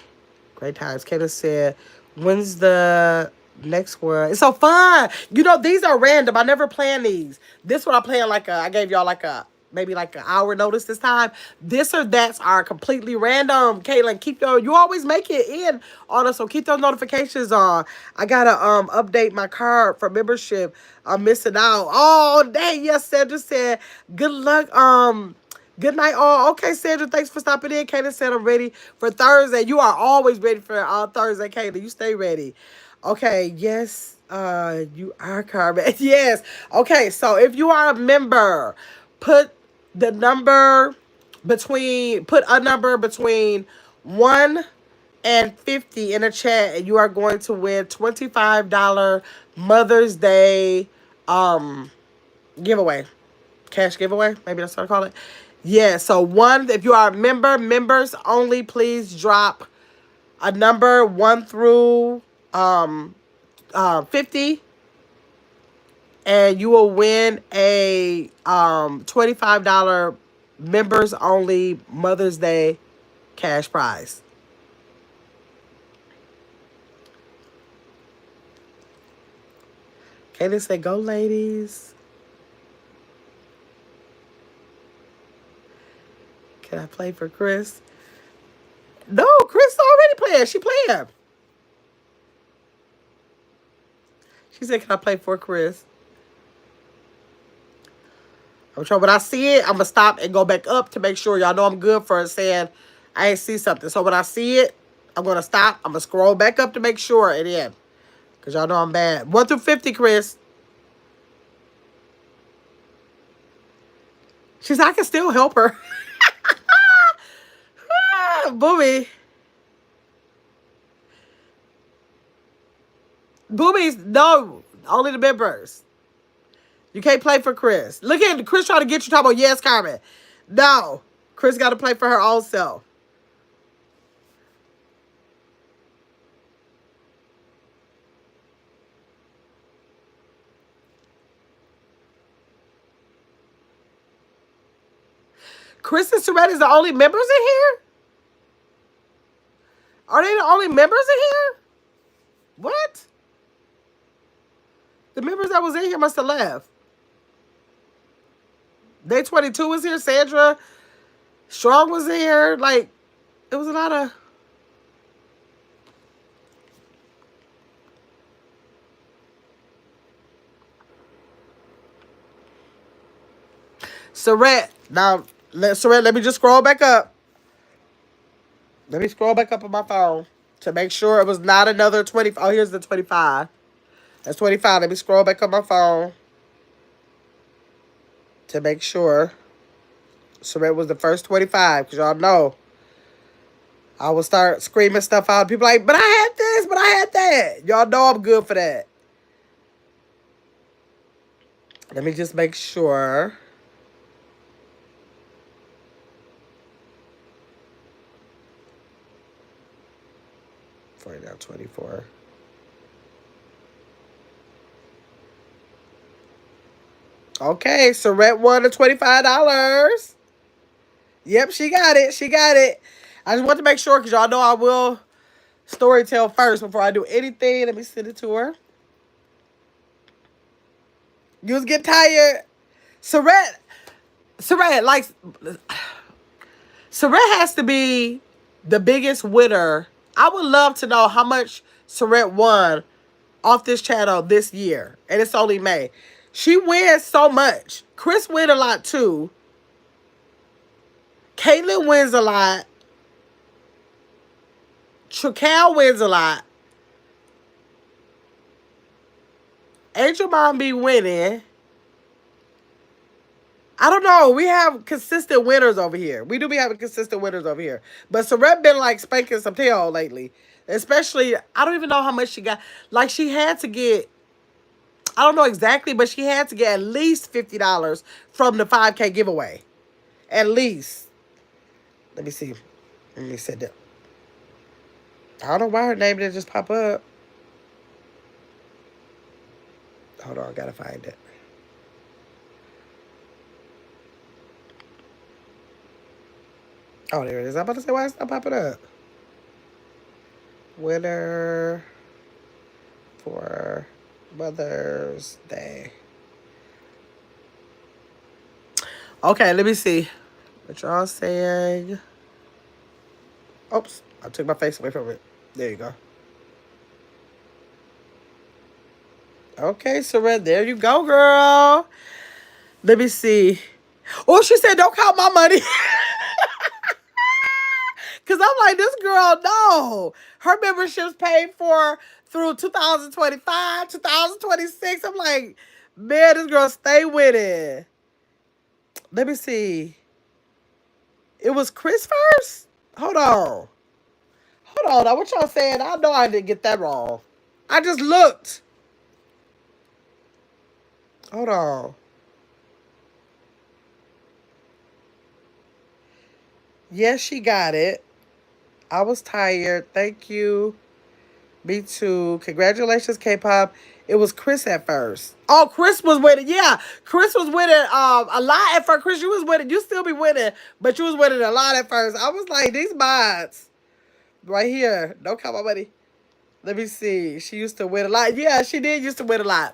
Great times. Kayla said, when's the next one? It's so fun. You know, these are random. I never plan these. This one I plan I gave y'all maybe an hour notice this time. This or that's are completely random. Caitlin, you always make it in on us, so keep those notifications on. I gotta update my card for membership. I'm missing out. Oh, dang, yes, Sandra said, good luck, good night, all. Okay, Sandra, thanks for stopping in. Kayla said I'm ready for Thursday. You are always ready for Thursday, Kayla. You stay ready. Okay, yes, you are, Carmen. Yes. Okay, so if you are a member, put a number between 1 and 50 in a chat, and you are going to win $25 Mother's Day giveaway. Cash giveaway, maybe that's what I call it. Yeah, so if you are a member, members only, please drop a number 1 through 50, and you will win a $25 members only Mother's Day cash prize. Katie said, go ladies. Can I play for Chris? No, Chris already playing. She playing. She said, can I play for Chris? I'm sure when I see it, I'm going to stop and go back up to make sure y'all know I'm good for saying I ain't see something. So when I see it, I'm going to stop. I'm going to scroll back up to make sure it is. Because y'all know I'm bad. 1 through 50, Chris. She said, I can still help her. Booby. Boobies, no. Only the members. You can't play for Chris. Look at Chris trying to get you talking about, yes, Carmen. No. Chris got to play for her own self. Chris and Sorette is the only members in here? Are they the only members in here? What? The members that was in here must have left. Day 22 was here. Sandra Strong was here. Like, it was a lot of... Sorette. Now, Sorette, let me just scroll back up. Let me scroll back up on my phone to make sure it was not another 20. Oh, here's the 25. That's 25. Let me scroll back on my phone to make sure Sorette was the first 25. Because y'all know I will start screaming stuff out. People like, but I had this, but I had that. Y'all know I'm good for that. Let me just make sure. Now 24. Okay, Sorette won the $25. Yep, she got it. She got it. I just want to make sure because y'all know I will story tell first before I do anything. Let me send it to her. You was getting tired. Sorette, like, Sorette has to be the biggest winner. I would love to know how much Sorette won off this channel this year. And it's only May. She wins so much. Chris wins a lot too. Caitlyn wins a lot. Tracal wins a lot. Angel Mom be winning. I don't know. We have consistent winners over here. We do be having consistent winners over here. But Sorette been like spanking some tail lately. Especially, I don't even know how much she got. Like, she had to get, I don't know exactly, but she had to get at least $50 from the 5K giveaway. At least. Let me see. Let me set that. I don't know why her name didn't just pop up. Hold on, I gotta find it. Oh, there it is. I'm about to say, why it's not popping up? Winner for Mother's Day. Okay, let me see what y'all saying. Oops, I took my face away from it. There you go. Okay, Sorette, there you go, girl. Let me see. Oh, she said, don't count my money. Because I'm like, this girl, no. Her membership's paid for through 2025, 2026. I'm like, man, this girl stay with it. Let me see. It was Chris first? Hold on. Hold on. Now, what y'all saying? I know I didn't get that wrong. I just looked. Hold on. Yes, she got it. I was tired. Thank you. Me too. Congratulations, K-pop. It was Chris at first. Oh, Chris was winning. Yeah, Chris was winning a lot at first. Chris, you was winning. You still be winning, but you was winning a lot at first. I was like, these mods right here. Don't count my money. Let me see. She used to win a lot. Yeah, she did used to win a lot.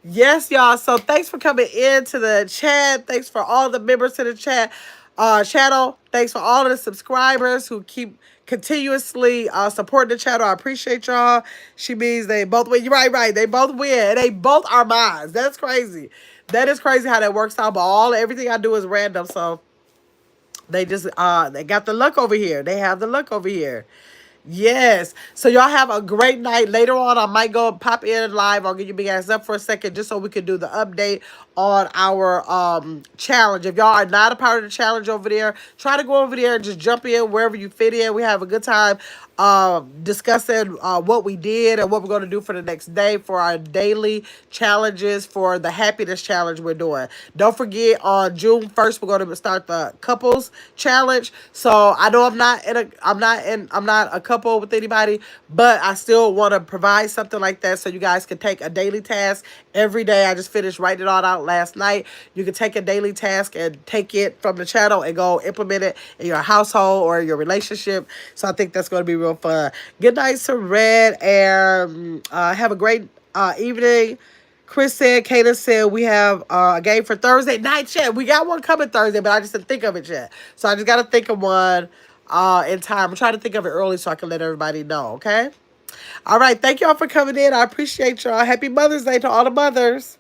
Yes, y'all. So thanks for coming into the chat. Thanks for all the members to the chat channel. Thanks for all of the subscribers who keep continuously supporting the channel. I appreciate y'all. She means they both win. You're right. They both win. They both are mine. That's crazy. That is crazy how that works out. But everything I do is random. So they just they got the luck over here. They have the luck over here. Yes. So y'all have a great night. Later on, I might go pop in live. I'll get you big ass up for a second just so we can do the update on our challenge. If y'all are not a part of the challenge over there, try to go over there and just jump in wherever you fit in. We have a good time discussing what we did and what we're going to do for the next day for our daily challenges for the happiness challenge we're doing. Don't forget, on June 1st, we're going to start the couples challenge. So I know I'm not a couple couple with anybody, but I still want to provide something like that so you guys can take a daily task every day. I just finished writing it all out last night. You can take a daily task and take it from the channel and go implement it in your household or your relationship. So I think that's going to be real fun. Good night to Red, and have a great evening. Chris said, Kayla said, we have a game for Thursday night chat. We got one coming Thursday, but I just didn't think of it yet. So I just got to think of one in time. I'm trying to think of it early so I can let everybody know, okay? All right. Thank y'all for coming in. I appreciate y'all. Happy Mother's Day to all the mothers.